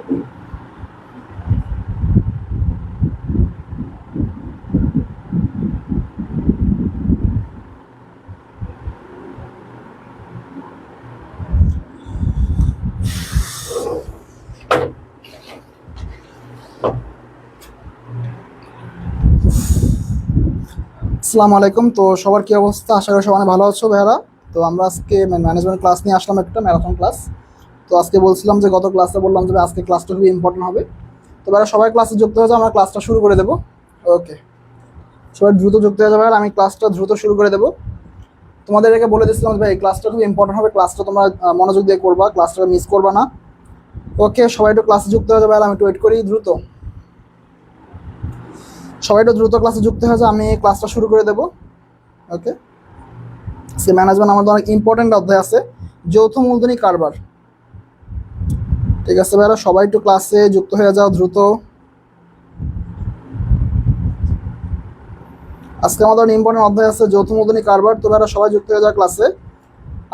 আসসালামু আলাইকুম। তো সবার কি অবস্থা? আশা করি সবাই ভালো আছো ভাইয়ারা। তো আমরা আজকে ম্যানেজমেন্ট ক্লাস নিয়ে আসলাম, একটা ম্যারাথন ক্লাস। তো আজকে বলছিলাম যে গত ক্লাসে বললাম যে আজকে ক্লাসটা খুবই ইম্পর্টেন্ট হবে। তো ভাইয়ারা সবাই ক্লাসে যুক্ত হয়ে যাও, আমরা ক্লাসটা শুরু করে দেবো। ওকে, সবাই দ্রুত যুক্ত হয়ে যাবে আর আমি ক্লাসটা দ্রুত শুরু করে দেবো। তোমাদের এটাকে বলে দিচ্ছিলাম যে ভাই এই ক্লাসটা খুব ইম্পর্টেন্ট হবে, ক্লাসটা তোমরা মনোযোগ দিয়ে করবা, ক্লাসটা মিস করবা না। ওকে, সবাই একটু ক্লাসে যুক্ত হয়ে যাবে আর আমি একটু ওয়েট করি দ্রুত। সবাই একটু দ্রুত ক্লাসে যুক্ত হয়ে যাও, আমি ক্লাসটা শুরু করে দেবো। ওকে, সে ম্যানেজমেন্ট আমাদের অনেক ইম্পর্টেন্ট অধ্যায় আছে, যৌথ মূলধনী কারবার। ঠিক আছে ভাইরা, সবাই একটু ক্লাসে যুক্ত হয়ে যাও দ্রুত। আজকে আমাদের ইম্পর্টেন্ট অধ্যায় আছে যৌথ মূলধনী কারবার। তো ভাইরা সবাই যুক্ত হয়ে যাও ক্লাসে,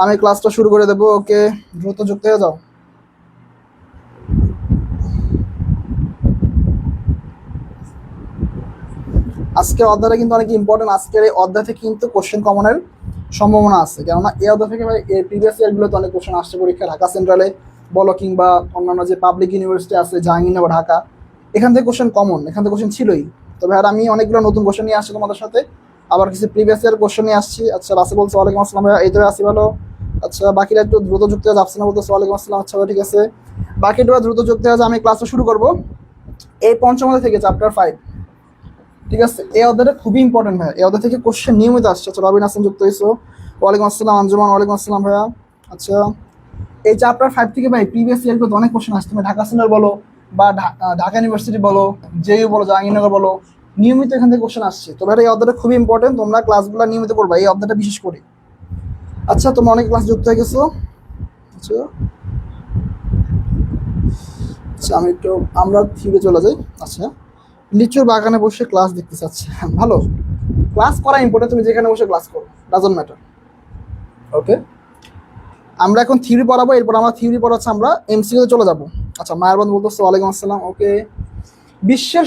আমি ক্লাসটা শুরু করে দেবো। ওকে, দ্রুত যুক্ত হয়ে যাও। আজকের অধ্যায়টা কিন্তু অনেক ইম্পর্টেন্ট। আজকের এই অধ্যায় থেকে কিন্তু কোশ্চেন কমনের সম্ভাবনা আছে, কেননা এই অধ্যায় থেকে ভাই প্রিভিয়াস ইয়ারগুলোতে অনেক কোশ্চেন আসছে পরীক্ষা, ঢাকা সেন্ট্রালে বলো কিংবা অন্যান্য যে পাবলিক ইউনিভার্সিটি আছে জাহাঙ্গীরনগর, ঢাকা, এখান থেকে কোশ্চেন কমন, এখান থেকে কোশ্চেন ছিলই। তবে আর আমি অনেকগুলো নতুন কোশ্চেন নিয়ে আসছি তোমাদের সাথে, আবার কিছু প্রিভিয়াস ইয়ার কোশ্চেন নিয়ে আসছি। আচ্ছা, রাসে বলছে ওয়ালাইকুম আসসালাম ভাইয়া, এই তো আসি ভালো। আচ্ছা, বাকিরা একটু দ্রুত যুক্ত হয়ে যাচ্ছে না বলতেছে ওয়ালাইকুম আসসালাম। আচ্ছা ভাই, ঠিক আছে, বাকিটা দ্রুত যুক্ত হয়ে, আমি ক্লাসটা শুরু করবো এই পঞ্চম অধ্যায় থেকে, চ্যাপ্টার 5। ঠিক আছে, এই অধ্যায়টা খুবই ইম্পর্টেন্ট ভাই, এই অধ্যায় থেকে কোশ্চেন নিয়মিত আসছে। আচ্ছা, রবিন হাসান যুক্ত হয়েছো, ওয়ালাইকুম আসসালাম। আঞ্জুমান, ওয়ালাইকুম আসসালাম ভাইয়া। আচ্ছা, এই চ্যাপ্টার 5 থেকে ভাই প্রিভিয়াস ইয়ার গুলো অনেক কোশ্চেন আসছে, তুমি ঢাকা সেন্টার বলো বা ঢাকা ইউনিভার্সিটি বলো, জেইউ বলো, জাহাঙ্গীরনগর বলো, নিয়মিত এখান থেকে কোশ্চেন আসছে। তো ভাই এই অধ্যায়টা খুবই ইম্পর্টেন্ট, তোমরা ক্লাসগুলো নিয়মিত করবা এই অধ্যায়টা বিশেষ করে। আচ্ছা, তোমরা অনেক ক্লাস যুক্ত হয়ে গেছো। আচ্ছা আচ্ছা, আমরা থিওরি চলে যাই। আচ্ছা, লিচুর বাগানে বসে ক্লাস দেখতে চাচ্ছে, ভালো। ক্লাস করা ইম্পর্টেন্ট, তুমি যেখানে বসে ক্লাস করো, ডাজন্ট ম্যাটার। ওকে, আমরা এখন থিওরি পড়াবো, এরপর আমরা থিওরি পড়াচ্ছি, আমরা এমসিকিউতে চলে যাব। আচ্ছা, মায়ারবান বলতেছে ওয়ালাইকুম আসসালাম। ওকে, বিশ্বের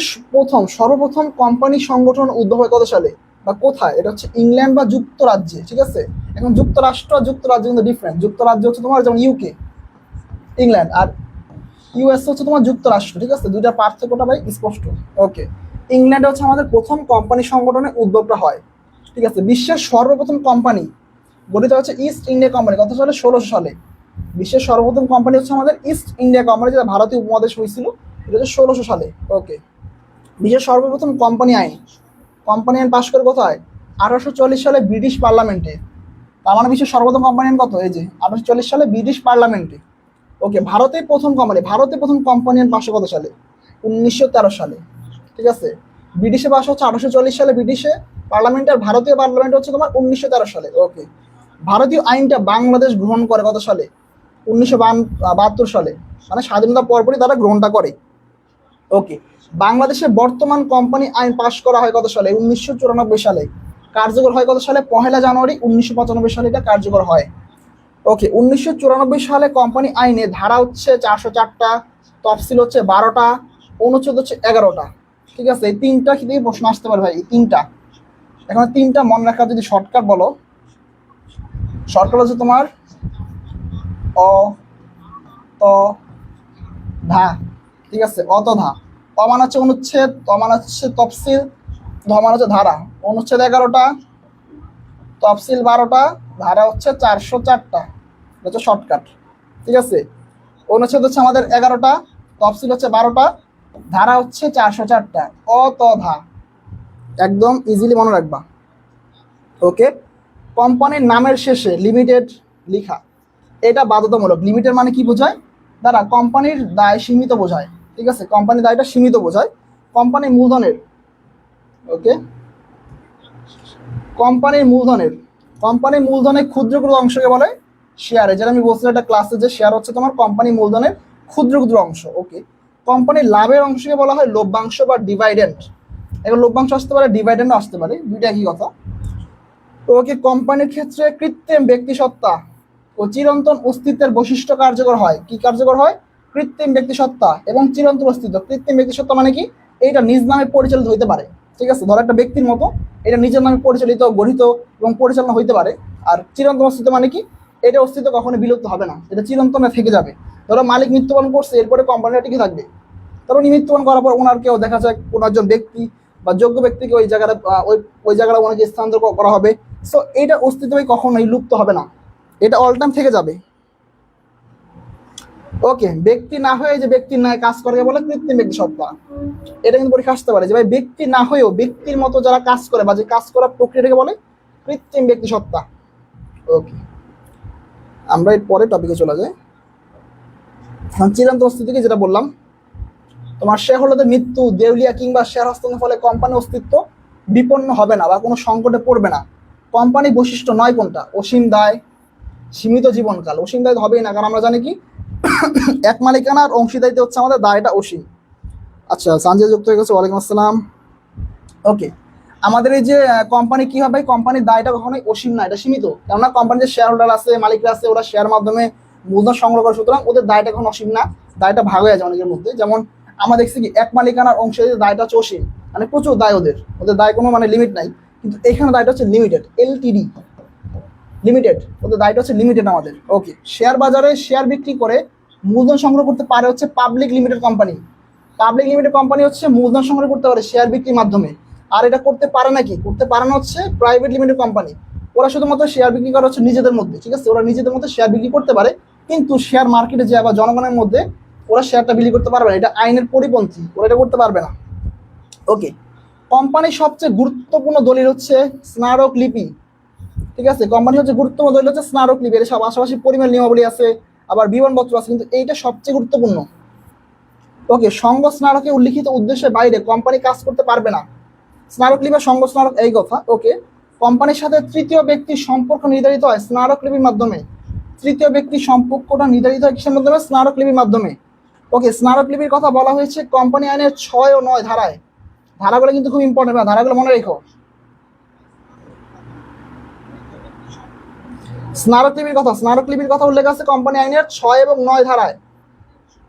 সর্বপ্রথম কোম্পানি সংগঠন উদ্ভব হয় কত সালে বা কোথায়? এটা হচ্ছে ইংল্যান্ড বা যুক্তরাজ্যে। ঠিক আছে, এখন যুক্তরাষ্ট্র আর যুক্তরাজ্য কিন্তু ডিফারেন্ট। যুক্তরাজ্য হচ্ছে তোমার যেমন ইউকে, ইংল্যান্ড, আর ইউএস হচ্ছে তোমার যুক্তরাষ্ট্র। ঠিক আছে, দুইটা পার্থক্যটা ভাই স্পষ্ট। ওকে, ইংল্যান্ডে হচ্ছে আমাদের প্রথম কোম্পানি সংগঠনের উদ্যোগটা হয়। ঠিক আছে, বিশ্বের সর্বপ্রথম কোম্পানি গঠিত হচ্ছে ইস্ট ইন্ডিয়া কোম্পানি, কত সালে? 1600 সালে। বিশ্বের সর্বপ্রথম কোম্পানি হচ্ছে আমাদের ইস্ট ইন্ডিয়া কোম্পানি, যেটা ভারতীয় উপমহাদেশ হয়েছিল, এটা হচ্ছে 1600 সালে। ওকে, বিশ্বের সর্বপ্রথম কোম্পানি আইন পাশ করে কোথায়? 1840 সালে ব্রিটিশ পার্লামেন্টে। তার মানে বিশ্বের সর্বপ্রথম কোম্পানি আইন কত? এই যে 1840 সালে ব্রিটিশ পার্লামেন্টে। ওকে, ভারতে প্রথম কোম্পানি আইন পাশ কত সালে? 1913 সালে। ঠিক আছে, ব্রিটিশে পাশ হচ্ছে 1840 সালে ব্রিটিশে পার্লামেন্ট, আর ভারতীয় পার্লামেন্ট হচ্ছে তোমার 1913 সালে। ওকে, ভারতীয় আইনটা বাংলাদেশ গ্রহণ করে কত সালে? 1972 সালে, মানে স্বাধীনতা পরপরই তারা গ্রহণটা করে। ওকে, বাংলাদেশে বর্তমান কোম্পানি আইন পাশ করা হয় কত সালে? 1994 সালে। কার্যকর হয় কত সালে? 1 জানুয়ারি 1995 সালে এটা কার্যকর হয়। ওকে, 1994 সালে কোম্পানি আইনে ধারা হচ্ছে 404টা, তফসিল হচ্ছে 12টা, অনুচ্ছেদ হচ্ছে 11টা। ঠিক আছে, এই তিনটা কি থেকে প্রশ্ন আসতে পারে ভাই? এই তিনটা, এখন তিনটা মনে রাখা যদি শর্টকাট বলো, শর্টকাট হচ্ছে তোমার অ ত ধা। ঠিক আছে, অতধা। অ মানে হচ্ছে অনুচ্ছেদ, ত মানে হচ্ছে তফসিল, ধ মানে হচ্ছে ধারা। অনুচ্ছেদ 11টা, তফসিল 12টা, ধারা হচ্ছে 404টা, হচ্ছে শর্টকাট। ঠিক আছে, অনুচ্ছেদ হচ্ছে আমাদের 11টা, তফসিল হচ্ছে 12টা, ধারা হচ্ছে 404টা। অ ত ধা, একদম ইজিলি মনে রাখবা। ওকে, কোম্পানির নামের শেষে লিমিটেড লিখা, এটা বাধ্যতামূলক। লিমিটেড মানে কি বোঝায়? দাঁড়া, কোম্পানির দায় সীমিত বোঝায়। ঠিক আছে, কোম্পানির দায়টা সীমিত বোঝায়। কোম্পানির মূলধনের, ওকে, কোম্পানির মূলধনের ক্ষুদ্র ক্ষুদ্র অংশকে বলে শেয়ারে, যেটা আমি বলছিলাম একটা ক্লাসে, যে শেয়ার হচ্ছে তোমার কোম্পানির মূলধনের ক্ষুদ্র ক্ষুদ্র অংশ। ওকে, কোম্পানির লাভের অংশকে বলা হয় লভ্যাংশ বা ডিভাইডেন্ড। এখন লভ্যাংশ আসতে পারে, ডিভাইডেন্ড আসতে পারে, দুইটা একই কথা। ওকে, কোম্পানির ক্ষেত্রে কৃত্রিম ব্যক্তিসত্তা ও চিরন্তন অস্তিত্বের বৈশিষ্ট্য কার্যকর হয়। কি কার্যকর হয়? কৃত্রিম ব্যক্তি সত্তা এবং চিরন্তন অস্তিত্ব। কৃত্রিম ব্যক্তি সত্তা মানে কি? এইটা নিজ নামে পরিচালিত হইতে পারে, ঠিক আছে? ধর একটা ব্যক্তির মতো এটা নিজের নামে পরিচালিত, গঠিত এবং পরিচালনা হইতে পারে। আর চিরন্তন অস্তিত্ব মানে কি? এটা অস্তিত্ব কখনো বিলুপ্ত হবে না, এটা চিরন্তনে থেকে যাবে। ধরো মালিক মৃত্যুবরণ করছে, এরপরে কোম্পানিটা টিকে থাকবে। ধরো উনি মৃত্যুবরণ করার পর ওনার কেউ দেখা যায় কোনো একজন ব্যক্তি বা যোগ্য ব্যক্তিকে ওই জায়গাটা ওই জায়গাটা ওনাকে স্থানান্তর করা হবে। সো এইটা অস্তিত্বই কখনোই লুপ্ত হবে না, এটা অল টাইম থেকে যাবে। ওকে, ব্যক্তি না হয়ে যে ব্যক্তির ন্যায় কাজ করে বলে কৃত্রিম ব্যক্তি সত্তা। এটা কিন্তু পরীক্ষা আসতে পারে যে ভাই ব্যক্তি না হয়েও ব্যক্তির মতো যারা কাজ করে বা যে কাজ করার প্রক্রিয়াটাকে বলে কৃত্রিম ব্যক্তি সত্তা। ওকে, আমরা এর পরে টপিকে চলে যাই। চিরন্তন অস্তিত্বকে যেটা বললাম, তোমার শেয়ার হোল্ডারদের মৃত্যু, দেউলিয়া কিংবা শেয়ার হস্তান্তরের ফলে কোম্পানির অস্তিত্ব বিপন্ন হবে না বা কোনো সংকটে পড়বে না। কোম্পানি বৈশিষ্ট্য নয় কোনটা? অসীম দায়, সীমিত জীবনকাল। অসীম দায় হবেই না, কারণ আমরা জানি কি এক মালিকানার অংশীদারিত্ব হচ্ছে আমাদের দায়টা অসীম। আচ্ছা, সানজিদা যুক্ত হয়ে গেছে, ওয়ালাইকুম আসসালাম। ওকে, আমাদের এই যে কোম্পানি কি হবে, কোম্পানির দায়টা কখনোই অসীম না, এটা সীমিত। কেননা কোম্পানির যে শেয়ার হোল্ডার আছে, মালিকরা আছে, ওরা শেয়ার মাধ্যমে মূলধন সংগ্রহ করে, সুতরাং ওদের দায়টা কখনো অসীম না, দায়টা ভাগ হয়ে যায় অনেকের মধ্যে। যেমন আমরা দেখছি কি এক মালিকানার অংশীদারিত্বের দায়টা হচ্ছে অসীম, মানে প্রচুর দায় ওদের, ওদের দায় কোনো মানে লিমিট নাই। কিন্তু এখানে দায়টা হচ্ছে লিমিটেড, এলটিডি, লিমিটেড, ওদের দায়টা হচ্ছে লিমিটেড আমাদের। ওকে, শেয়ার বাজারে শেয়ার বিক্রি করে মূলধন সংগ্রহ করতে পারে হচ্ছে public limited company. Public limited company হচ্ছে মূলধন সংগ্রহ করতে পারে শেয়ার বিক্রির মাধ্যমে। আর এটা করতে পারে নাকি? করতে পারে না হচ্ছে প্রাইভেট লিমিটেড কোম্পানি। ওরা শুধুমাত্র শেয়ার বিক্রি করা হচ্ছে নিজেদের মধ্যে, ঠিক আছে? ওরা নিজেদের মধ্যে শেয়ার বিক্রি করতে পারে, কিন্তু শেয়ার মার্কেটে যে আবার জনগণের মধ্যে ওরা শেয়ারটা বিক্রি করতে পারবে না, এটা আইনের পরিপন্থী, ওরা এটা করতে পারবে না। ওকে, কোম্পানির সবচেয়ে গুরুত্বপূর্ণ দলিল হচ্ছে স্মারক লিপি, ঠিক আছে? কোম্পানি হচ্ছে গুরুত্বপূর্ণ দলিল হচ্ছে স্মারক লিপি। এর সব আশেপাশে পরিমাণ নিয়মাবলী আছে, আবার বিবরণপত্র আছে, কিন্তু এইটা সবচেয়ে গুরুত্বপূর্ণ। ওকে, সংঘ স্মারকে উল্লিখিত উদ্দেশ্যের বাইরে কোম্পানি কাজ করতে পারবে না। স্মারকলিপি বা সংঘ স্মারক এই কথা। ওকে, কোম্পানির সাথে তৃতীয় ব্যক্তির সম্পর্ক নির্ধারিত হয় স্মারকলিপির মাধ্যমে। তৃতীয় ব্যক্তির সম্পর্কটা নির্ধারিত হয় কিসের মাধ্যমে? স্মারকলিপির মাধ্যমে। ওকে, স্মারকলিপির কথা বলা হয়েছে কোম্পানি আইনের 6 ও 9 ধারায়। ধারাগুলো কিন্তু খুব ইম্পর্টেন্ট, ধারাগুলো মনে রেখো। স্মারকলিপির কথা উল্লেখ আছে কোম্পানি আইনের 6 এবং 9 ধারায়।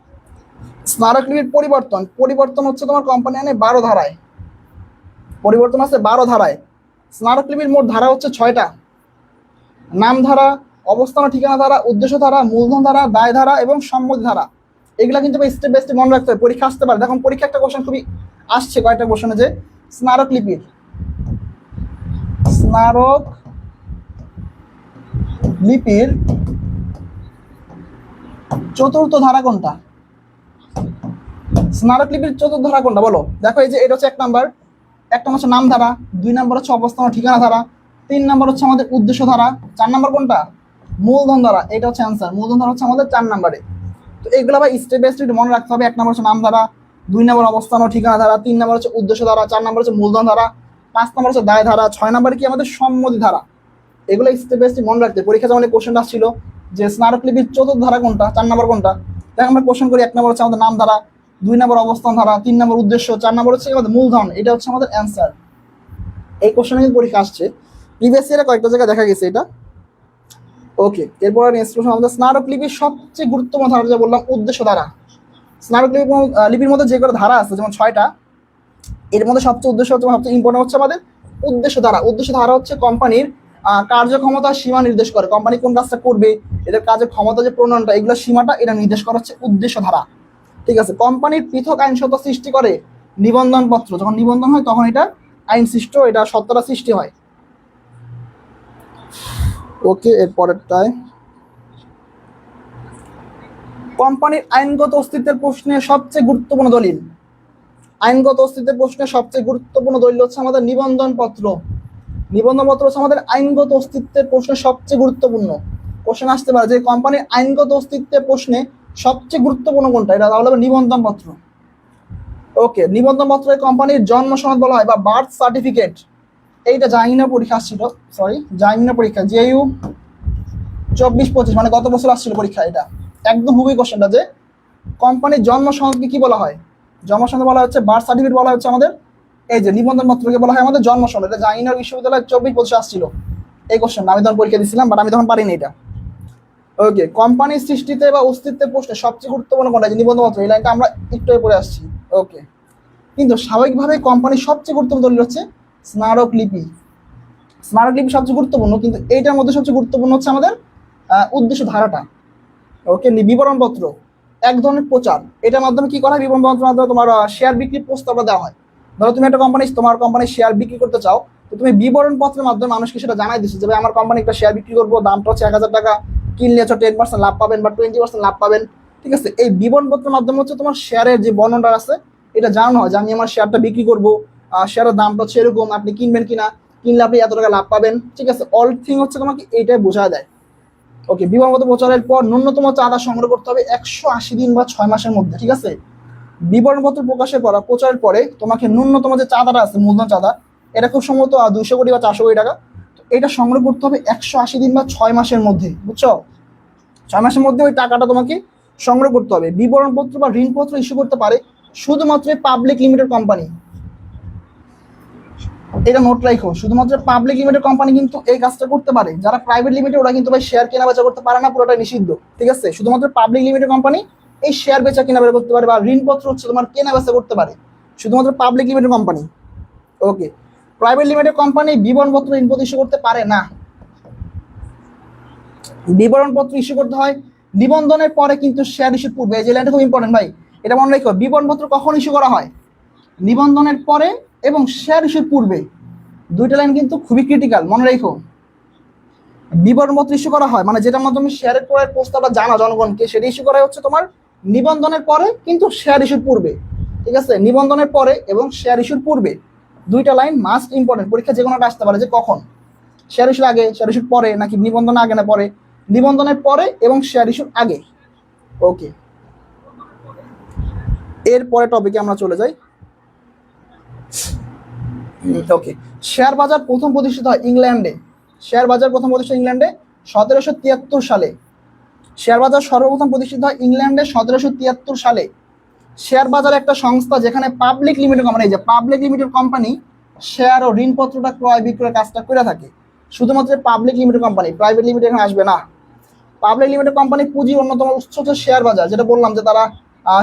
স্মারকলিপির পরিবর্তন হচ্ছে তোমার কোম্পানি আইনে 12 ধারায়, পরিবর্তন আছে 12 ধারায়। স্মারকলিপির মোট ধারা হচ্ছে 6টা। নাম ধারা, অবস্থান ও ঠিকানা ধারা, উদ্দেশ্য ধারা, মূলধন ধারা, দায় ধারা এবং সম্মতি ধারা। এগুলা কিন্তু স্টেপ বাই স্টেপ মনে রাখতে হবে, পরীক্ষা আসতে পারে। দেখুন পরীক্ষা একটা কোশ্চেন খুবই আসছে, কয়েকটা কোশ্চেনে যে স্মারকলিপির চতুর্থ ধারা কোনটা? স্মারকলিপির চতুর্থ ধারা কোনটা বলো? দেখো এই যে এটা হচ্ছে 1 নাম্বার, 1 নম্বর হচ্ছে নাম ধারা, 2 নম্বর হচ্ছে অবস্থান ও ঠিকানা ধারা, 3 নম্বর হচ্ছে আমাদের উদ্দেশ্য ধারা, 4 নম্বর কোনটা? মূলধন ধারা। এটা হচ্ছে অ্যান্সার, মূলধন ধারা হচ্ছে আমাদের 4 নম্বরে। তো এইগুলো ভাই স্টেপ বাই স্টেপ মনে রাখতে হবে। 1 নম্বর হচ্ছে নাম ধারা, 2 নম্বর অবস্থান ও ঠিকানা ধারা, 3 নম্বর হচ্ছে উদ্দেশ্য ধারা, 4 নম্বর হচ্ছে মূলধন ধারা, 5 নম্বর হচ্ছে দায় ধারা, 6 নম্বরে কি আমাদের সম্মতি ধারা। এগুলো স্টেপ বাই স্টেপ মনে রাখতে। পরীক্ষা যেমন কোশ্চেন আসছিল যে স্মারকলিপির চতুর্থ ধারা কোনটা, 4 নম্বর কোনটা। দেখ আমরা কোশ্চেন করি, 1 নম্বর হচ্ছে আমাদের নাম ধারা, 2 নম্বর অবস্থান ধারা, 3 নম্বর উদ্দেশ্য, 4 নম্বর হচ্ছে আমাদের মূলধন। এটা হচ্ছে আমাদের অ্যান্সার। এই কোশ্চেনে কিন্তু পরীক্ষা আসছে, প্রিভিয়াস ইয়ারে কয়েকটা জায়গায় দেখা গেছে এটা। ওকে, এরপর নেক্সট কোশ্চেন আমাদের স্মারকলিপির সবচেয়ে গুরুত্বপূর্ণ ধারা, যা বললাম উদ্দেশ্য ধারা। স্মারকলিপির মধ্যে যে কোনো ধারা আছে যেমন 6টা, এর মধ্যে সবচেয়ে উদ্দেশ্য হচ্ছে, সবচেয়ে ইম্পর্টেন্ট হচ্ছে আমাদের উদ্দেশ্য ধারা। উদ্দেশ্য ধারা হচ্ছে কোম্পানির কার্যক্ষমতার সীমা নির্দেশ করে, কোম্পানি কোন কাজটা করবে, এদের কাজের ক্ষমতা যে প্রণয়নটা, এগুলো সীমাটা এটা নির্দেশ করা হচ্ছে উদ্দেশ্য ধারা, ঠিক আছে? কোম্পানির পৃথক আইন সত্তা সৃষ্টি করে নিবন্ধন পত্র, যখন নিবন্ধন হয় তখন এটা আইন সৃষ্ট, এটা সত্তাটা সৃষ্টি হয়। ওকে, এর পরেরটায় কোম্পানির আইনগত অস্তিত্বের প্রশ্নে সবচেয়ে গুরুত্বপূর্ণ দলিল। আইনগত অস্তিত্বের প্রশ্নে সবচেয়ে গুরুত্বপূর্ণ দলিল হচ্ছে আমাদের নিবন্ধন পত্র। নিবন্ধন পত্র হচ্ছে আমাদের আইনগত অস্তিত্বের প্রশ্নে সবচেয়ে গুরুত্বপূর্ণ। কোশ্চেন আসতে পারে যে কোম্পানির আইনগত অস্তিত্বের প্রশ্নে সবচেয়ে গুরুত্বপূর্ণ কোনটা, এটা তাহলে হবে নিবন্ধন পত্র। ওকে, নিবন্ধন পত্রে কোম্পানির জন্ম সনদ বলা হয় বা বার্থ সার্টিফিকেট। এইটা জামিনের পরীক্ষা আসছিল, জামিনের পরীক্ষা জেইউ 24-25 মানে গত বছর আসছিল পরীক্ষা। এটা একদম হুবই কোশ্চেনটা যে কোম্পানির জন্ম সনদকে কি বলা হয়? জন্ম সনদ বলা হচ্ছে বার্থ সার্টিফিকেট, বলা হচ্ছে আমাদের এই যে নিবন্ধন পত্রকে বলা হয় আমাদের জন্ম সনদ। এটা জামিনের বিশ্ববিদ্যালয় 24-25 আসছিল এই কোশ্চেন। আমি তখন পরীক্ষা দিয়েছিলাম, বাট আমি তখন পারিনি এটা। ওকে, কোম্পানির সৃষ্টিতে বা অস্তিত্বের প্রশ্নে সবচেয়ে গুরুত্বপূর্ণ কোনটা? নিবন্ধপত্র। এই লাইনটা আমরা একটু পরে আসছি। ওকে, কিন্তু স্বাভাবিকভাবে কোম্পানির সবচেয়ে গুরুত্বপূর্ণ দলিল হচ্ছে স্মারকলিপি। স্মারকলিপি সবচেয়ে গুরুত্বপূর্ণ, কিন্তু এইটার মধ্যে সবচেয়ে গুরুত্বপূর্ণ হচ্ছে আমাদের উদ্দেশ্য ধারাটা। ওকে, বিবরণপত্র এক ধরনের প্রচার, এটার মাধ্যমে কি করা হয়? বিবরণপত্রের মাধ্যমে তোমার শেয়ার বিক্রির প্রস্তাবটা দেওয়া হয়। ধরো তুমি একটা কোম্পানি, তোমার কোম্পানির শেয়ার বিক্রি করতে চাও, তো তুমি বিবরণপত্রের মাধ্যমে মানুষকে সেটা জানাই দিচ্ছ যে ভাই আমার কোম্পানি একটা শেয়ার বিক্রি করবো, দামটা হচ্ছে 1,000 টাকা, কিনলে হচ্ছে 10% লাভ পাবেন বা 20% লাভ পাবেন। ঠিক আছে, এই বিবরণপত্রের মাধ্যমে হচ্ছে তোমার শেয়ারের যে বর্ণনাটা আছে এটা জানানো হয় যে আমি আমার শেয়ারটা বিক্রি করবো, শেয়ারের দামটা হচ্ছে এরকম, আপনি কিনবেন কিনা, কিনলে আপনি এত টাকা লাভ পাবেন। ঠিক আছে, অল থিং হচ্ছে তোমাকে এইটাই বোঝা দেয়। ওকে, বিবরণপত্র প্রচারের পর ন্যূনতম চাঁদা সংগ্রহ করতে হবে 180 দিন বা 6 মাসের মধ্যে। ঠিক আছে, বিবরণপত্র প্রকাশের পর প্রচারের পরে তোমাকে ন্যূনতম যে চাঁদাটা আছে, মূলধন চাঁদা, এটা খুব সম্ভবত 200 কোটি বা 400 কোটি টাকা, তো এটা সংগ্রহ করতে হবে 180 দিন বা 6 মাসের মধ্যে। বুঝছো, 6 মাসের মধ্যে ওই টাকাটা তোমাকে সংগ্রহ করতে হবে। বিবরণপত্র বা ঋণপত্র ইস্যু করতে পারে শুধুমাত্র পাবলিক লিমিটেড কোম্পানি। এটা নোট রাখো, শুধুমাত্র পাবলিক লিমিটেড কোম্পানি কিন্তু এই কাজটা করতে পারে। যারা প্রাইভেট লিমিটেড ওরা কিন্তু ভাই শেয়ার কেনা বেচা করতে পারে না, পুরোটা নিষিদ্ধ। ঠিক আছে, শুধুমাত্র পাবলিক লিমিটেড কোম্পানি এই শেয়ার বেচা কেনা বেচা করতে পারে বা ঋণপত্র হচ্ছে তোমার কেনা বেচা করতে পারে, শুধুমাত্র পাবলিক লিমিটেড কোম্পানি। ওকে, প্রাইভেট লিমিটেড কোম্পানি বিবরণপত্র ঋণপত্র ইস্যু করতে পারে না। বিবরণপত্র ইস্যু করতে হয় নিবন্ধনের পরে, কিন্তু শেয়ার ইস্যুর পূর্বে। এই যে লাইনটা খুব ইম্পর্টেন্ট ভাই, এটা মনে রাখো। বিবরণপত্র কখন ইস্যু করা হয়? নিবন্ধনের পরে এবং শেয়ার ইস্যুর পূর্বে। দুইটা লাইন কিন্তু খুবই ক্রিটিক্যাল, মনে রাখো। বিবরণপত্র ইস্যু করা হয় মানে যেটার মাধ্যমে শেয়ারের ক্রয়ের প্রস্তাবটা জানা জনগণকে, সেটা ইস্যু করা হচ্ছে তোমার নিবন্ধনের পরে কিন্তু শেয়ার ইস্যুর পূর্বে। ঠিক আছে, নিবন্ধনের পরে এবং শেয়ার ইস্যুর পূর্বে, দুইটা লাইন মাস্ট ইম্পর্টেন্ট। পরীক্ষা যে কোনোটা আসতে পারে যে কখন, শেয়ার ইস্যুর আগে, শেয়ার ইস্যুর পরে, নাকি নিবন্ধন আগে না পরে? নিবন্ধনের পরে এবং শেয়ার ইস্যুর আগে। ওকে, এরপরে টপিকে আমরা চলে যাই। ওকে, শেয়ার বাজার প্রথম প্রতিষ্ঠিত হয় ইংল্যান্ডে। শেয়ার বাজার প্রথম প্রতিষ্ঠিত ইংল্যান্ডে 1773 সালে। শেয়ার বাজার সর্বপ্রথম প্রতিষ্ঠিত হয় ইংল্যান্ডে 1773 সালে। শেয়ার বাজার একটা সংস্থা যেখানে পাবলিক লিমিটেড কোম্পানি, যে পাবলিক লিমিটেড কোম্পানি শেয়ার ও ঋণপত্রটা ক্রয় বিক্রয় কাজটা করে থাকে। শুধুমাত্র public limited company, private limited এখানে আসবে না। পাবলিক লিমিটেড কোম্পানি পুঁজির অন্যতম উৎস হচ্ছে শেয়ার বাজার, যেটা বললাম যে তারা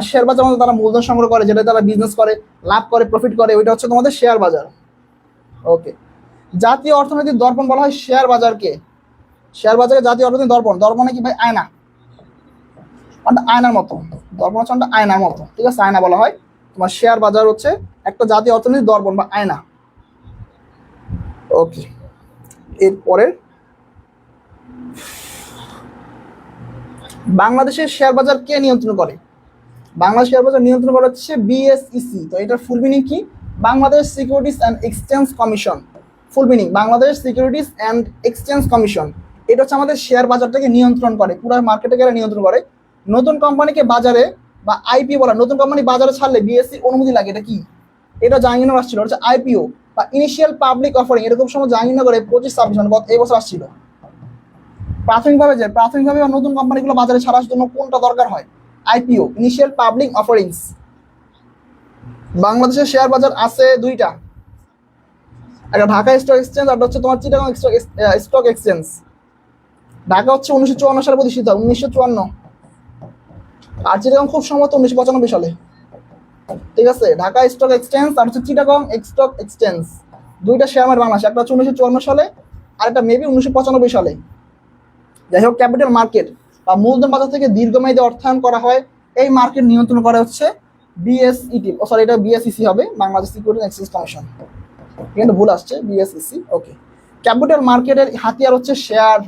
শেয়ার বাজার মধ্যে তারা মূলধন সংগ্রহ করে, যেটা তারা বিজনেস করে, লাভ করে, প্রফিট করে, ওইটা হচ্ছে তোমাদের শেয়ার বাজার। ওকে, জাতীয় অর্থনৈতিক দর্পণ বলা হয় শেয়ার বাজারকে। শেয়ার বাজারে জাতীয় অর্থনৈতিক দর্পণ, দর্পণে কি ভাই? আয়না, আয়নার মতো। দর্পণ হচ্ছে আয়নার মতো। ঠিক আছে, আয়না বলা হয় তোমার শেয়ার বাজার হচ্ছে একটা জাতীয় অর্থনৈতিক দর্পণ বা আয়না। ওকে, এরপরে বাংলাদেশের শেয়ার বাজার কে নিয়ন্ত্রণ করে? বাংলাদেশ শেয়ার বাজার নিয়ন্ত্রণ করা হচ্ছে বিএসইসি। তো এটার ফুল মিনিং কি? Bangladesh securities and exchange commission. Full meaning Bangladesh securities and exchange commission. এটা হচ্ছে আমাদের শেয়ার বাজারটাকে নিয়ন্ত্রণ করে, পুরো মার্কেটটাকে নিয়ন্ত্রণ করে। নতুন কোম্পানিকে বাজারে বা আইপিও বলা, নতুন কোম্পানি বাজারে ছাড়লে বিএসসি অনুমতি লাগে। এটা কি? এটা জাহাঙ্গীরনগর আসছিল, হচ্ছে আইপিও বা ইনিশিয়াল পাবলিক অফারিং। এরকম সময় জাহাঙ্গীরনগরে 25-26 মানে এই বছর আসছিল। প্রাথমিকভাবে নতুন কোম্পানিগুলো বাজারে ছাড়ার জন্য কোনটা দরকার হয়? IPO, initial public offerings. বাংলাদেশের শেয়ার বাজার আছে দুইটা, একটা ঢাকা স্টক এক্সচেঞ্জ আর হচ্ছে তোমার চিটাগং স্টক এক্সচেঞ্জ। ঢাকা হচ্ছে 1954 সালে প্রতিষ্ঠিত, 1954। আর চিটাগং খুব সম্ভবত 1995 সালে। ঠিক আছে, ঢাকা স্টক এক্সচেঞ্জ আর হচ্ছে চিটাগং স্টক এক্সচেঞ্জ, দুইটা শেয়ার মার্কেট বাংলাদেশ, একটা হচ্ছে 1954 সালে আর একটা মেবি 1995 সালে। যাই হোক, ক্যাপিটাল মার্কেট বা মূলধন বাজার থেকে দীর্ঘমেয়াদী অর্থায়ন করা হয়। এই মার্কেট নিয়ন্ত্রণ করা হচ্ছে বিএসইটি, সরি এটা বিএসইসি হবে, বাংলাদেশ সিকিউরিটি এক্সচেঞ্জ কমিশন। এখানে ভুল আসছে, বিএসইসি। ওকে, ক্যাপিটাল মার্কেটের হাতিয়ার হচ্ছে শেয়ার,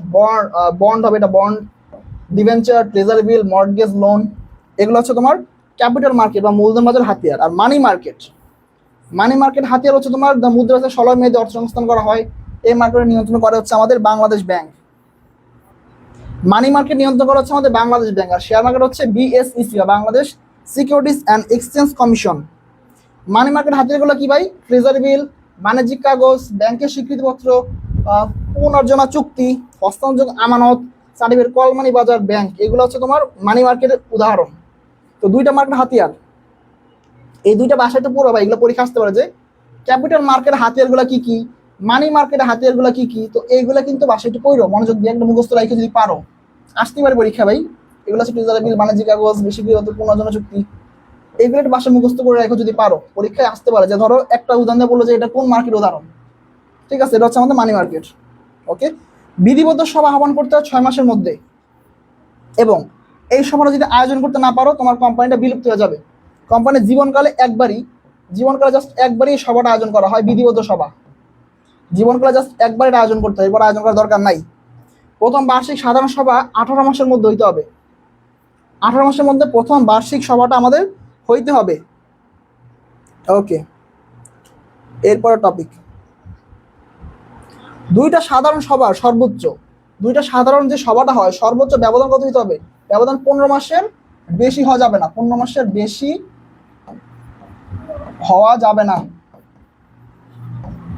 বন্ড হবে, এটা bond, debenture, treasury bill, mortgage loan, এগুলো হচ্ছে তোমার ক্যাপিটাল মার্কেট বা মূলধন বাজার হাতিয়ার। আর মানি মার্কেট হাতিয়ার হচ্ছে তোমার মুদ্রাতে স্বল্প মেয়াদী অর্থ সংস্থান করা হয়। এই মার্কেট নিয়ন্ত্রণ করা হচ্ছে আমাদের বাংলাদেশ ব্যাংক। মানি মার্কেট নিয়ন্ত্রণ করা হচ্ছে আমাদের বাংলাদেশ ব্যাংক। আর শেয়ার মার্কেট হচ্ছে বিএসইসি বা Bangladesh securities and exchange commission. Money market হাতিয়ারগুলো কি ভাই? ট্রেজারি বিল, বাণিজ্যিক কাগজ, ব্যাংকের স্বীকৃতিপত্র, পুনর্জনা চুক্তি, হস্তান্তর আমানত, সার্টিফিকেট, কল মানি বাজার, ব্যাংক, এগুলো হচ্ছে তোমার মানি মার্কেটের উদাহরণ। তো দুইটা মার্কেট হাতিয়ার, এই দুইটা বাসায় তো পুরো ভাই, এগুলো পরীক্ষা আসতে পারে যে ক্যাপিটাল মার্কেট হাতিয়ারগুলো কি কি, মানি মার্কেটের হাতিয়ারগুলো কি কি। তো এইগুলো কিন্তু বাসায় একটু পড়ো, মনোযোগ দিয়ে একটা মুখস্থ রাখে যদি পারো। আসতে পারে পরীক্ষা ভাই। এগুলো হচ্ছে ট্রেজারি বিল, বাণিজ্যিক কাগজ, বেশি পুনর্জন্য চুক্তি, এইগুলো একটু বাসায় মুখস্থ করে রাখো, যদি পারো পরীক্ষায় আসতে পারে। যে ধরো একটা উদাহরণ দিয়ে বললো যে এটা কোন মার্কেট উদাহরণ, ঠিক আছে, এটা হচ্ছে আমাদের মানি মার্কেট। ওকে, বিধিবদ্ধ সভা আহ্বান করতে হয় 6 মাসের মধ্যে, এবং এই সভাটা যদি আয়োজন করতে না পারো তোমার কোম্পানিটা বিলুপ্ত হয়ে যাবে। কোম্পানির জীবনকালে জাস্ট একবারই সভাটা আয়োজন করা হয়, বিধিবদ্ধ সভা। জীবনকালে জাস্ট একবার এটা আয়োজন করতে হয়, এবার আয়োজন করার দরকার নাই। প্রথম বার্ষিক সাধারণ সভা 18 মাসের মধ্যে হইতে হবে। 18 মাসের মধ্যে প্রথম বার্ষিক সভাটা আমাদের হইতে হবে। ওকে, এরপরে টপিক, দুইটা সাধারণ সভা সর্বোচ্চ, দুইটা সাধারণ যে সভাটা হয় সর্বোচ্চ ব্যবধান কত হইতে হবে? ব্যবধান 15 মাসের বেশি হওয়া যাবে না, 15 মাসের বেশি হওয়া যাবে না।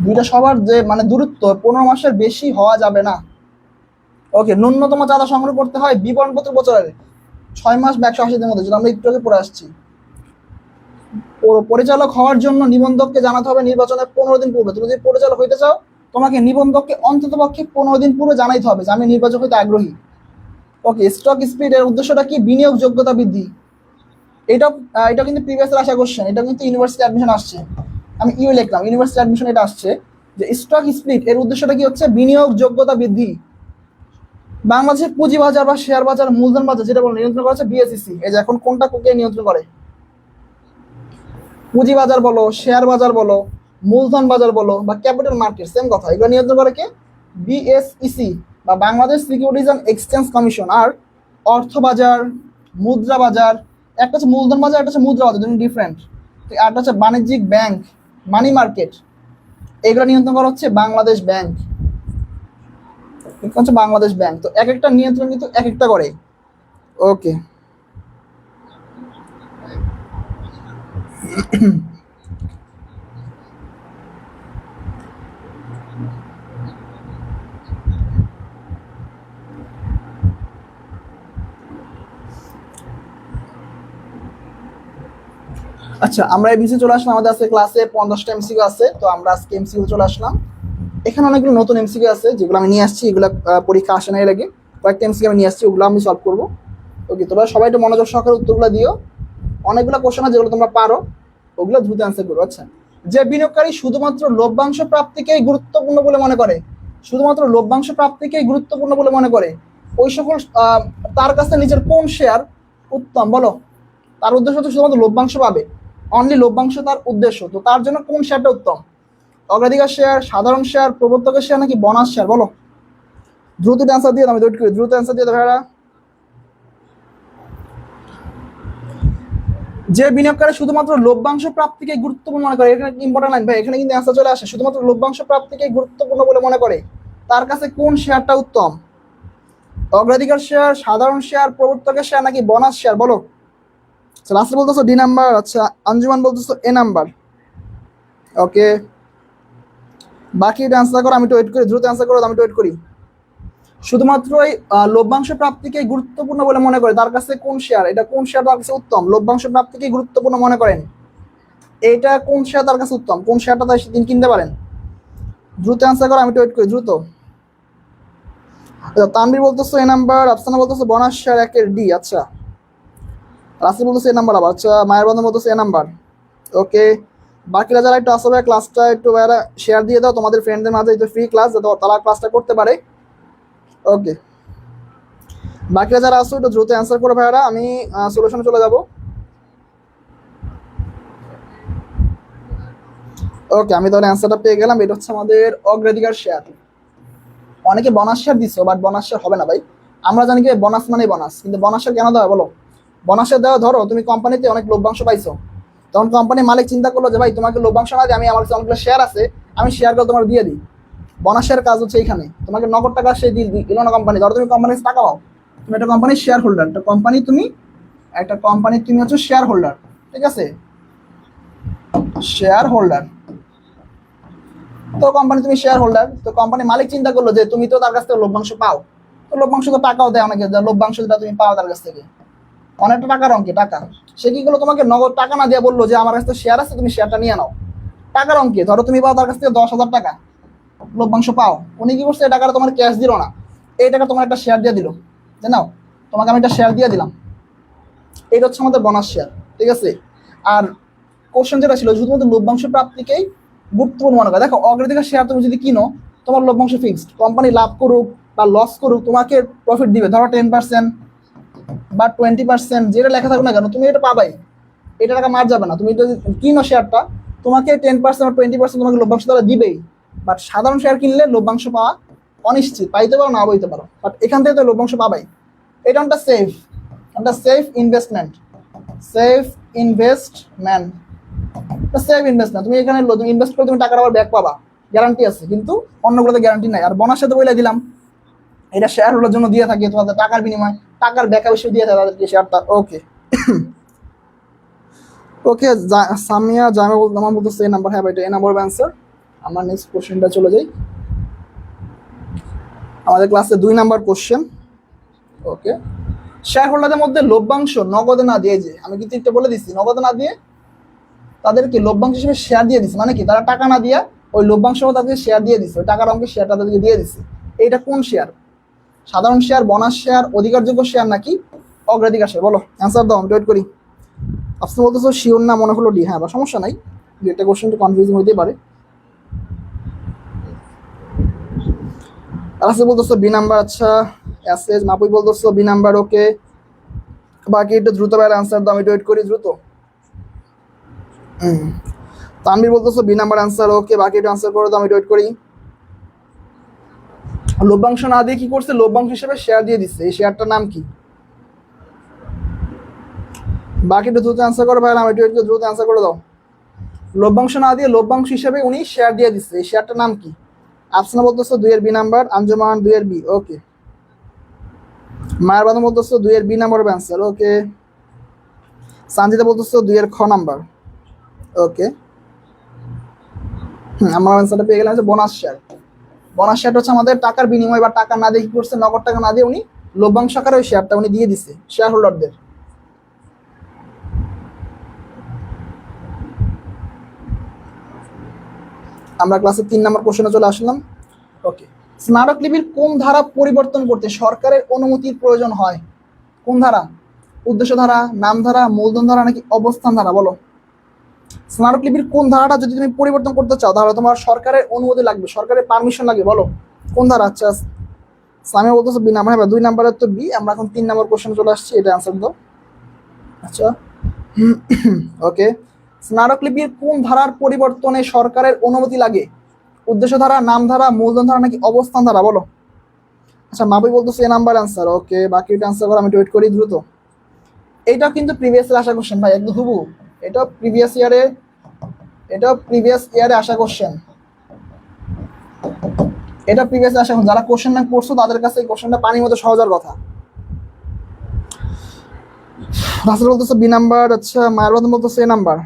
দুইটা সভার যে মানে দূরত্ব 15 মাসের বেশি হওয়া যাবে না। ওকে, ন্যূনতম চাঁদা সংগ্রহ করতে হয় বিবরণপত্র বছরের 6 মাস বা 180 দিনের মধ্যে, যেটা আমরা একটু আগে পড়ে আসছি। পরিচালক হওয়ার জন্য নিবন্ধককে জানাতে হবে নির্বাচনের 15 দিন পূর্বে। তুমি যদি পরিচালক হইতে চাও তোমাকে নিবন্ধককে অন্তত পক্ষে 15 দিন পূর্বে জানাইতে হবে যে আমি নির্বাচক হইতে আগ্রহী। ওকে, স্টক স্প্লিট এর উদ্দেশ্যটা কি? বিনিয়োগ যোগ্যতা বৃদ্ধি। এটা কিন্তু প্রিভিয়াস আসা কোশ্চেন, এটা কিন্তু ইউনিভার্সিটি অ্যাডমিশন আসছে। আমি লিখলাম ইউনিভার্সিটি অ্যাডমিশন, এটা আসছে যে স্টক স্প্লিট এর উদ্দেশ্যটা কি হচ্ছে? বিনিয়োগ যোগ্যতা বৃদ্ধি। বাংলাদেশের পুঁজিবাজার বা শেয়ার বাজার, মূলধন বাজার যেটা বলে নিয়ন্ত্রণ করা হচ্ছে বিএসইসি। এই যে এখন কোনটা কোকে নিয়ন্ত্রণ করে? পুঁজিবাজার বলো, শেয়ার বাজার বলো, মূলধন বাজার বলো বা ক্যাপিটাল মার্কেট, সেম কথা, এগুলো নিয়ন্ত্রণ করে কে? বিএসইসি বা Bangladesh securities and exchange commission. আর অর্থ বাজার, মুদ্রা বাজার, একটা হচ্ছে মূলধন বাজার, একটা হচ্ছে মুদ্রা বাজার, দুটো ডিফারেন্ট। একটা হচ্ছে বাণিজ্যিক ব্যাংক, মানি মার্কেট, এগুলো নিয়ন্ত্রণ করা হচ্ছে বাংলাদেশ ব্যাংক। হচ্ছে বাংলাদেশ ব্যাংক। তো এক একটা নিয়ন্ত্রণ কিন্তু এক একটা করে। ওকে, আচ্ছা আমরা এই বিষয়ে চলে আসলাম। আমাদের আজকে ক্লাসে 50টা এমসিকিউ আছে, তো আমরা আজকে এমসিকিউ চলে আসলাম। এখানে অনেকগুলো নতুন এমসিকিউ আছে যেগুলো আমি নিয়ে আসছি, এগুলো পরীক্ষা আসে না এর আগে। কয়েকটা এমসিকিউ আমি নিয়ে আসছি, ওগুলো আমি সলভ করবো। ওকে, তোমরা সবাই একটু মনোযোগ সহকারে উত্তরগুলো দিও। অনেকগুলো কোশ্চেন আছে যেগুলো তোমরা পারো, ওগুলো দ্রুত অ্যান্সার করো। আচ্ছা, যে বিনিয়োগকারী শুধুমাত্র লভ্যাংশ প্রাপ্তিকেই গুরুত্বপূর্ণ বলে মনে করে, শুধুমাত্র লভ্যাংশ প্রাপ্তিকেই গুরুত্বপূর্ণ বলে মনে করে, ওই সকল তার কাছে নিজের কোন শেয়ার উত্তম? বলো, তার উদ্দেশ্য তো শুধুমাত্র লভ্যাংশ পাবে, অনলি লভ্যাংশ তার উদ্দেশ্য, তো তার জন্য কোন শেয়ারটা উত্তম? অগ্রাধিকার শেয়ার, সাধারণ শেয়ার, প্রবর্তকের শেয়ার নাকি বোনাস শেয়ার? বলো, দ্রুত অ্যান্সার দিয়ে, আমি ওয়েট করি, দ্রুত অ্যান্সার দিয়ে ভাইরা। যে বিনিয়োগকারী শুধুমাত্র লভ্যাংশ প্রাপ্তিকে গুরুত্বপূর্ণ মনে করে, এখানে ইম্পর্টেন্ট লাইন ভাই, এখানে কিন্তু অ্যান্সার চলে আসে, শুধুমাত্র লভ্যাংশ প্রাপ্তিকে গুরুত্বপূর্ণ বলে মনে করে, তার কাছে কোন শেয়ারটা উত্তম? অগ্রাধিকার শেয়ার, সাধারণ শেয়ার, প্রবর্তকের শেয়ার নাকি বোনাস শেয়ার? বলো। লাস্টে বলতেছো ডি নাম্বার, আচ্ছা আঞ্জুমান বলতেছো এ নাম্বার। ওকে, বাকি অ্যান্সার করো, আমি একটু ওয়েট করি, দ্রুত অ্যান্সার করো, আমি একটু ওয়েট করি। শুধুমাত্র এই লভ্যাংশ প্রাপ্তিকে গুরুত্বপূর্ণ বলে মনে করে, তার কাছে কোন শেয়ার, এটা কোন শেয়ার তার কাছে উত্তম? লভ্যাংশ প্রাপ্তিকে গুরুত্বপূর্ণ মনে করেন, এটা কোন শেয়ার তার কাছে উত্তম, কোন শেয়ারটা তাই সেদিন কিনতে পারেন? দ্রুত অ্যান্সার করো, আমি একটু ওয়েট করি, দ্রুত। আচ্ছা, তানভীর বলতেছো এ নাম্বার, আফসানা বলতেছো বোনাস শেয়ার 1-এর ডি। আচ্ছা, রাসেল বলতেছে এ নাম্বার আবার। আচ্ছা, মায়ের বন্ধু বলতেছে এ নাম্বার। ওকে, বাকিরা যারা একটু আসবে ক্লাসটা একটু ভাইরা শেয়ার দিয়ে দাও তোমাদের ফ্রেন্ডদের মাঝে, এটা ফ্রি ক্লাস, যাতে তারা ক্লাসটা করতে পারে। ওকে, বাকিরা যারা আসো একটু দ্রুত অ্যান্সার করো ভাইয়ারা, আমি সলিউশনে চলে যাব। ওকে, আমি তাহলে অ্যান্সারটা পেয়ে গেলাম, এটা হচ্ছে আমাদের অগ্রাধিকার শেয়ার। অনেকে বোনাস শেয়ার দিচ্ছ, বাট বোনাস শেয়ার হবে না ভাই। আমরা জানি কি বোনাস মানে বোনাস, কিন্তু বোনাস শেয়ার কেন দেওয়া? বলো, বোনাস শেয়ার দেওয়া, ধরো তুমি কোম্পানিতে অনেক লভ্যাংশ পাইছো, তখন কোম্পানির মালিক চিন্তা করলো যে ভাই তোমাকে লভ্যাংশ না দিয়ে আমি, আমার কাছে অনেকগুলো শেয়ার আছে, আমি শেয়ারগুলো তোমার দিয়ে দিই। বোনাস শেয়ার কাজ হচ্ছে এইখানে, তোমাকে নগদ টাকা সে দিল না কোম্পানি। ধরো তুমি কোম্পানির টাকা পাও, তুমি একটা কোম্পানির শেয়ার হোল্ডার, একটা কোম্পানির তুমি হচ্ছে শেয়ার হোল্ডার, ঠিক আছে, শেয়ার হোল্ডার। তো কোম্পানি তুমি শেয়ার হোল্ডার, তো কোম্পানির মালিক চিন্তা করলো যে তুমি তো তার কাছ থেকে লভ্যাংশ পাও, তো লভ্যাংশ তো টাকাও দেয় অনেকে, লভ্যাংশ যেটা তুমি পাও তার কাছ থেকে অনেকটা টাকার অঙ্কে টাকা, সে কি করলো তোমাকে নগদ টাকা না দিয়ে বললো যে আমার কাছে শেয়ার আছে, তুমি শেয়ারটা নিয়ে নাও। টাকার অঙ্কে ধরো তুমি পাও তার কাছ থেকে 10,000 টাকা লভ্যাংশ পাও, উনি কি করছে এই টাকাটা তোমার ক্যাশ দিল না, এই টাকা তোমার একটা শেয়ার দিয়ে দিল। যে নাও তোমাকে আমি একটা শেয়ার দিয়ে দিলাম, এটা হচ্ছে আমাদের বোনাস শেয়ার। ঠিক আছে, আর কোশ্চেন যেটা ছিল শুধুমাত্র লভ্যাংশ প্রাপ্তিকেই গুরুত্বপূর্ণ মনে করে। দেখো অগ্রাধিকার শেয়ার তুমি যদি কিনো, তোমার লভ্যাংশ ফিক্সড, কোম্পানি লাভ করুক বা লস করুক তোমাকে প্রফিট দিবে, ধরো 10% বা 20%, যেটা লেখা থাকুক না কেন তুমি এটা পাবাই, এটা টাকা মার যাবে না। তুমি যদি কিনো শেয়ারটা, তোমাকে 10% বা 20% তোমাকে লভ্যাংশ তারা দিবেই। বাট সাধারণ শেয়ার কিনলে লভ্যাংশ পাওয়া অনিশ্চিত, পাইতে পারো না বইতে পারো, বাট এখান থেকে তো লভ্যাংশ পাবাই। এটা একটা সেফ, একটা safe investment, safe investment, safe investment. তুমি এখানে ইনভেস্ট করে তুমি টাকাটা আবার ব্যাক পাবা, গ্যারান্টি আছে, কিন্তু অন্যগুলোতে গ্যারান্টি নাই। আর বোনাস সাথে বলে দিলাম, এটা শেয়ার হোল্ডার জন্য দিয়ে থাকে, তোমাদের টাকার বিনিময় টাকার ব্যাক অবশ্যই দিয়ে থাকে তাদেরকে শেয়ারটা। ওকে ওকে, সামিয়া জামা আমার বলতেছে এই নাম্বার, হ্যাঁ ভাই এই নাম্বার অ্যান্সার। আমরা নেক্সট কোশ্চেনটা চলে যাই, আমাদের ক্লাসে 2 নাম্বার কোশ্চেন। ওকে, শেয়ার হোল্ডারদের মধ্যে লভ্যাংশ নগদে না দিয়ে, যে আমি কিন্তু একটু বলে দিচ্ছি, নগদে না দিয়ে তাদেরকে লভ্যাংশ হিসেবে শেয়ার দিয়ে দিচ্ছে, মানে কি তারা টাকা না দিয়ে ওই লভ্যাংশ তাদেরকে শেয়ার দিয়ে দিচ্ছে, ওই টাকার অঙ্কের শেয়ার তাদেরকে দিয়ে দিচ্ছে। এইটা কোন শেয়ার? সাধারণ শেয়ার, বোনাস শেয়ার, অধিকারযোগ্য শেয়ার নাকি অগ্রাধিকার শেয়ার? বলো অ্যান্সার দাও, আমি ওয়েট করি। আপনি বলতেছো শিওর না, মনে হলো ডি। হ্যাঁ বা সমস্যা নাই, দুইটা কোশ্চেন তো কনফিউজিং হইতে পারে। রাসেল বলতেছো বি নাম্বার, আচ্ছা এসএস মাপুই বলতেছো বি নাম্বার। ওকে, বাকি একটু দ্রুত ভাবে অ্যান্সার দাও, আমি ওয়েট করি দ্রুত। তানভীর বলতেছো বি নাম্বার অ্যান্সার। ওকে, বাকি একটু অ্যান্সার করে দাও, আমি ওয়েট করি। লভ্যাংশ না দিয়ে কি করছে? লভ্যাংশ হিসেবে শেয়ার দিয়ে দিচ্ছে, এই শেয়ারটার নাম কি? বাকি একটু দ্রুত অ্যান্সার করো ভাই, আমি ওয়েট করি, দ্রুত অ্যান্সার করে দাও। লভ্যাংশ না দিয়ে লভ্যাংশ হিসেবে উনি শেয়ার দিয়ে দিচ্ছে, এই শেয়ারটার নাম কি? আফসানা বলতেছো 2 এর বি নাম্বার, আঞ্জুমান 2 এর বি। ওকে, মায়ের বাদা বলতেছো 2 এর বি নাম্বার অ্যান্সার। ওকে, সানজিদা বলতেছো 2 এর খ নাম্বার। ওকে, আমার অ্যান্সারটা পেয়ে গেলাম, বোনাস শেয়ার। বোনাস শেয়ার হচ্ছে আমাদের টাকার বিনিময় বা টাকা না দিয়ে কি করছে, নগদ টাকা না দিয়ে উনি লভ্যাংশ আকারে ওই শেয়ারটা উনি দিয়ে দিচ্ছে শেয়ার হোল্ডারদের। আমরা ক্লাসে 3 নাম্বার কোশ্চেনে চলে আসলাম। ওকে, স্মারকলিপির কোন ধারা পরিবর্তন করতে সরকারের অনুমতির প্রয়োজন হয়? কোন ধারা? উদ্দেশ্য ধারা, নাম ধারা, মূলধন ধারা নাকি অবস্থান ধারা? বলো স্মারকলিপির কোন ধারাটা যদি তুমি পরিবর্তন করতে চাও তাহলে তোমার সরকারের অনুমতি লাগবে, সরকারের পারমিশন লাগবে। বলো কোন ধারা? আচ্ছা সামিয়া বলতেছো বি নাম্বার, হ্যাঁ 2 নাম্বারের তো বি। আমরা এখন 3 নাম্বার কোশ্চেন চলে আসছি, এটা অ্যান্সার দাও। আচ্ছা ওকে, স্মারকলিপির কোন ধারার পরিবর্তনে সরকারের অনুমতি লাগে? উদ্দেশ্য ধারা, নাম ধারা, মূলধন ধারা নাকি অবস্থান ধারা? বলো। আচ্ছা মাবুই বলতেছে এ নাম্বার অ্যান্সার। ওকে, বাকি অ্যান্সার করো, আমি ওয়েট করি দ্রুত। এইটাও কিন্তু প্রিভিয়াস ইয়ারে আসা কোশ্চেন ভাই, একদম হুবহু। এটাও প্রিভিয়াস ইয়ারে আসা কোশ্চেন, এটা প্রিভিয়াস আসা। যারা কোশ্চেন ব্যাংক পড়ছো তাদের কাছে এই কোশ্চেনটা পানির মতো সহজার কথা। রাসেল বলতেছে বি নাম্বার, আচ্ছা মায়ের বাদন বলতেছে এ নাম্বার।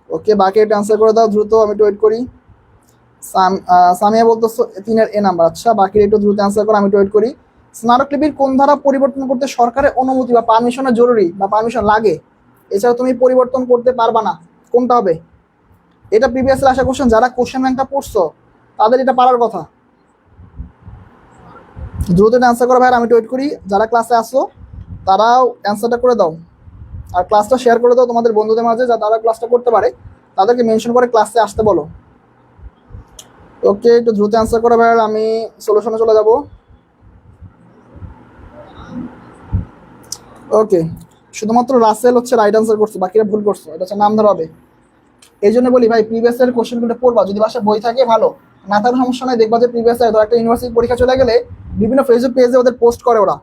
ওকে, বাকি এটা অ্যান্সার করে দাও দ্রুত, আমি একটু ওয়েট করি। সামিয়া বলতেছো 3 এর এ নাম্বার। আচ্ছা বাকি একটু দ্রুত অ্যান্সার করো, আমি একটু ওয়েট করি। স্মারকলিপির কোন ধারা পরিবর্তন করতে সরকারের অনুমতি বা পারমিশনের জরুরি বা পারমিশন লাগে, এছাড়া তুমি পরিবর্তন করতে পারবা না? কোনটা হবে? এটা প্রিভিয়াস আসা কোশ্চেন, যারা কোশ্চেন ব্যাংকটা পড়ছো তাদের এটা পারার কথা। দ্রুত অ্যান্সার করো ভাই, আমি একটু ওয়েট করি। যারা ক্লাসে আসো তারাও অ্যান্সারটা করে দাও, আর ক্লাসটা শেয়ার করে দাও তোমাদের বন্ধুদের মাঝে, যা তারা ক্লাসটা করতে পারে তাদেরকে মেনশন করে ক্লাসে আসতে বলো। ওকে, একটু দ্রুত অ্যান্সার করো ভাই, আমি সলিউশনে চলে যাব। ওকে, শুধুমাত্র রাসেল হচ্ছে রাইট অ্যান্সার করছে, বাকিরা ভুল করছো। এটা হচ্ছে নাম ধরা হবে। এই জন্য বলি ভাই প্রিভিয়াস এর কোশ্চেনগুলো পড়বা, যদি বাসায় বই থাকে ভালো, না থাকলে সমস্যা নাই। দেখবা যে প্রিভিয়াস এর একটা ইউনিভার্সিটি পরীক্ষা চলে গেলে বিভিন্ন ফেসবুক পেজে ওদের পোস্ট করে ওরা।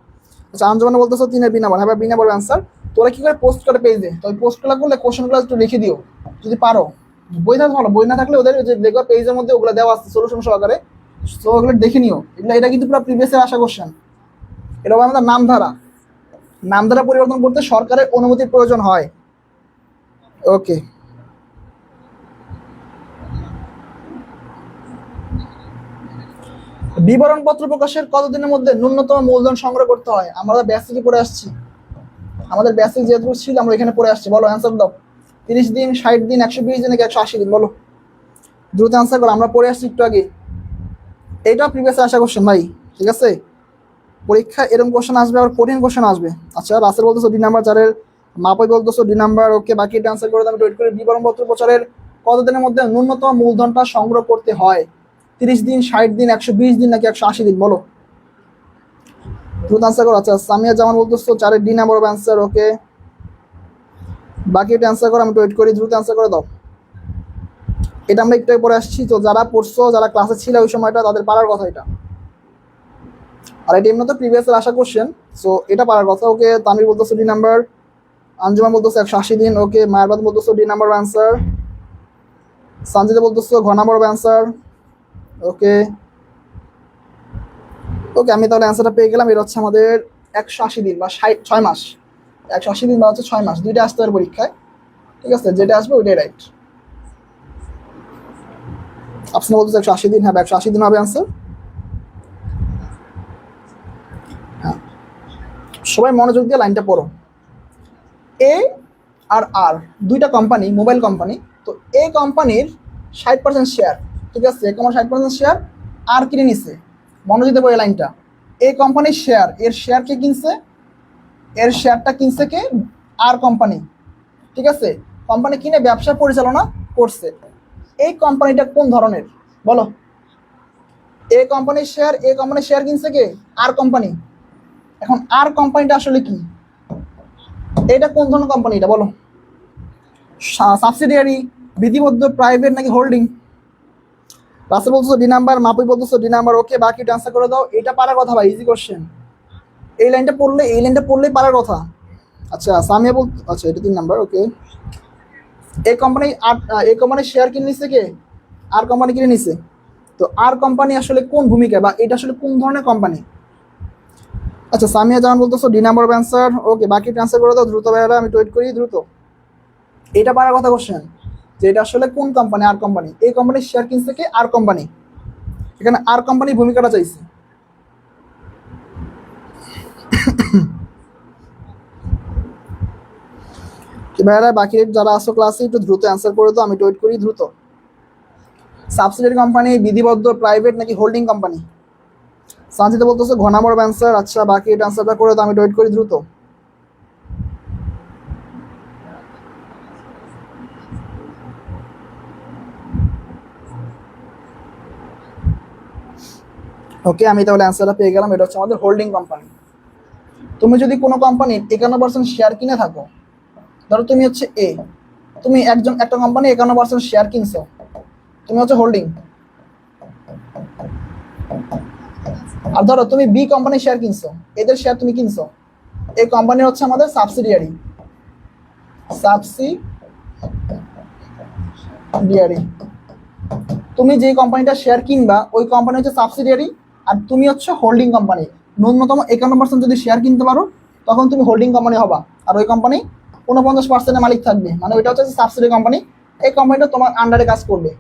আচ্ছা আঞ্জুমানে বলতেছো 3 এর বি নাম্বার, হ্যাঁ বি নাম্বার অ্যান্সার। তোরা কি করে পোস্ট করে পেজে, তো ওই পোস্টগুলো করলে কোশ্চেনগুলো একটু লিখে দিও যদি পারো। বই থাকলে ভালো, বই না থাকলে ওদের যে দেখবা পেজের মধ্যে ওগুলো দেওয়া আছে সলিউশন সহকারে, তো ওগুলো দেখে নিও। এটা কিন্তু পুরো প্রিভিয়াস এর আসা কোশ্চেন। এটা আমাদের নাম ধারা, নাম ধারা পরিবর্তন করতে সরকারের অনুমতির প্রয়োজন হয়। ওকে, বিবরণপত্র প্রকাশের কতদিনের মধ্যে ন্যূনতম মূলধন সংগ্রহ করতে হয়? আমরা বেসিকে পড়ে আসছি, আমাদের বেসিক যেহেতু ছিল আমরা এখানে পড়ে আসছি। বলো অ্যান্সার দাও, 30 দিন, 60 দিন, 120 দিন নাকি 180 দিন? বলো দ্রুত অ্যান্সার করো, আমরা পড়ে আসছি একটু আগে। এইটা প্রিভিয়াস আসা কোশ্চেন ভাই, ঠিক আছে। পরীক্ষায় এরকম কোশ্চেন আসবে, আর কঠিন কোশ্চেন আসবে। আচ্ছা, রাসেল বলতেছো ডি নাম্বার, চারের মাপই বলতেছো ডি নাম্বার। ওকে, বাকি এটা আনসার করে আমি ওয়েট করি। বিবরণপত্র প্রচারের কতদিনের মধ্যে ন্যূনতম মূলধনটা সংগ্রহ করতে হয়? 30 দিন, 60 দিন, 120 দিন, নাকি 180 দিন? বলো, দ্রুত আনসার করো। আচ্ছা, সামিয়া জামান বলতেছো চারের ডি নাম্বার অফ অ্যান্সার। ওকে, বাকি এটা আনসার করো, আমি ওয়েট করি। দ্রুত আনসার করে দাও। এটা আমরা একটু পরে আসছি, তো যারা পড়ছো, যারা ক্লাসে ছিল ওই সময়টা, তাদের পারার কথা এটা। আর এটা এমনি তো প্রিভিয়াস এর আসা কোশ্চেন, সো এটা পারার কথা। ওকে, তামির বলতেছো ডি নাম্বার, আঞ্জুমান বলতেছো 180 দিন। ওকে, মায়াবাদ বলতেছো ডি নাম্বার অ্যান্সার, সঞ্জিতা বলতেছো ঘ নাম্বার অ্যান্সার। ওকে ওকে, আমি তাহলে অ্যান্সারটা পেয়ে গেলাম। এটা হচ্ছে আমাদের 180 দিন বা 6 মাস। 180 দিন বা হচ্ছে 6 মাস, দুইটা আসতে পারে পরীক্ষায়। ঠিক আছে, যেটা আসবে ওইটাই রাইট। আপনি বলতেছে 180 দিন, হ্যাঁ 180 দিন হবে অ্যান্সার। হ্যাঁ, সবাই মনোযোগ দিয়ে লাইনটা পড়ো। এ আর আর দুইটা কোম্পানি, মোবাইল কোম্পানি। তো এ কোম্পানির 60% শেয়ার, ঠিক আছে, এ কোম্পানির 60% শেয়ার আর কিনে নিছে। মনোযোগ দিয়ে পড়ো লাইনটা। এ কোম্পানির শেয়ার, এর শেয়ার কে কিনছে? এর শেয়ারটা কিনছে কে? আর কোম্পানি। ঠিক আছে, কোম্পানি কিনে ব্যবসা পরিচালনা করছে। এই কোম্পানিটা কোন ধরনের? বলো, এ কোম্পানির শেয়ার কিনছে কে? আর কোম্পানি। এখন আর কোম্পানিটা আসলে কি? এটা কোন ধরনের কোম্পানি এটা বলো? সাবসিডিয়ারি, বিধিবদ্ধ, প্রাইভেট, নাকি হোল্ডিং? রাসেল বলতেছো ডি নাম্বার, মাপুই বলতেছো ডি নাম্বার। ওকে, বাকি ট্রান্সফার করে দাও। এটা পারার কথা ভাই, ইজি কোশ্চেন। এই লাইনটা পড়লেই পারার কথা। আচ্ছা, সামিয়া বল, আচ্ছা এটা 3 নাম্বার। ওকে, এই কোম্পানির শেয়ার কিনে নিছে কে? আর কোম্পানি কিনে নিছে। তো আর কোম্পানি আসলে কোন ভূমিকা, বা এটা আসলে কোন ধরনের কোম্পানি? আচ্ছা, সামিয়া জামান বলতেছো ডি নাম্বার অ্যান্সার। ওকে, বাকি ট্রান্সফার করে দাও দ্রুত ভাইয়ারা, আমি ওয়েট করি দ্রুত। এটা পারার কথা কোশ্চেন, যে এটা আসলে কোন কোম্পানি। আর কোম্পানি, এই কোম্পানির শেয়ার কিনছে কে? আর কোম্পানি। এখানে আর কোম্পানির ভূমিকাটা চাইছে। ভাইয়ারা বাকি যারা আসো ক্লাসে একটু দ্রুত অ্যান্সার করে দাও, আমি ওয়েট করি দ্রুত। সাবসিডিয়ারি কোম্পানি, বিধিবদ্ধ, প্রাইভেট, নাকি হোল্ডিং কোম্পানি? সানজিদা বলতেছে ঘ নাম্বার অ্যান্সার। আচ্ছা, বাকি এটা অ্যান্সারটা করে দাও, আমি ওয়েট করি দ্রুত। ওকে, আমি তাহলে অ্যান্সারটা পেয়ে গেলাম। এটা হচ্ছে আমাদের হোল্ডিং কোম্পানি। তুমি যদি কোনো কোম্পানির 51% শেয়ার কিনে থাকো, ধরো তুমি হচ্ছে এ, তুমি একটা কোম্পানি 51% শেয়ার কিনছো, তুমি হচ্ছে হোল্ডিং। আর ধরো তুমি বি কোম্পানির শেয়ার কিনছো, এদের শেয়ার তুমি কিনছো, এই কোম্পানি হচ্ছে আমাদের সাবসিডিয়ারি। সাবসিডিয়ারি, তুমি যে কোম্পানিটা শেয়ার কিনবা ওই কোম্পানি হচ্ছে সাবসিডিয়ারি, আর তুমি হচ্ছে হোল্ডিং কোম্পানি। ন্যূনতম 51% যদি শেয়ার কিনতে পারো, তখন তুমি হোল্ডিং কোম্পানি হবা, আর ওই কোম্পানি 49% মালিক থাকবে, মানে ওইটা হচ্ছে সাবসিডি কোম্পানি। এই কোম্পানিটা তোমার আন্ডারে কাজ করবে।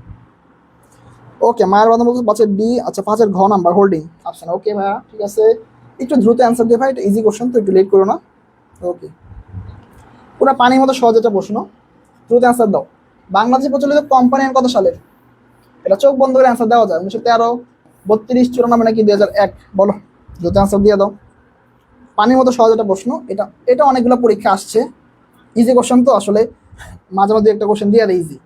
ওকে, মায়ের বাধা বলতে 5-এর ডি। আচ্ছা, 5-এর ঘ নাম্বার হোল্ডিং অপশন। ওকে ভাইয়া, ঠিক আছে, একটু দ্রুত অ্যান্সার দিয়ে ভাই, এটা ইজি কোশ্চেন, তো একটু লেট করো না। ওকে, পুরো পানির মতো সহজ একটা প্রশ্ন, দ্রুত অ্যান্সার দাও। বাংলাদেশে প্রচলিত কোম্পানি আইন কত সালের? এটা চোখ বন্ধ করে অ্যান্সার দেওয়া যায়। 1913, 32, 94, নাকি 2001? বলো, দ্রুত অ্যান্সার দিয়ে দাও। পানির মতো সহজ একটা প্রশ্ন এটা। এটা অনেকগুলো পরীক্ষা আসছে, ইজি কোশ্চেন তো আসলে, মাঝে মাঝে একটা কোশ্চেন দিয়ে দেয় ইজি।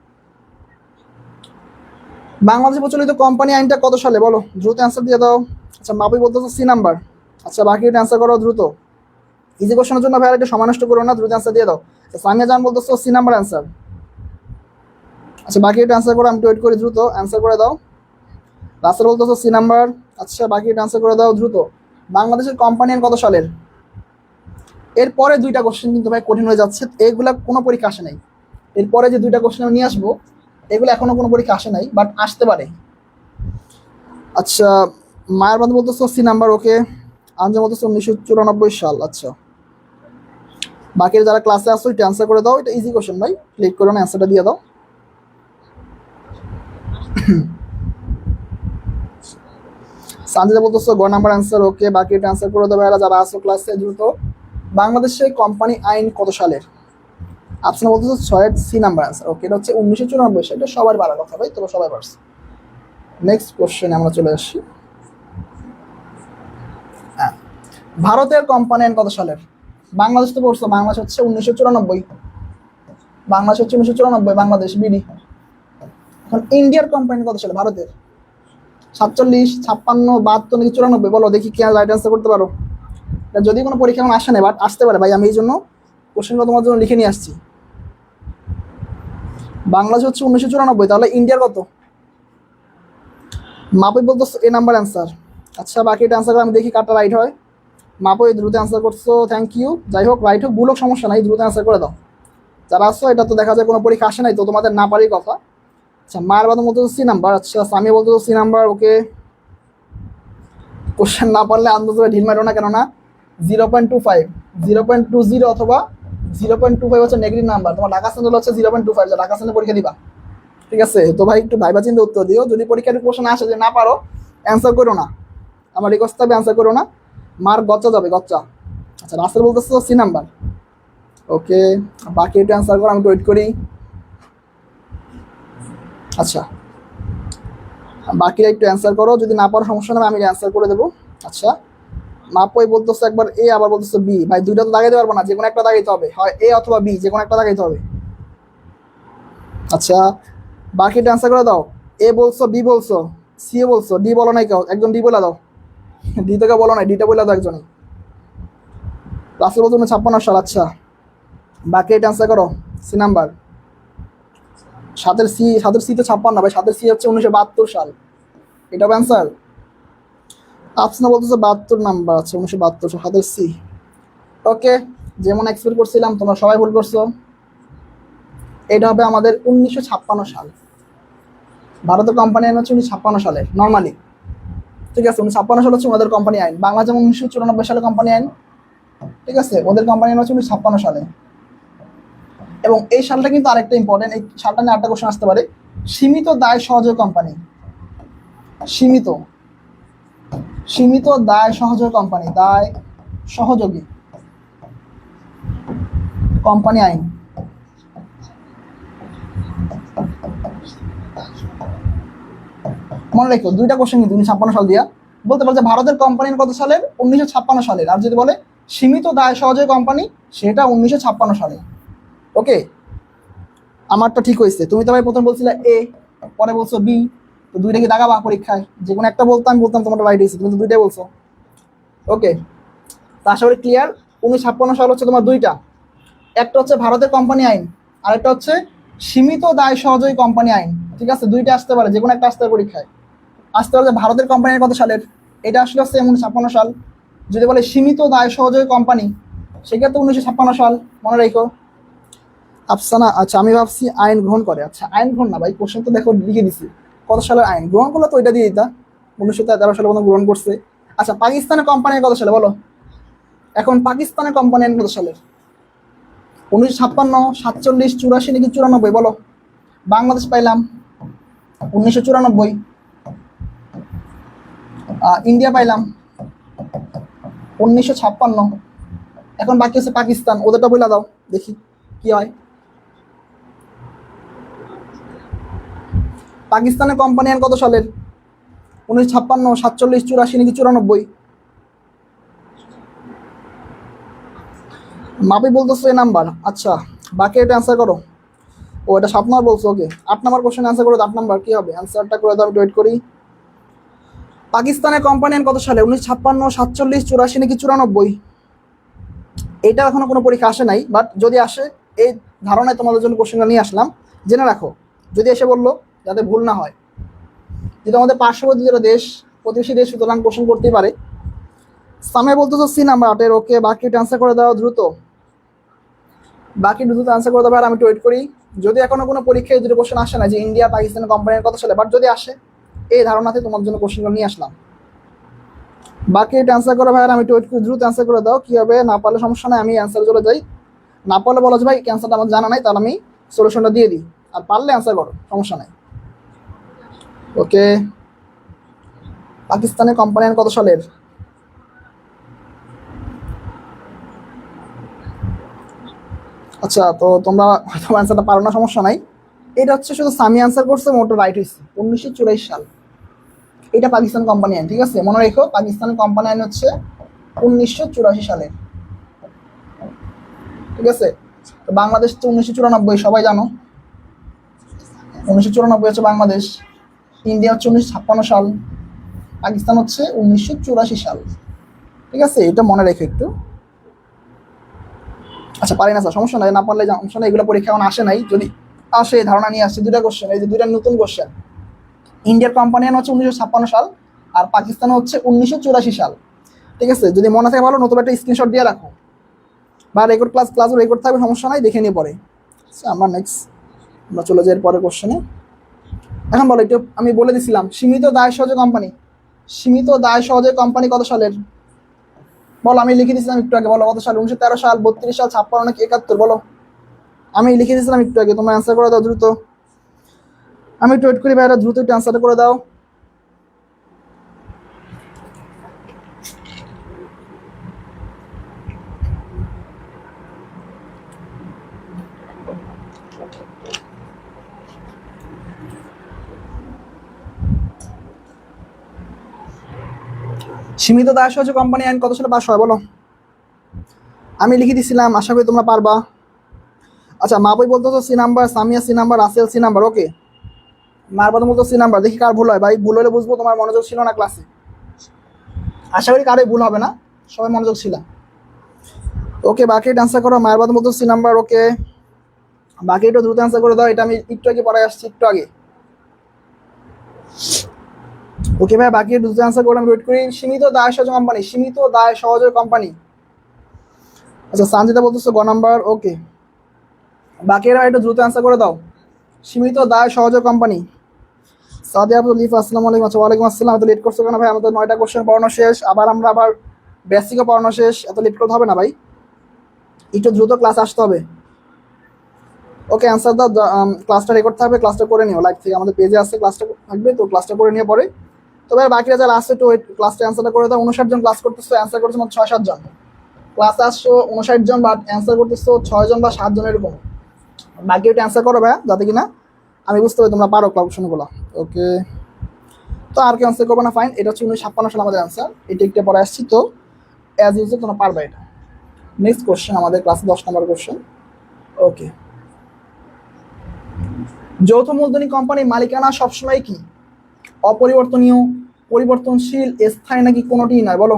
বাংলাদেশে প্রচলিত কোম্পানি আইনটা কত সালে? বলো, দ্রুত অ্যান্সার দিয়ে দাও। আচ্ছা, মাপি বলতেছো সি নাম্বার। আচ্ছা, বাকি অ্যান্সার করো দ্রুত। ইজি কোশ্চেনের জন্য ভাই একটু সময় নষ্ট করো না, দ্রুত অ্যান্সার দিয়ে দাও। সামিয়া জান বলতেছো সি নাম্বার অ্যান্সার। আচ্ছা, বাকি অ্যান্সার করো, আমি ওয়েট করি, দ্রুত অ্যান্সার করে দাও। রাসেল বলতেছো সি নাম্বার। আচ্ছা, বাকি অ্যান্সার করে দাও দ্রুত। বাংলাদেশের কোম্পানি আইন কত সালের? এরপরে দুইটা কোশ্চেন কিন্তু ভাই কঠিন হয়ে যাচ্ছে, এগুলা কোনো পরীক্ষা আসে নাই। এরপরে যে দুইটা কোশ্চেন আমি নিয়ে আসবো, এগুলো এখনো কোনো পরীক্ষা আসে নাই, বাট আসতে পারে। আচ্ছা, মায়ের বান্ধব বলতেছো সি নাম্বার। ওকে, আঞ্জাম বলতেছো 1994 সাল। আচ্ছা, বাকি যারা ক্লাসে আসো এটা অ্যান্সার করে দাও। এটা ইজি কোশ্চেন ভাই, ক্লিক করে না, অ্যান্সারটা দিয়ে দাও। সানজিদা বলতেছো গ নাম্বার অ্যান্সার। ওকে, বাকি এটা অ্যান্সার করে দেবে এরা যারা আসো ক্লাসে দ্রুত। বাংলাদেশে কোম্পানি আইন কত সালের? আপনি বলতেছো 6-এর সি নাম্বার অ্যান্সার। ওকে, এটা হচ্ছে 1994 সাল। এটা সবার বাড়ার কথা ভাই, তোমরা সবাই পারছো। নেক্সট কোশ্চেনে আমরা চলে আসছি। হ্যাঁ, ভারতের কোম্পানি আইন কত সালের? বাংলাদেশ তো পড়ছো, বাংলাদেশ হচ্ছে 1994। বাংলাদেশ হচ্ছে 1994, বাংলাদেশ বিডি। এখন ইন্ডিয়ার কোম্পানি কত সালে ভারতের? 47, 56, 72 নাকি 94? বলো দেখি কে রাইট অ্যান্সার করতে পারো। এটা যদি কোনো পরীক্ষা এখন আসে না, বাট আসতে পারে ভাই, আমি এই জন্য কোশ্চেনটা তোমার জন্য লিখে নিয়ে আসছি। বাংলাদেশ হচ্ছে 1994, তাহলে ইন্ডিয়ার কত? মাপই বলতো এ নাম্বার অ্যান্সার। আচ্ছা বাকি এটা অ্যান্সার করে আমি দেখি কারটা রাইট হয়। মাপই দ্রুত অ্যান্সার করছো, থ্যাংক ইউ। যাই হোক, রাইট হোক ভুল হোক সমস্যা নাই, দ্রুত অ্যান্সার করে দাও। যারা আসছো এটা তো দেখা যায় কোনো পরীক্ষা আসে নাই, তো তোমাদের না পারি কথা। আচ্ছা মায়ের বাদ বলতো সি নাম্বার। আচ্ছা আমি বলতো সি নাম্বার, ওকে। কোশ্চেন না পারলে আন্দাজে ঢিল মারো না, কেননা 0.25, 0.20 অথবা 0.25 হচ্ছে নেগেটিভ নাম্বার। তোমার ঢাকা সেন্ট্রাল হচ্ছে 0.25, ঢাকা সেন্ট্রাল পরীক্ষা দিবা, ঠিক আছে? তো ভাই একটু ভাইবা চিন্তা উত্তর দিও। যদি পরীক্ষার কোশ্চেন আসে যে না পারো, অ্যান্সার করো না, আমার রিকোয়েস্ট হবে অ্যান্সার করো না, মার্ক গচ্চা যাবে, গচ্চা। আচ্ছা রাসেল বলতেছো সি নাম্বার, ওকে। বাকি এটা অ্যান্সার করো, আমি ওয়েট করি। আচ্ছা বাকিরা একটু অ্যান্সার করো, যদি না পারো সমস্যা নেই, আমি অ্যান্সার করে দেবো। আচ্ছা মাপই বলতেছে একবার এ, আবার বলতেছে বি। ভাই দুইটা তো দাগাইতে পারবো না, যে কোনো একটা দাগাইতে হবে, হয় এ অথবা বি, যে কোনো একটা দাগাইতে হবে। আচ্ছা বাকিটা অ্যান্সার করে দাও। এ বলছো, বি বলছো, সি এ বলছো, ডি বলো নাই কেউ, একজন ডি বলে দাও। ডি থেকে বলো নাই, ডিটা বলে দাও একজনই। রাসেল বলতো 56 সাল। আচ্ছা বাকি এটা অ্যান্সার করো, সি নাম্বার। সাতের সি তো 56 ভাই, সাতের সি হচ্ছে 1972 সাল, এটা অ্যান্সার। আফসানা বলতেছে 72 নাম্বার। আচ্ছা 1972, হাতের সি। ওকে, যেমন এক্সপেক্ট করছিলাম তোমরা সবাই ভুল করছো। এটা হবে আমাদের 1956 সাল। ভারতের কোম্পানি আইন হচ্ছে 1956 সালের নর্মালি, ঠিক আছে? 1956 সাল হচ্ছে ওদের কোম্পানি আইন। বাংলা যেমন 1994 সালে কোম্পানি আইন, ঠিক আছে? ওদের কোম্পানি আইন হচ্ছে 1956 সালে। এবং এই সালটা কিন্তু আরেকটা ইম্পর্টেন্ট, এই সালটা নিয়ে আরেকটা কোশ্চেন আসতে পারে। সীমিত দায় সহযোগী কোম্পানি, সীমিত সীমিত দায় সহযোগী কোম্পানি, দায় সহযোগী কোম্পানি আইন। মনে রেখো দুইটা কোশ্চেন কিন্তু 1956 সাল দিয়া বলতে পারো যে ভারতের কোম্পানি কত সালের? 1956 সালের। আর যদি বলে সীমিত দায় সহযোগী কোম্পানি, সেটা 1956 সালে। ওকে, আমারটা ঠিক হয়েছে। তুমি তো ভাই প্রথম বলছিলে এ, পরে বলছো বি, তো দুইটা কি দাগাবা পরীক্ষায়? যে কোনো একটা বলতাম, আমি বলতাম তোমারটা রাইট হয়েছে, তুমি তো দুইটাই বলছো। ওকে, তা আশা করি ক্লিয়ার। 1956 সাল হচ্ছে তোমার দুইটা, একটা হচ্ছে ভারতের কোম্পানি আইন, আর একটা হচ্ছে সীমিত দায় সহযোগী কোম্পানি আইন, ঠিক আছে? দুইটা আসতে পারে, যে কোনো একটা আসতে পারে পরীক্ষায়। আসতে পারে ভারতের কোম্পানি কত সালের, এটা আসলে হচ্ছে 1956 সাল। যদি বলে সীমিত দায় সহযোগী কোম্পানি, সেক্ষেত্রে 1956 সাল, মনে রেখো। আফসানা, আচ্ছা আমি ভাবছি আইন গ্রহণ করে। আচ্ছা আইন গ্রহণ না ভাই, কোশ্চেন তো দেখো লিখে দিছি কত সালের আইন গ্রহণ করলো, তো এটা দিয়ে দিতা 1913 সালে মতো গ্রহণ করছে। আচ্ছা পাকিস্তানের কোম্পানি কত সালে বলো? এখন পাকিস্তানের কোম্পানি আইন কত সালের? 1956, 47, 84 নাকি 94? বলো। বাংলাদেশ পাইলাম 1994, ইন্ডিয়া পাইলাম 1956। এখন বাকি আছে পাকিস্তান, ওদেরটা বলে দাও দেখি কি হয়। পাকিস্তানের কোম্পানি আইন কত সালের? 1956, 47, 84 নাকি 94? মাপি বলতেছো এই নাম্বার। আচ্ছা বাকি এটা অ্যান্সার করো। ও এটা 7 নাম্বার বলছো, ওকে। 8 নাম্বার কোশ্চেন অ্যান্সার করো, 8 নাম্বার কি হবে? অ্যান্সারটা করে দাও, আমি ওয়েট করি। পাকিস্তানের কোম্পানি আইন কত সালে? 1956, 47, 84 নাকি 94? এটা এখনো কোনো পরীক্ষা আসে নাই, বাট যদি আসে এই ধারণায় তোমাদের জন্য কোশ্চেনটা নিয়ে আসলাম, জেনে রাখো। যদি এসে বললো, যাতে ভুল না হয়, যেহেতু আমাদের পার্শ্ববর্তী যেটা দেশ, প্রতিবেশী দেশ, সুতরাং কোশ্চেন করতেই পারে। সামনে বলতেছো সি নাম্বার 8-এর, ওকে। বাকি অ্যান্সার করে দাও দ্রুত, বাকি দ্রুত অ্যান্সার করে দেবো, আর আমি একটু ওয়েট করি। যদি এখনো কোনো পরীক্ষায় যদি কোশ্চেন আসে না যে ইন্ডিয়া পাকিস্তানের কোম্পানির কত সালে, বাট যদি আসে এই ধারণাতে তোমার জন্য কোশ্চেনটা নিয়ে আসলাম। বাকি এটা অ্যান্সার করে ভাই, আর আমি একটু ওয়েট করি, দ্রুত অ্যান্সার করে দাও। কি হবে? না পারলে সমস্যা নাই, আমি অ্যান্সার চলে যাই। না পারলে বলো যে ভাই ক্যান্সারটা আমার জানা নাই, তাহলে আমি সলিউশনটা দিয়ে দিই। আর পারলে অ্যান্সার করো, সমস্যা নাই। ওকে, পাকিস্তানের কোম্পানি কত সালের? আচ্ছা তো তোমরা হয়তো অ্যান্সারটা পারো না, সমস্যা নাই। এটা হচ্ছে শুধু সামি অ্যান্সার করছে, মোটর রাইট হয়েছে 1984 সাল। এটা পাকিস্তান কোম্পানি আইন, ঠিক আছে? মনে রেখো পাকিস্তান কোম্পানি আইন হচ্ছে 1984 সালের। ঠিক আছে, তো বাংলাদেশ তো 1994, সবাই জানো 1994 হচ্ছে বাংলাদেশ। ইন্ডিয়া হচ্ছে 1956 সাল, পাকিস্তান হচ্ছে 1984 সাল। ঠিক আছে, এটা মনে রেখে একটু। আচ্ছা পারি না স্যার, সমস্যা নাই, না পারলে সমস্যা নাই, এগুলো পরীক্ষা এখন আসে নাই, যদি আসে ধারণা নিয়ে আসছে। দুটা কোশ্চেন, এই যে দুইটা নতুন কোশ্চেন। ইন্ডিয়ার কোম্পানিয়ান হচ্ছে 1956 সাল, আর পাকিস্তান হচ্ছে 1984 সাল। ঠিক আছে, যদি মনে থাকে ভালো, নতুন একটা স্ক্রিনশট দিয়ে রাখো, বা রেকর্ড ক্লাসও রেকর্ড থাকবে, সমস্যা নাই, দেখে নিয়ে পরে। আচ্ছা আমরা নেক্সট, আমরা চলে যাই পরের কোশ্চেনে। এখন বলো একটু, আমি বলে দিছিলাম সীমিত দায় সহজে কোম্পানি, সীমিত দায় সহজে কোম্পানি কত সালের? বলো, আমি লিখে দিয়েছিলাম একটু আগে, বলো কত সাল? 1913 সাল, 32 সাল, 56 নাকি 71? বলো, আমি লিখে দিয়েছিলাম একটু আগে, তোমরা অ্যান্সার করে দাও দ্রুত। আমি একটু ওয়েট করি ভাইরা, দ্রুত একটু অ্যান্সারটা করে দাও। সীমিত দায় সহজে কোম্পানি আইন কত সালে পাস হয়? বলো, আমি লিখে দিছিলাম, আশা করি তোমরা পারবা। আচ্ছা মাপই বলতো তো C number, Samia C number, Rasel C number, okay. মারবাদ বলতো সি নাম্বার, দেখি কার ভুল হয় ভাই, ভুল হলে বুঝবো তোমার মনোযোগ ছিল না ক্লাসে। আশা করি কারোই ভুল হবে না, সবাই মনোযোগ ছিল। ওকে বাকি অ্যান্সার করো, মারবাদ বলতো সি নাম্বার, ওকে। বাকি একটু দ্রুত অ্যান্সার করে দাও, এটা আমি একটু আগে পড়ায় আসছি, একটু আগে। ওকে ভাই বাকি দ্রুত অ্যান্সার করে আমি ওয়েট করি। সীমিত দায় সহজ কোম্পানি, সীমিত দায় সহজ কোম্পানি। আচ্ছা সানজিদা বলতেছো গ নাম্বার, ওকে। বাকিরা একটু দ্রুত অ্যান্সার করে দাও, সীমিত দায় সহজ কোম্পানি। সাদিয়া আব্দুল লিফ, আসসালামু আলাইকুম। আচ্ছা ওয়ালাইকুম আসসালাম। এত লেট করছো কেন ভাই? আমাদের 9টা কোশ্চেন পড়ানো শেষ, আবার বেসিকও পড়ানো শেষ, এত লেট করতে হবে না ভাই, একটু দ্রুত ক্লাস আসতে হবে। ওকে অ্যান্সার দাও, ক্লাসটা রেকর্ড থাকবে, ক্লাসটা করে নিও লাইভ থেকে, আমাদের পেজে আসছে ক্লাসটা থাকবে, তো ক্লাসটা করে নিয়ে পরে। তবে বাকিরা যারা আসছে একটু ক্লাসটা অ্যান্সারটা করে দাও। 59 জন ক্লাস করতেছো, অ্যান্সার করতেছো 6-7 জন, ক্লাসে আসছো 59 জন, বাট অ্যান্সার করতেছো 6 জন বা 7 জন এরকম। বাকি ওটা অ্যান্সার করো ভাই, যাতে কিনা আমি বুঝতে পারি তোমরা পারো কোশ্চেনগুলো। ওকে, তো আর কি অ্যান্সার করবো না, ফাইন। এটা হচ্ছে 1956 সাল আমাদের অ্যান্সার, এটা একটা পরে আসছি, তো অ্যাজ ইউজুয়াল তোমরা পারবে এটা। নেক্সট কোশ্চেন আমাদের ক্লাসে 10 নম্বর কোশ্চেন। ওকে, যৌথ মূলধনী কোম্পানির মালিকানা সবসময় কি? অপরিবর্তনীয়, পরিবর্তনশীল, স্থায়ী নাকি কোনোটিই নয়? বলো,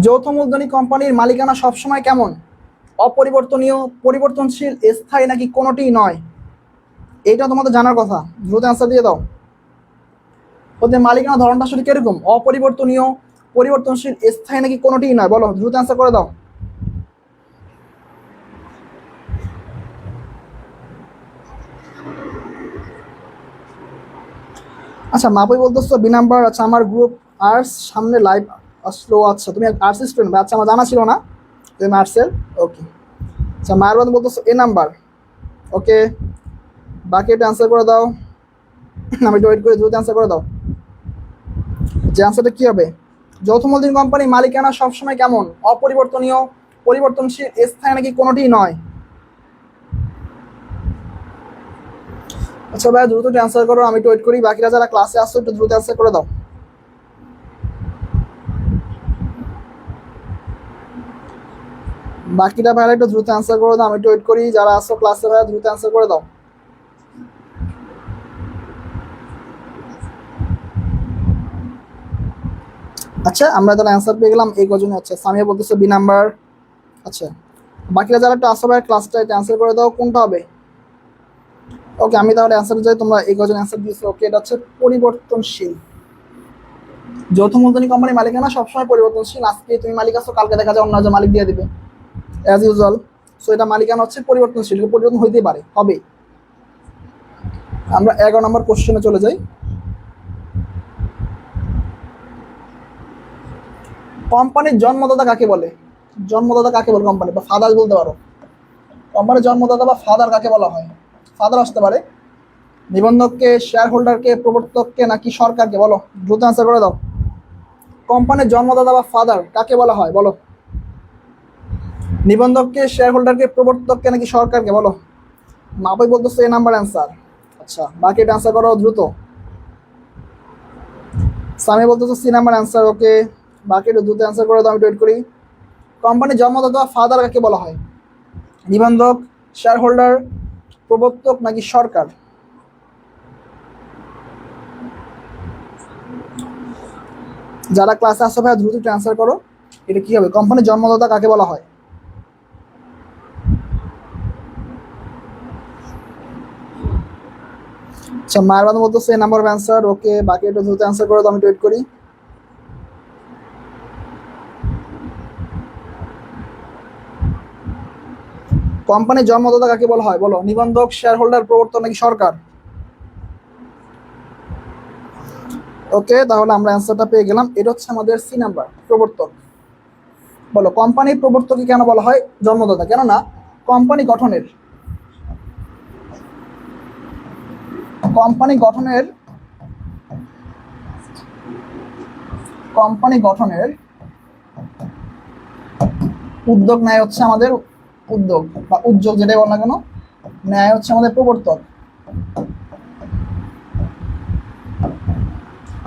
যৌথ মূলধনী কোম্পানির মালিকানা সবসময় কেমন? অপরিবর্তনীয়, পরিবর্তনশীল, স্থায়ী নাকি কোনোটিই নয়? এটা তোমাদের জানার কথা, দ্রুত অ্যান্সার দিয়ে দাও। ওদের মালিকানা ধরনটা আসলে কিরকম? অপরিবর্তনীয়, পরিবর্তনশীল, স্থায়ী নাকি কোনোটিই নয়? বলো, দ্রুত অ্যান্সার করে দাও। আচ্ছা মাপই বলতেছো বি নাম্বার। আচ্ছা আমার গ্রুপ আর্টস, সামনে লাইভ আসলো। আচ্ছা তুমি আর্টস স্টুডেন্ট, আচ্ছা আমার জানা ছিল না তুমি আর্টসের, ওকে। আচ্ছা মায়ের বলতেছো এ নাম্বার, ওকে। বাকি এটা অ্যান্সার করে দাও, আমি একটু ওয়েট করে দ্রুত অ্যান্সার করে দাও। যে অ্যান্সারটা কি হবে? যৌথ মূলধনী কোম্পানি মালিকানা সবসময় কেমন? অপরিবর্তনীয়, পরিবর্তনশীল, স্থায়ী নাকি কোনোটিই নয়? আচ্ছা ভাই দ্রুত অ্যান্সার করো, আমি একটু ওয়েট করি। বাকিরা যারা ক্লাসে আসছো একটু দ্রুত অ্যান্সার করে দাও। বাকিরা ভাইরা একটু দ্রুত অ্যান্সার করে দাও, আমি একটু ওয়েট করি। যারা আসছো ক্লাসে ভাইরা দ্রুত অ্যান্সার করে দাও। আচ্ছা আমরা তাহলে অ্যান্সার পেয়ে গেলাম এই কজনে। আচ্ছা সামিয়া বলতেছে বি নাম্বার। আচ্ছা বাকিরা যারা একটু আসো ভাই ক্লাসটা একটু অ্যান্সার করে দাও, কোনটা হবে? ওকে আমি তাহলে অ্যান্সার যাই, তোমরা এই কজন অ্যান্সার দিয়েছো। ওকে এটা হচ্ছে পরিবর্তনশীল। যৌথ মূলধনী কোম্পানির মালিকানা সবসময় পরিবর্তনশীল, আজকে তুমি মালিক আছো, কালকে দেখা যায় অন্য একজন মালিক দিয়ে দিবে, অ্যাজ ইউজুয়াল। সো এটা মালিকানা হচ্ছে পরিবর্তনশীল, পরিবর্তন হইতেই পারে, হবে। আমরা 11 নম্বর কোশ্চেনে চলে যাই। কোম্পানির জন্মদাতা কাকে বলে? জন্মদাতা কাকে বলে কোম্পানি, বা ফাদার বলতে পারো। কোম্পানির জন্মদাতা বা ফাদার কাকে বলা হয়? ফাদার আসতে পারে। নিবন্ধককে, শেয়ার হোল্ডারকে, প্রবর্তককে নাকি সরকারকে? বলো, দ্রুত অ্যান্সার করে দাও। কোম্পানির জন্মদাতা বা ফাদার কাকে বলা হয়? বলো, নিবন্ধককে, শেয়ার হোল্ডারকে, প্রবর্তককে নাকি সরকারকে? বলো, মাপই বলতেছে এ নাম্বার অ্যান্সার। আচ্ছা বাকি এটা অ্যান্সার করো দ্রুত। সামি বলতেছে সি নাম্বার অ্যান্সার, ওকে। বাকি একটু দ্রুত অ্যান্সার করে দাও, আমি ওয়েট করি। কোম্পানির জন্মদাতা ফাদার কাকে বলা হয়? নিবন্ধক, শেয়ার হোল্ডার, প্রবর্তক নাকি সরকার? যারা ক্লাসে আসো ভাই দ্রুত একটু অ্যান্সার করো। এটা কি হবে? কোম্পানির জন্মদাতা কাকে বলা হয়? আচ্ছা, মায়ের বাদ বলতেছে এই নাম্বার অফ অ্যান্সার। ওকে, বাকি একটু দ্রুত অ্যান্সার করে দাও, আমি ওয়েট করি। কোম্পানির জন্মদাতা কাকে বলা হয় বলো? নিবন্ধক, শেয়ার হোল্ডার, প্রবর্তক নাকি সরকার? ওকে, তাহলে আমরা অ্যান্সারটা পেয়ে গেলাম। এটা হচ্ছে আমাদের সি নাম্বার, প্রবর্তক। বলো, কোম্পানির প্রবর্তককে কেন বলা হয় জন্মদাতা? কেননা কোম্পানি গঠনের কোম্পানি গঠনের কোম্পানি গঠনের উদ্যোগ নেয় হচ্ছে আমাদের উদ্যোগ বা উদ্যোগ, যেটাই বল না কেন, নেয় হচ্ছে আমাদের প্রবর্তক।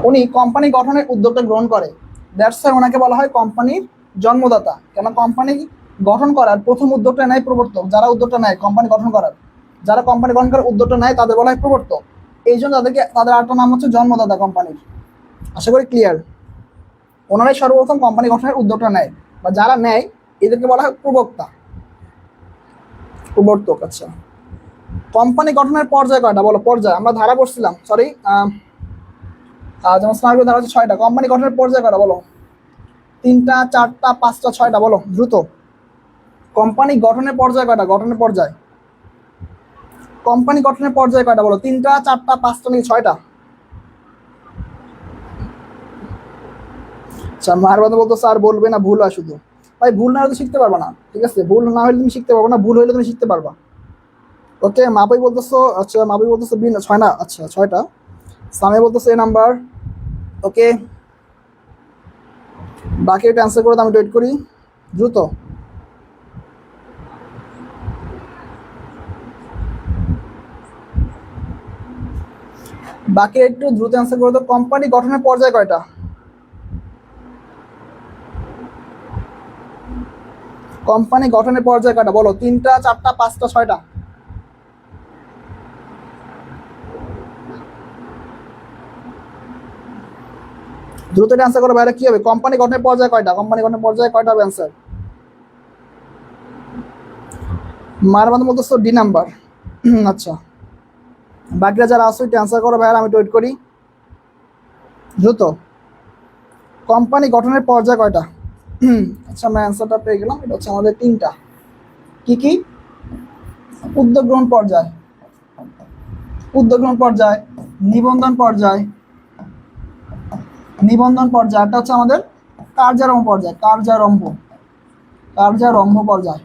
উনি কোম্পানি গঠনের উদ্যোগটা গ্রহণ করে, দ্যাটস ওয়াই ওনাকে বলা হয় কোম্পানির জন্মদাতা। কেন? কোম্পানি গঠন করার প্রথম উদ্যোগটা নেয় প্রবর্তক। যারা উদ্যোগটা নেয় কোম্পানি গঠন করার, যারা কোম্পানি গঠন করার উদ্যোগটা নেয় তাদের বলা হয় প্রবর্তক। এই জন্য তাদের আরেকটা নাম হচ্ছে জন্মদাতা কোম্পানির। আশা করি ক্লিয়ার। ওনারাই সর্বপ্রথম কোম্পানি গঠনের উদ্যোগটা নেয়, বা যারা নেয় এদেরকে বলা হয় প্রবক্তা, প্রবর্তক। আচ্ছা, কোম্পানি গঠনের পর্যায় কয়টা বলো? পর্যায় আমরা ধারা পড়ছিলাম, সরি, যেমন স্নাতক ধারা হচ্ছে 6টা। কোম্পানি গঠনের পর্যায় কয়টা বলো? 3টা, 4টা, 5টা, 6টা? বলো দ্রুত। কোম্পানি গঠনের পর্যায় কয়টা? গঠনের পর্যায়, কোম্পানি গঠনের পর্যায় কয়টা বলো? 3টা, 4টা, 5টা নাকি 6টা? আচ্ছা, মার কথা বলতো স্যার বলবে না, ভুল হয় শুধু। ভাই, ভুল না হলে শিখতে পারবা না, ঠিক আছে? ভুল না হলে তুমি শিখতে পারবে না, ভুল হলে তুমি শিখতে পারবা। ওকে, মাপাই বলতেছো। আচ্ছা, মাপাই বলতেছো 6 না? আচ্ছা, 6টা। সামে বলতেছে এই নাম্বার। ওকে, বাকি একটা অ্যান্সার করে আমি ওয়েট করি দ্রুত। বাকি একটু দ্রুত অ্যান্সার করে দাও। কোম্পানি গঠনের পর্যায় কয়টা? কোম্পানি গঠনের পর্যায় কয়টা বলো? 3টা, 4টা, 5টা, 6টা? দ্রুত এটা অ্যান্সার করো ভাইরা। কি হবে? কোম্পানি গঠনের পর্যায় কয়টা? কোম্পানি গঠনের পর্যায়ে কয়টা হবে অ্যান্সার? মার মানে বলতেছো ডি নাম্বার। আচ্ছা, বাকিরা যারা আসো এটা অ্যান্সার করো ভাইরা, আমি ওয়েট করি দ্রুত। কোম্পানি গঠনের পর্যায় কয়টা? আচ্ছা, আমরা অ্যান্সারটা পেয়ে গেলাম। এটা হচ্ছে আমাদের 3টা। কি কি? উদ্যোগ গ্রহণ পর্যায়, উদ্যোগ গ্রহণ পর্যায়, নিবন্ধন পর্যায়, নিবন্ধন পর্যায়, এটা হচ্ছে আমাদের কার্যারম্ভ পর্যায়, কার্যারম্ভ পর্যায়।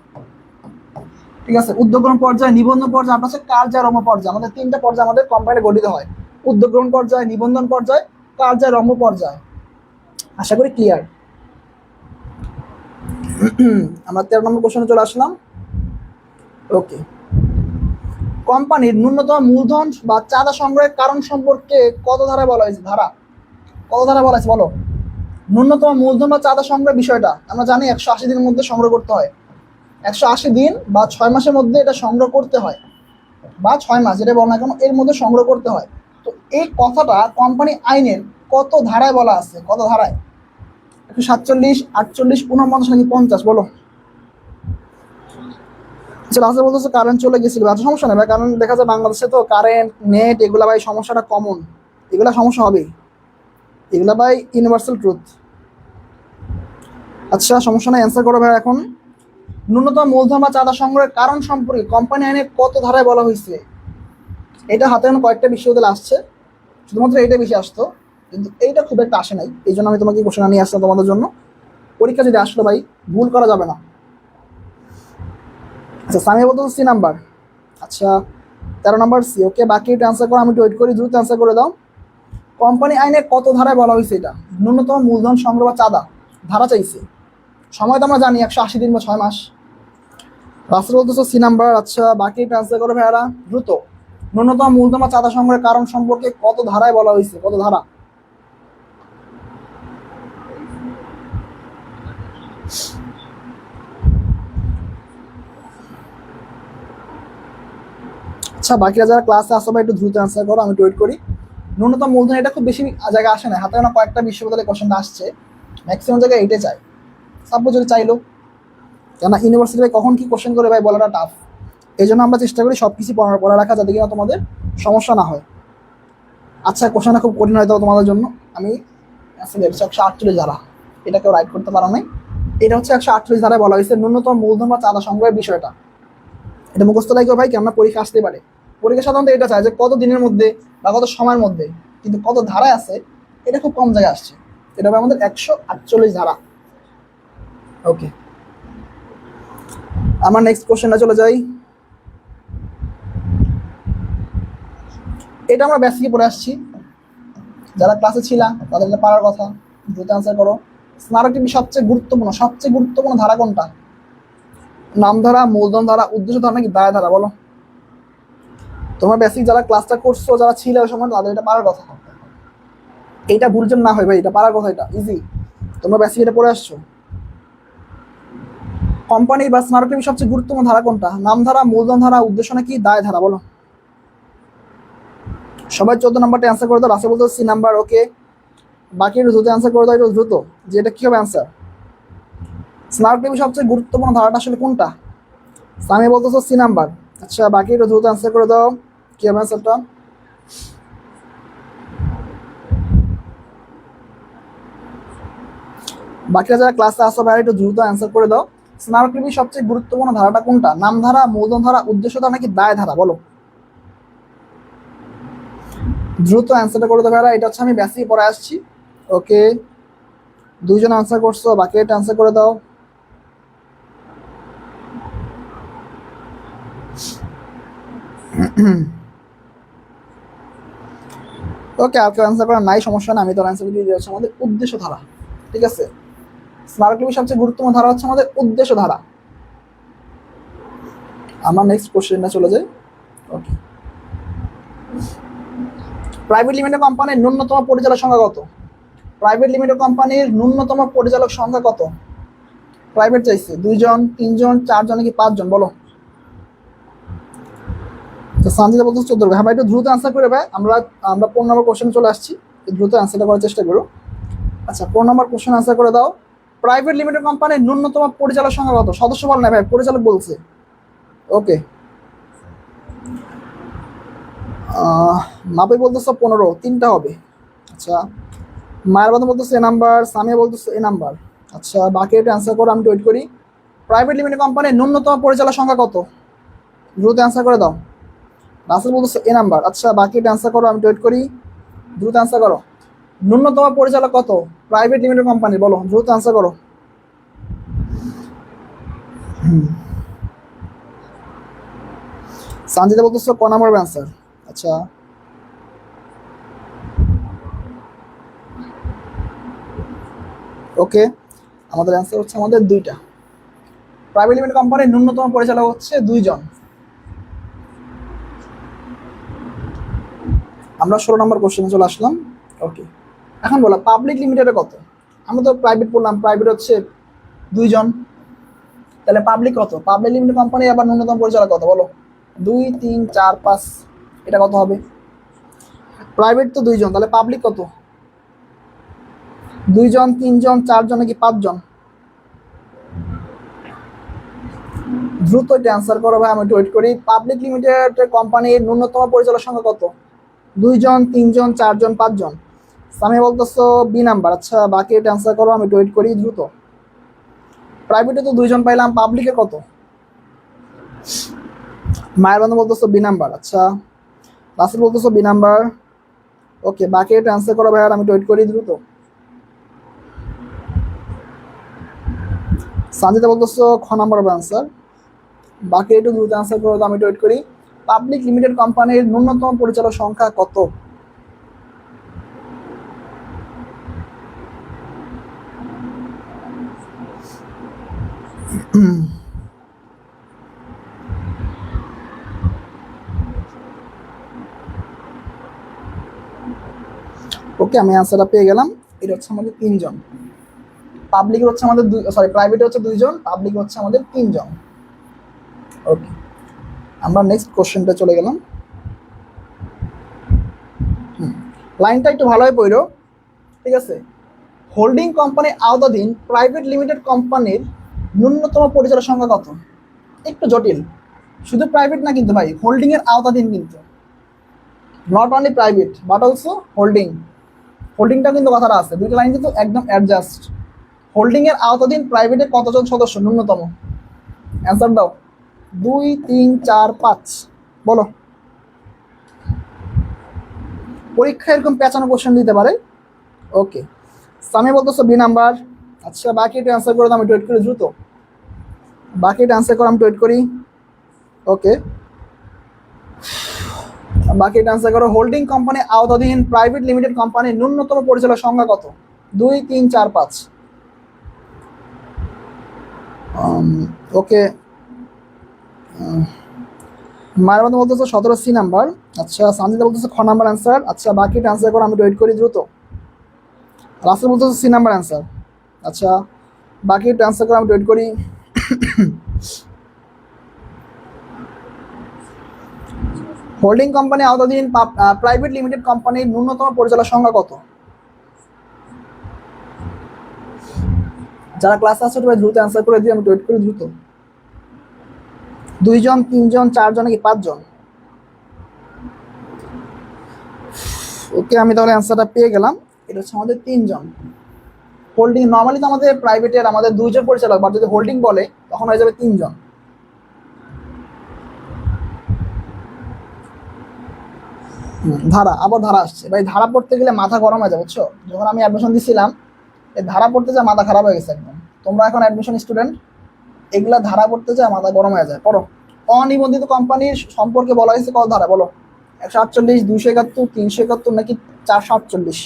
ঠিক আছে, উদ্যোগ গ্রহণ পর্যায়, নিবন্ধন পর্যায়, আপনার হচ্ছে কার্যারম্ভ পর্যায়। আমাদের 3টা পর্যায়ে আমাদের কোম্পানি গঠিত হয়: উদ্যোগ গ্রহণ পর্যায়, নিবন্ধন পর্যায়, কার্যারম্ভ পর্যায়। আশা করি ক্লিয়ার। আমরা 13 নম্বর কোশ্চেনে চলে আসলাম। ওকে, কোম্পানির ন্যূনতম মূলধন বা চাঁদা সংগ্রহের কারণ সম্পর্কে কত ধারায় বলা হয়েছে? ধারা কত ধারা বলা হয়েছে বলো? ন্যূনতম মূলধন বা চাঁদা সংগ্রহের বিষয়টা আমরা জানি 180 দিনের মধ্যে সংগ্রহ করতে হয়। 180 দিন বা 6 মাসের মধ্যে এটা সংগ্রহ করতে হয়, বা 6 মাস, যেটা বল না কেন, এর মধ্যে সংগ্রহ করতে হয়। তো এই কথাটা কোম্পানি আইনের কত ধারায় বলা আছে? কত ধারায়? 147, 48, 49 নাকি 50? বলো। আচ্ছা, লাস্টে বলতেছে কারেন্ট চলে গেছিল। আচ্ছা, সমস্যা নেই ভাই, কারণ দেখা যায় বাংলাদেশে তো কারেন্ট, নেট এগুলা ভাই সমস্যাটা কমন। এগুলা সমস্যা হবেই, এগুলা ভাই ইউনিভার্সাল ট্রুথ। আচ্ছা, সমস্যা নাই, অ্যান্সার করো ভাই এখন। ন্যূনতম মূলধন বা চাঁদা সংগ্রহের কারণ সম্পর্কে কোম্পানি আইনে কত ধারায় বলা হয়েছে? এটা হাতে কয়েকটা বিশ্ববিদ্যালয় আসছে, শুধুমাত্র এইটা বেশি আসতো, কিন্তু এইটা খুব একটা আসে নাই। এই জন্য আমি তোমাকে কোশ্চেন নিয়ে আসলাম তোমাদের জন্য। পরীক্ষা যদি আসলো ভাই, ভুল করা যাবে না। আচ্ছা, সামিয়া বলতো সি নাম্বার। আচ্ছা, 13 নম্বর সি। ওকে, বাকি এটা অ্যান্সার করো, আমি ওয়েট করি, দ্রুত অ্যান্সার করে দাও। কোম্পানি আইনে কত ধারায় বলা হয়েছে এটা? ন্যূনতম মূলধন সংগ্রহ বা চাঁদা ধারা চাইছে। সময় তো আমরা জানি 180 দিন বা 6 মাস। রাস্তা বলতেছো সি নাম্বার। আচ্ছা, বাকি এটা অ্যান্সার করো ভাইয়ারা দ্রুত। ন্যূনতম মূলধন বা চাঁদা সংগ্রহের কারণ সম্পর্কে কত ধারায় বলা হয়েছে? কত ধারা? আচ্ছা, বাকিরা যারা ক্লাসে আসো বা একটু দ্রুত অ্যান্সার করো, আমি ওয়েট করি। ন্যূনতম মূলধন এটা খুব বেশি জায়গায় আসে না, হাতে গোনা কয়েকটা বিশ্ববিদ্যালয়ে কোশ্চেনটা আসছে, ম্যাক্সিমাম জায়গায় এইটাই চাই। সাপোজ যদি চাইলো, কেননা ইউনিভার্সিটি ভাই কখন কি কোশ্চেন করে ভাই বলাটা টাফ। এই জন্য আমরা চেষ্টা করি সব কিছু পড়া রাখা, যাতে কিনা তোমাদের সমস্যা না হয়। আচ্ছা, কোশ্চেনটা খুব কঠিন হয়তো তোমাদের জন্য। আমি 148 ধারা, এটা কেউ রাইট করতে পারো নাই। এটা হচ্ছে 148 ধারায় বলা হয়েছে ন্যূনতম মূলধন বা চাঁদা সংগ্রহের বিষয়টা। এটা মুখস্থ লাগবে ভাই, কেননা পরীক্ষা আসতে পারে। পরীক্ষা সাধারণত এটা চায় যে কত দিনের মধ্যে বা কত সময়ের মধ্যে, কিন্তু কত ধারায় আছে এটা খুব কম জায়গায় আসছে। এটা হবে আমাদের 148 ধারা। ওকে, আমার নেক্সট কোশ্চেনটা চলে যাই। এটা আমরা বেসিকে পড়ে আসছি, যারা ক্লাসে ছিলা তাদের এটা পারার কথা। দ্রুত অ্যান্সার করো। স্মারকলিপি সবচেয়ে গুরুত্বপূর্ণ ধারা কোনটা? নামধারা, মূলধন ধারা, উদ্দেশ্য ধারা নাকি দায় ধারা? বলো। তোমরা বেসিক যারা ক্লাসটা করছো, যারা ছিল ওই সময়, তাদের এটা পারার কথা। এইটা ভুল যেন না হয় ভাই, এটা পারার কথা, এটা ইজি। তোমরা বেসিক এটা পড়ে আসছো। কোম্পানি বা স্মারকলিপি সবচেয়ে গুরুত্বপূর্ণ ধারা কোনটা? নামধারা, মূলধন ধারা, উদ্দেশ্য নাকি দায় ধারা? বলো। সবাই 14 নাম্বারটা অ্যান্সার করে দাও। রাসে বলতো সি নাম্বার। ওকে, বাকি একটু দ্রুত অ্যান্সার করে দাও, একটু দ্রুত, যে এটা কি হবে অ্যান্সার। স্মারকলিপি সবচেয়ে গুরুত্বপূর্ণ ধারাটা আসলে কোনটা? সামি বলতেছো সি নাম্বার। আচ্ছা, বাকি একটু দ্রুত অ্যান্সার করে দাও, কি হবে অ্যান্সারটা। বাকিরা যারা ক্লাসে আসো ভাই একটু দ্রুত অ্যান্সার করে দাও। স্মারকলিপি সবচেয়ে গুরুত্বপূর্ণ ধারাটা কোনটা? নামধারা, মূলধন ধারা, উদ্দেশ্য ধারা নাকি দায় ধারা? বলো। দ্রুত অ্যান্সারটা করে দাও ভাইরা, এটা হচ্ছে আমি বেসিক পড়ে আসছি। ওকে, দুইজন অ্যান্সার করছো, বাকি এটা অ্যান্সার করে দাও। ওকে, আর কেউ অ্যান্সার করার নাই, সমস্যা না, আমি তোর অ্যান্সার দিয়ে দিচ্ছি। আমাদের উদ্দেশ্য ধারা, ঠিক আছে। স্মারকলিপি সবচেয়ে গুরুত্বপূর্ণ ধারা হচ্ছে আমাদের উদ্দেশ্য ধারা। আমার নেক্সট কোশ্চেনটা চলে যায়। ওকে, প্রাইভেট লিমিটেড কোম্পানির ন্যূনতম পরিচালক সংখ্যা কত? প্রাইভেট লিমিটেড কোম্পানির ন্যূনতম পরিচালক সংখ্যা কত? প্রাইভেট চাইছে 2 জন, 3 জন, 4 জন নাকি 5 জন? বলো। সানজিদা বলতে 14। হ্যাঁ ভাই, একটু দ্রুত অ্যান্সার করে ভাই, আমরা 15 নম্বর কোশ্চেন চলে আসছি, দ্রুত অ্যান্সারটা করার চেষ্টা করো। আচ্ছা, 15 নম্বর কোশ্চেন অ্যান্সার করে দাও। প্রাইভেট লিমিটেড কোম্পানির ন্যূনতম পরিচালক সংখ্যা কত? সদস্য বল না ভাই, পরিচালক বলছে। ওকে, মাপে বলতেছো 15, 3টা হবে। আচ্ছা, মায়ের বাদে বলতেছে এ নাম্বার, সামিয়া বলতেছে এ নাম্বার। আচ্ছা, বাকি এটা অ্যান্সার করো, আমি ওয়েট করি। প্রাইভেট লিমিটেড কোম্পানির ন্যূনতম পরিচালক সংখ্যা কত? দ্রুত অ্যান্সার করে দাও। রাসেল বলতেছে এ নাম্বার। আচ্ছা, বাকি এটা অ্যান্সার করো, আমি ওয়েট করি। দ্রুত অ্যান্সার করো। ন্যূনতম পরিচালক কত প্রাইভেট লিমিটেড কোম্পানি? বলো, দ্রুত অ্যান্সার করো। সানজিদা বলতেছো ক নাম্বার অ্যান্সার। আচ্ছা, ওকে, আমাদের অ্যান্সার হচ্ছে আমাদের 2টা। প্রাইভেট লিমিটেড কোম্পানির ন্যূনতম পরিচালক হচ্ছে 2 জন। আমরা 16 নম্বর কোশ্চেনে চলে আসলাম। ওকে, এখন বলো পাবলিক লিমিটেডে কত? আমরা তো প্রাইভেট পড়লাম, প্রাইভেট হচ্ছে 2 জন, তাহলে পাবলিক কত? পাবলিক লিমিটেড কোম্পানি আবার ন্যূনতম পরিচালক কত? বলো। 2, 3, 4, 5, এটা কত হবে? প্রাইভেট তো 2 জন, তাহলে পাবলিক কত? 2 জন, 3 জন, 4 জন নাকি 5 জন? দ্রুত এটা অ্যান্সার করো ভাই, আমি একটু ওয়েট করি। পাবলিক লিমিটেড কোম্পানির ন্যূনতম পরিচালক সংখ্যা কত? 2 জন, 3 জন, 4 জন, 5 জন? আমি বলতেছো বি নাম্বার। আচ্ছা, বাকি এটা অ্যান্সার করো, আমি একটু ওয়েট করি দ্রুত। প্রাইভেটে তো 2 জন পাইলাম, পাবলিকে কত? মায়ের বন্ধু বলতেছো বি নাম্বার। আচ্ছা, রাসেল বলতেছো বি নাম্বার। ওকে, বাকি এটা অ্যান্সার করো ভাই, আর আমি ওয়েট করি দ্রুত। সানজিদা বলতেছো খ নাম্বার হবে অ্যান্সার। বাকি একটু দ্রুত অ্যান্সার করো, আমি ওয়েট করি। পাবলিক লিমিটেড কোম্পানির ন্যূনতম পরিচালক সংখ্যা কত? ওকে, আমি অ্যান্সারটা পেয়ে গেলাম। এটা হচ্ছে আমাদের 3 জন। পাবলিকের হচ্ছে আমাদের প্রাইভেটে হচ্ছে 2 জন, পাবলিক হচ্ছে আমাদের 3 জন। ওকে, আমরা নেক্সট কোশ্চেনটা চলে গেলাম। লাইনটা একটু ভালোই পড়ো, ঠিক আছে। হোল্ডিং কোম্পানি আওতাধীন প্রাইভেট লিমিটেড কোম্পানির ন্যূনতম পরিচালক সংখ্যা কত? একটু জটিল, শুধু প্রাইভেট না কিন্তু ভাই, হোল্ডিং এর আওতাধীন কিন্তু, not only private but also holding. হোল্ডিংটা কিন্তু কথাটা আছে, দুইটা লাইন কিন্তু একদম অ্যাডজাস্ট। হোল্ডিং এর আওতাধীন প্রাইভেটে কতজন সদস্য ন্যূনতম? অ্যান্সার দাও। 2, 3, 4, 5 বলো। পরীক্ষা এরকম পেঁচানো কোশ্চেন দিতে পারে। ওকে, সামি বলতেছো বি নাম্বার। আচ্ছা, বাকিটা অ্যান্সার করে দাও, আমি ওয়েট করি দ্রুত। বাকিটা অ্যান্সার করে আমি ওয়েট করি। ওকে, বাকিটা অ্যান্সার করো। হোল্ডিং কোম্পানি আওতাধীন প্রাইভেট লিমিটেড কোম্পানির ন্যূনতম পরিচালক সংখ্যা কত? 2, 3, 4, 5। ওকে, মায়ের মধ্যে বলতেছো 17 সি নাম্বার। আচ্ছা, সানজিদা বলতেছো খ নাম্বার অ্যান্সার। আচ্ছা, বাকিটা অ্যান্সার করো, আমি ওয়েট করি দ্রুত। রাসেল বলতেছো সি নাম্বার অ্যান্সার। আচ্ছা, বাকিটা অ্যান্সার করো, আমি ওয়েট করি। হোল্ডিং কোম্পানি আওতাধীন প্রাইভেট লিমিটেড কোম্পানির ন্যূনতম পরিচালক সংখ্যা কত? যারা ক্লাস আছে দ্রুত অ্যান্সার করে দিই, আমি ওয়েট করি দ্রুত। 2 জন, 3 জন, 4 জন নাকি 5 জন? ওকে, আমি তাহলে অ্যান্সারটা পেয়ে গেলাম। এটা হচ্ছে আমাদের 3 জন। হোল্ডিং নর্মালি তো আমাদের প্রাইভেটের আমাদের 2 জন পরিচালক, বাট যদি হোল্ডিং বলে তখন হয়ে যাবে 3 জন। ধারা, আবার ধারা আসছে ভাই। ধারা পড়তে গেলে মাথা গরম হয়ে যাবে, বুঝছো? যখন আমি অ্যাডমিশন দিছিলাম, এই ধারা পড়তে যা মাথা খারাপ হয়ে গেছে একদম। তোমরা এখন অ্যাডমিশন স্টুডেন্ট, এগুলা ধারা পড়তে যা মাথা গরম হয়ে যায়। পড়ো। অনিবন্ধিত কোম্পানির সম্পর্কে বলা হয়েছে কত ধারা বলো? 148, 271, 371 নাকি 448?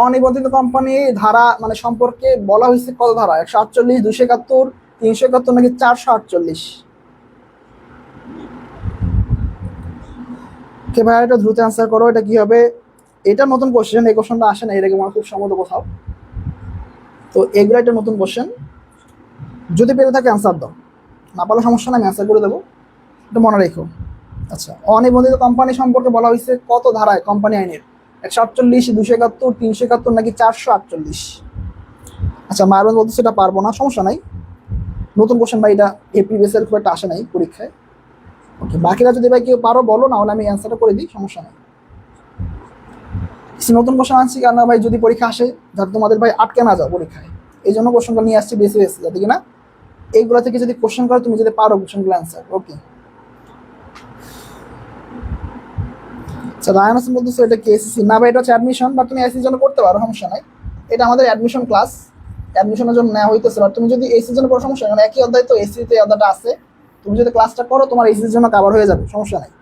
অনিবন্ধিত কোম্পানি ধারা মানে সম্পর্কে বলা হয়েছে কত ধারা? 148, 271, 371 নাকি 448? কে ভাই, এটা দ্রুত অ্যান্সার করো। এটা কি হবে? এটা নতুন কোশ্চেন, এই কোশ্চেনটা আসে না এর আগে আমার খুব সম্ভবত কোথাও। তো এগুলো একটা নতুন কোশ্চেন, যদি পেরে থাকে অ্যান্সার দাও, না পারলে সমস্যা না, আমি অ্যান্সার করে দেবো, এটা মনে রেখো। আচ্ছা, অনিবন্ধিত কোম্পানি সম্পর্কে বলা হয়েছে কত ধারায় কোম্পানি আইনের? 148, 271, 371 নাকি 448? আচ্ছা, মারুন বলতে সেটা পারবো না, সমস্যা নাই, নতুন কোশ্চেন ভাই, এটা এই প্রিভিয়াসের খুব একটা আসে নাই পরীক্ষায়। ওকে, বাকিরা যদি ভাই কেউ পারো বলো, না হলে আমি অ্যান্সারটা করে দিই, সমস্যা নাই। কিছু নতুন কোশ্চেন আনছি কেন ভাই, যদি পরীক্ষা আসে যাতে তোমাদের ভাই আটকে না যাও পরীক্ষায়, এই জন্য কোশ্চেনটা নিয়ে আসছি বেশি বেশি, যাতে কিনা এইগুলো থেকে যদি কোশ্চেন করো তুমি যদি পারো কোশ্চেনগুলো অ্যান্সার। ওকে, আচ্ছা, রায়ন হাসান বলতেছো এটা কি এসএসসি? না ভাই, এটা হচ্ছে অ্যাডমিশন, বাট তুমি এসএসসির জন্য করতে পারো, সমস্যা নাই। এটা আমাদের অ্যাডমিশন ক্লাস, অ্যাডমিশনের জন্য নেওয়া হইতেছে। বাট তুমি যদি এসএসসির জন্য করো সমস্যা নাই, মানে একই অধ্যায় তো, এসএসসিতে এই অধ্যায়টা আছে, তুমি যদি ক্লাসটা করো তোমার এসএসসির জন্য কভার হয়ে যাবে, সমস্যা নাই,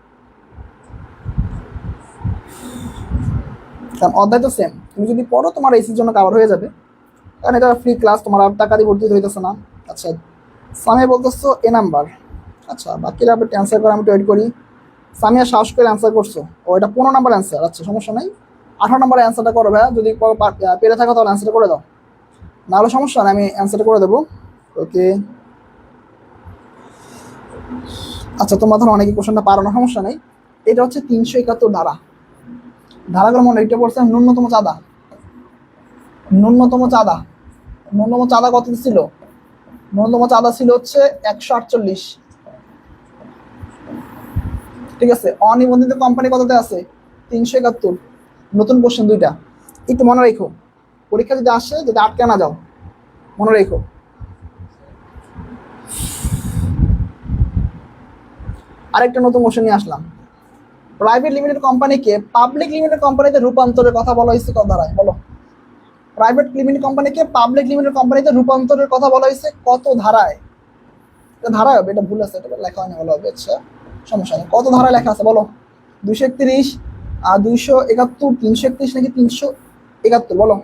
কারণ অধ্যায় তো সেম। তুমি যদি পড়ো তোমার এসএসসির জন্য কভার হয়ে যাবে, কারণ এটা ফ্রি ক্লাস, তোমার আর টাকা দিয়ে ভর্তি হইতেছে না। আচ্ছা, সামিয়া বলতেছো এ নাম্বার। আচ্ছা, বাকিরা আপনি অ্যান্সার করে আমি ওয়েট করি। সামিয়া সাহস করে অ্যান্সার করছো, ও এটা 15 নাম্বার অ্যান্সার। আচ্ছা, সমস্যা নাই, 18 নাম্বার অ্যান্সারটা করো ভাইয়া, যদি পেরে থাকো তাহলে অ্যান্সারটা করে দাও, নাহলে সমস্যা নেই, আমি অ্যান্সারটা করে দেবো। ওকে, আচ্ছা, তোমরা ধরো অনেকে কোশ্চেনটা পারো না, সমস্যা নেই। এটা হচ্ছে 371 ধারা। ধারাগুলো মনে রেখে পড়ছে। ন্যূনতম চাঁদা, ন্যূনতম চাঁদা, ন্যূনতম চাঁদা কত ছিল? ন্যূনতম চাঁদা ছিল হচ্ছে 148। ঠিক আছে, অনিবন্ধিত কোম্পানি কততে আছে? 371। নতুন কোশ্চেন দুইটা, একটু মনে রেখো, পরীক্ষা যদি আসে যদি আটকে না যাও, মনে রেখো। আরেকটা নতুন কোশ্চেন নিয়ে আসলাম। প্রাইভেট লিমিটেড কোম্পানিকে পাবলিক লিমিটেড কোম্পানিতে রূপান্তরের কথা বলা হয়েছে কত ধারায় বলো? প্রাইভেট লিমিটেড কোম্পানিকে পাবলিক লিমিটেড কোম্পানিতে রূপান্তরের কথা বলা হয়েছে কত ধারায়? এটা ধারায় হবে, এটা ভুল আছে, এটা লেখা হয়নি, বলা হবে। আচ্ছা, সমস্যা নেই, কত ধারায় লেখা আছে বলো? 231, 271, 331 নাকি 371 বলো?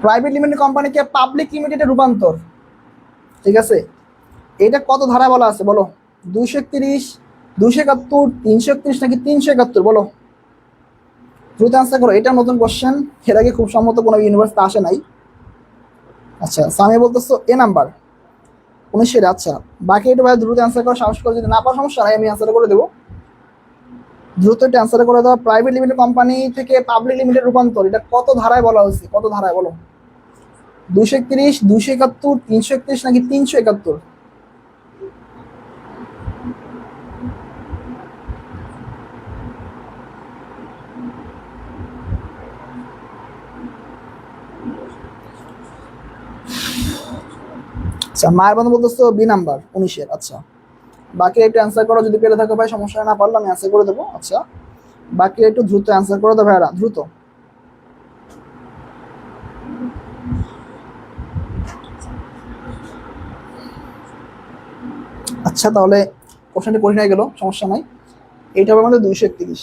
প্রাইভেট লিমিটেড কোম্পানিকে পাবলিক লিমিটেডে রূপান্তর, ঠিক আছে, এটা কত ধারায় বলা আছে বলো? 231, 271, 331 নাকি 371 বলো? দ্রুত অ্যান্সার করো, এটা নতুন কোশ্চেন, এর আগে খুব সম্ভবত কোনো ইউনিভার্সিটি আসে নাই। আচ্ছা সামি বলতেছো এ নাম্বার 19-এর। আচ্ছা বাকি এটা ভাই দ্রুত অ্যান্সার করা সাহস করে, যদি না পারো সমস্যা নাই, আমি অ্যান্সার করে দেবো। দ্রুত এটা অ্যান্সার করে দাও। প্রাইভেট লিমিটেড কোম্পানি থেকে পাবলিক লিমিটেড রূপান্তর, এটা কত ধারায় বলা হয়েছে, কত ধারায় বলো? 231, 271, 331 নাকি 371? আচ্ছা মায়ের বন্ধু বলতেছো বি নাম্বার 19-এর। আচ্ছা বাকি একটু অ্যান্সার করো, যদি পেরে থাকো ভাই সমস্যা না, পারলে আমি অ্যান্সার করে দেবো। আচ্ছা বাকি একটু দ্রুত অ্যান্সার করে দাও ভাইয়ারা, দ্রুত। আচ্ছা তাহলে কোশ্চেনটি কঠিন হয়ে গেল, সমস্যা নাই। এইটা হবে আমাদের 231।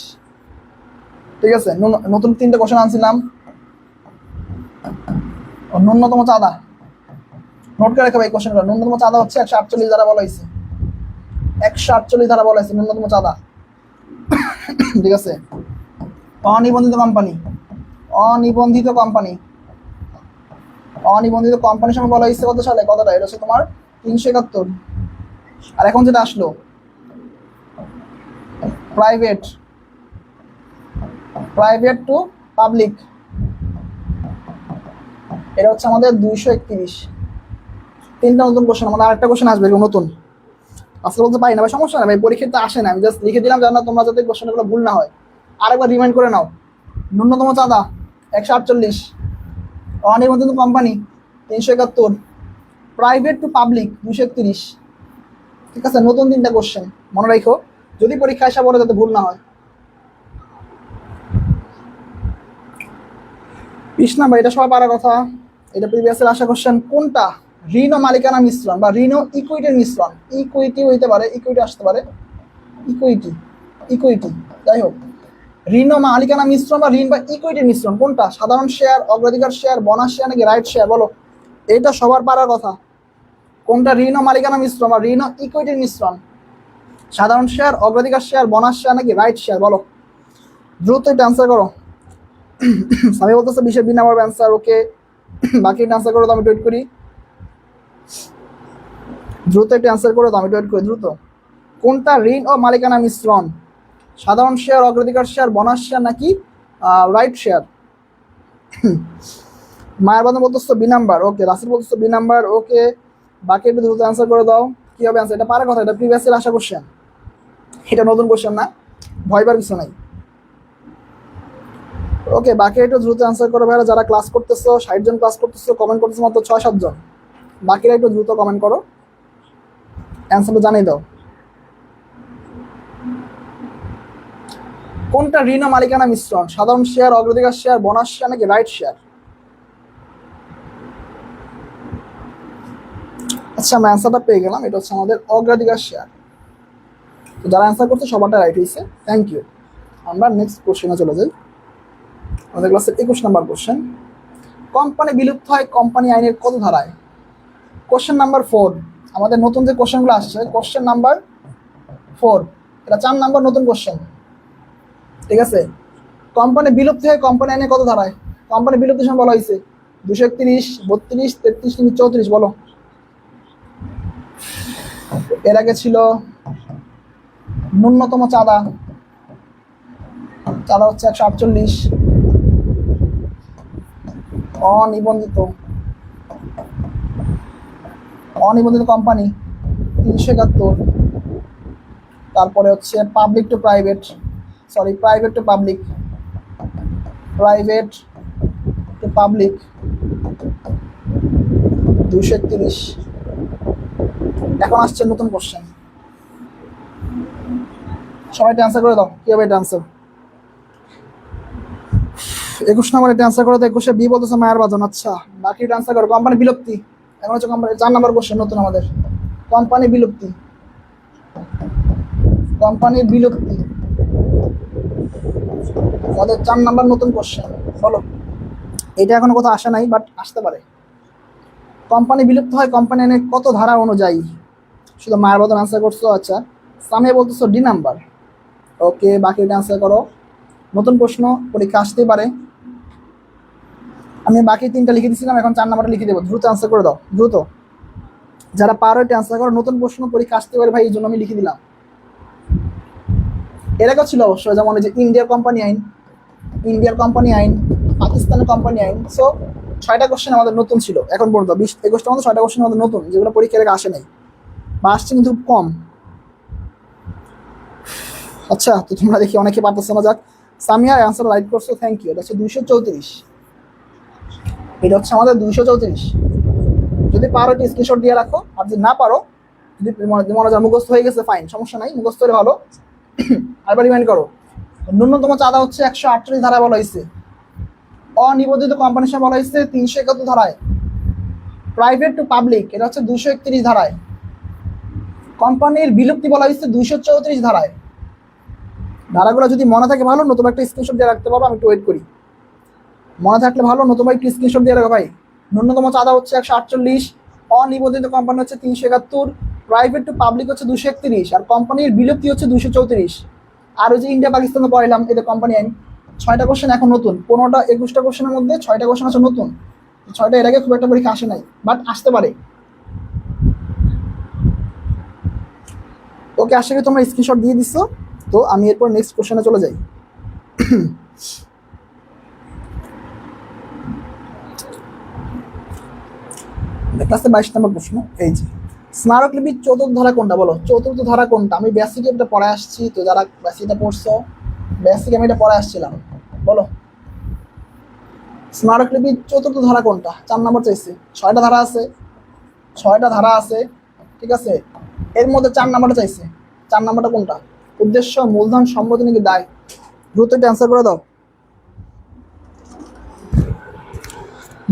ঠিক আছে, নতুন 3টে কোশ্চেন আনছিলাম। ন্যূনতম চাঁদা, নোট করে রাখবে এই কোশ্চেনটা। ন্যূনতম চাঁদা হচ্ছে 148 ধারা বলা হয়েছে, 148 ধারা বলা হয়েছে ন্যূনতম চাঁদা। ঠিক আছে, অনিবন্ধিত কোম্পানি, অনিবন্ধিত কোম্পানি, অনিবন্ধিত কোম্পানির সময় বলা হয়েছে কত সালে, কতটা? এটা হচ্ছে তোমার 371। আর এখন যেটা আসলো প্রাইভেট, প্রাইভেট টু পাবলিক, এটা হচ্ছে আমাদের 231। 3টা নতুন কোশ্চেন, আমাদের আরেকটা কোশ্চেন আসবে নতুন। আজকে বলতে পারি না ভাই, সমস্যা না ভাই, পরীক্ষাতে আসে না, আমি জাস্ট লিখে দিলাম যেন তোমরা যাতে কোশ্চেনগুলো ভুল না হয়। আরেকবার রিমাইন্ড করে নাও। ন্যূনতম চাঁদা 148, অনিবন্ধিত কোম্পানি 371, প্রাইভেট টু পাবলিক 231। ঠিক আছে, নতুন 3টা কোশ্চেন মনে রাখো, যদি পরীক্ষা আসা বলে যাতে ভুল না হয়। 20 নাম্বার, এটা সবাই পারার কথা, এটা প্রিভিয়াসের আসা কোশ্চেন। কোনটা ঋণ ও মালিকানা মিশ্রণ বা ঋণ ও ইকুইটির মিশ্রণ? ইকুইটি হইতে পারে, ইকুইটি আসতে পারে, ইকুইটি, ইকুইটি, যাই হোক। ঋণ ও মালিকানা মিশ্রণ বা ঋণ বা ইকুইটির মিশ্রণ কোনটা? সাধারণ শেয়ার, অগ্রাধিকার শেয়ার, বোনাস শেয়ার নাকি রাইট শেয়ার? বলো, এটা সবার পারার কথা। কোনটা ঋণ ও মালিকানা মিশ্রণ বা ঋণ ও ইকুইটির মিশ্রণ? সাধারণ শেয়ার, অগ্রাধিকার শেয়ার, বোনাস শেয়ার নাকি রাইট শেয়ার? বলো দ্রুত এটা অ্যান্সার করো। আমি বলতেছে 20-এর বি নাম্বার অ্যান্সার। ওকে বাকি অ্যান্সার করো তো আমি ওয়েট করি, দ্রুত একটা অ্যান্সার করো তো আমি ওয়েট করি, দ্রুত। কোনটা ঋণ ও মালিকানা মিশ্রণ? সাধারণ শেয়ার, অগ্রাধিকার শেয়ার, বোনাস শেয়ার নাকি রাইট শেয়ার? মায়ের বান্ধব বলতেছো বি নাম্বার। ওকে রাসেল বলতেছো বি নাম্বার। ওকে বাকি একটু দ্রুত অ্যান্সার করে দাও, কি হবে অ্যান্সার? এটা পারার কথা, এটা প্রিভিয়াসের আসা কোশ্চেন, এটা নতুন কোশ্চেন না, ভয় পাওয়ার কিছু নাই। ওকে বাকি একটু দ্রুত অ্যান্সার করো ভাইরা, যারা ক্লাস করতেছো 60 জন ক্লাস করতেছো, কমেন্ট করতেছো মাত্র 6-7 জন। বাকিরা একটু দ্রুত কমেন্ট করো, অ্যান্সারটা জানিয়ে দাও। কোনটা ঋণ ও মালিকানা মিশ্রণ? সাধারণ শেয়ার, অগ্রাধিকার শেয়ার, বোনাস শেয়ার নাকি রাইট শেয়ার? আচ্ছা আমরা অ্যান্সারটা পেয়ে গেলাম, এটা হচ্ছে আমাদের অগ্রাধিকার শেয়ার। তো যারা অ্যান্সার করছে সবারটা রাইট হয়েছে, থ্যাংক ইউ। আমরা নেক্সট কোশ্চেনে চলে যাই, আমাদের ক্লাসের 21 নাম্বার কোশ্চেন। কোম্পানি বিলুপ্ত হয় কোম্পানি আইনের কত ধারায়? কোশ্চেন নাম্বার 4, আমাদের নতুন যে কোশ্চেনগুলো আসছে, কোশ্চেন নাম্বার 4, এটা 4 নাম্বার নতুন কোশ্চেন। ঠিক আছে, কোম্পানি বিলুপ্তি হয় কোম্পানি আইনে কত ধারায়? কোম্পানি বিলুপ্তির সময় বলা হয়েছে 231, 32, 33 নাকি 34? বলো। এর আগে ছিল ন্যূনতম চাঁদা, চাঁদা হচ্ছে 148, অনিবন্ধিত, অনিবন্ধিত কোম্পানি 371, তারপরে হচ্ছে public to private, sorry private to public, private to public 231। এখন আসছে নতুন কোশ্চেন, সবাই অ্যান্সার করে দাও, কি হবে এটা অ্যান্সার? 21 নাম্বার এটা অ্যান্সার করে দাও। 21-এ বি বলতেছে মায়ের বাজন। আচ্ছা বাকি অ্যান্সার করো। কোম্পানি বিলুপ্তি, এখন হচ্ছে কোম্পানি 4 নাম্বার কোশ্চেন নতুন আমাদের, কোম্পানি বিলুপ্তি, কোম্পানির বিলুপ্তি আমাদের 4 নাম্বার নতুন কোশ্চেন। বলো, এটা এখনো কোথাও আসে নাই, বাট আসতে পারে। কোম্পানি বিলুপ্ত হয় কোম্পানি আইনের কত ধারা অনুযায়ী? শুধু মায়ের বাজন অ্যান্সার করছো। আচ্ছা সামিয়া বলতেছো ডি নাম্বার। ওকে বাকি অ্যান্সার করো। নতুন প্রশ্ন পরীক্ষা আসতেই পারে। আমি বাকি 3টা লিখে দিয়েছিলাম, এখন 4 নাম্বারটা লিখে দেবো, দ্রুত আনসার করে দাও, দ্রুত। যারা পারো এটা আনসার করো, নতুন প্রশ্ন পরীক্ষা আসতে পারে ভাই, এই জন্য আমি লিখে দিলাম। এলাকা ছিল অবশ্যই, যেমন এই যে ইন্ডিয়ার কোম্পানি আইন, পাকিস্তানের কোম্পানি আইন। সো 6টা কোশ্চেন আমাদের নতুন ছিল এখন পর্যন্ত, 20-21টার মধ্যে 6টা কোশ্চেন আমাদের নতুন, যেগুলো পরীক্ষার আগে আসে নাই বা আসছে কিন্তু খুব কম। আচ্ছা, তো তোমরা দেখি অনেকে পারতেছে না। যাক, সামিয়া অ্যান্সার রাইট করছো, থ্যাংক ইউ। এটা হচ্ছে 234, এটা হচ্ছে আমাদের 234। যদি পারো একটু স্ক্রিনশট দিয়ে রাখো, আর যদি না পারো, যদি মনে হয় মুখস্থ হয়ে গেছে ফাইন, সমস্যা নাই, মুখস্থ হলে ভালো। আরেকবার রিমাইন্ড করো, ন্যূনতম চাঁদা হচ্ছে 148 ধারায় বলা হয়েছে, অনিবন্ধিত কোম্পানির সাথে বলা হয়েছে 371 ধারায়, প্রাইভেট টু পাবলিক এটা হচ্ছে 231 ধারায়, কোম্পানির বিলুপ্তি বলা হয়েছে 234 ধারায়। ধারাগুলো যদি মনে থাকে ভালো, নতুবা একটা স্ক্রিনশট দিয়ে রাখতে পারো, আমি একটু ওয়েট করি। মনে থাকলে ভালো, নতুবা একটু স্ক্রিনশট দিয়ে রাখো ভাই। ন্যূনতম চাঁদা হচ্ছে 148, অনিবন্ধিত কোম্পানি হচ্ছে 371, প্রাইভেট টু পাবলিক হচ্ছে 231, আর কোম্পানির বিলুপ্তি হচ্ছে 234। আর ওই যে ইন্ডিয়া পাকিস্তানে পড়াইলাম, এটা কোম্পানি আইন। 6টা কোশ্চেন এখন নতুন, 15টা 21টা কোশ্চেনের মধ্যে 6টা কোশ্চেন আছে নতুন। 6টা এর আগে খুব একটা পরীক্ষা আসে নাই, বাট আসতে পারে। ওকে, আশা করি তোমরা স্ক্রিনশট দিয়ে দিচ্ছ। তো আমি এরপর নেক্সট কোশ্চেনে চলে যাই। ক্লাসে 22 নম্বর প্রশ্ন, এই যে স্মারকলিপির চতুর্থ ধারা কোনটা বলো? চতুর্থ ধারা কোনটা? আমি বেসিকে এটা পড়ে আসছি, তো যারা বেসিকটা পড়ছো, বেসিকে আমি এটা পড়ে আসছিলাম, বলো স্মারকলিপির চতুর্থ ধারা কোনটা? 4 নম্বর চাইছে। 6টা ধারা আছে, 6টা ধারা আছে, ঠিক আছে, এর মধ্যে 4 নম্বরটা চাইছে। 4 নম্বরটা কোনটা? উদ্দেশ্য, মূলধন, সম্পত্তি নাকি দায়? দ্রুত এটা অ্যান্সার করে দাও,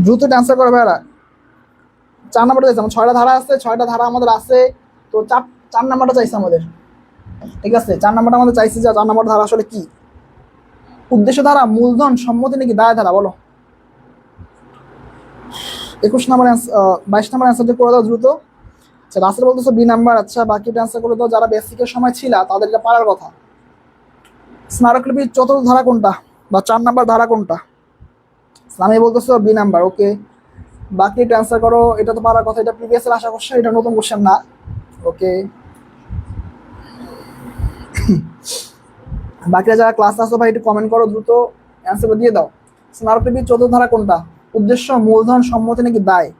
দ্রুত এটা অ্যান্সার করে ভাইয়ারা। 4 নম্বরটা চাইছে, আমার 6টা ধারা আছে, 6টা ধারা আমাদের আছে, তো 4 নম্বরটা চাইছে আমাদের, ঠিক আছে। 4 নম্বরটা আমাদের চাইছে, যে 4 নম্বর ধারা আসলে কি? উদ্দেশ্য ধারা, মূলধন, সম্মতি নাকি দায় ধারা, বলো। 21 নম্বর 22 নম্বর অ্যান্সারটা করে দাও দ্রুত। আচ্ছা, রাসেল বলতেছো বি নাম্বার। আচ্ছা, বাকিটা অ্যান্সার করে দাও, যারা বেসিকের সময় ছিল তাদেরকে পারার কথা। স্মারকলিপির চতুর্থ ধারা কোনটা বা 4 নম্বর ধারা কোনটা? আমি বলতেছো বি নাম্বার। ওকে, বাকি এটা অ্যান্সার করো, এটা তো পারার কথা, এটা প্রিভিয়াস এর আশা কোশ্চেন, এটা নতুন কোশ্চেন না। ওকে, বাকিরা যারা ক্লাস আসো ভাই একটু কমেন্ট করো, দ্রুত অ্যান্সার দিয়ে দাও। স্মারকলিপির চতুর্থ ধারা কোনটা? উদ্দেশ্য, মূলধন, সম্মতি নাকি দায়?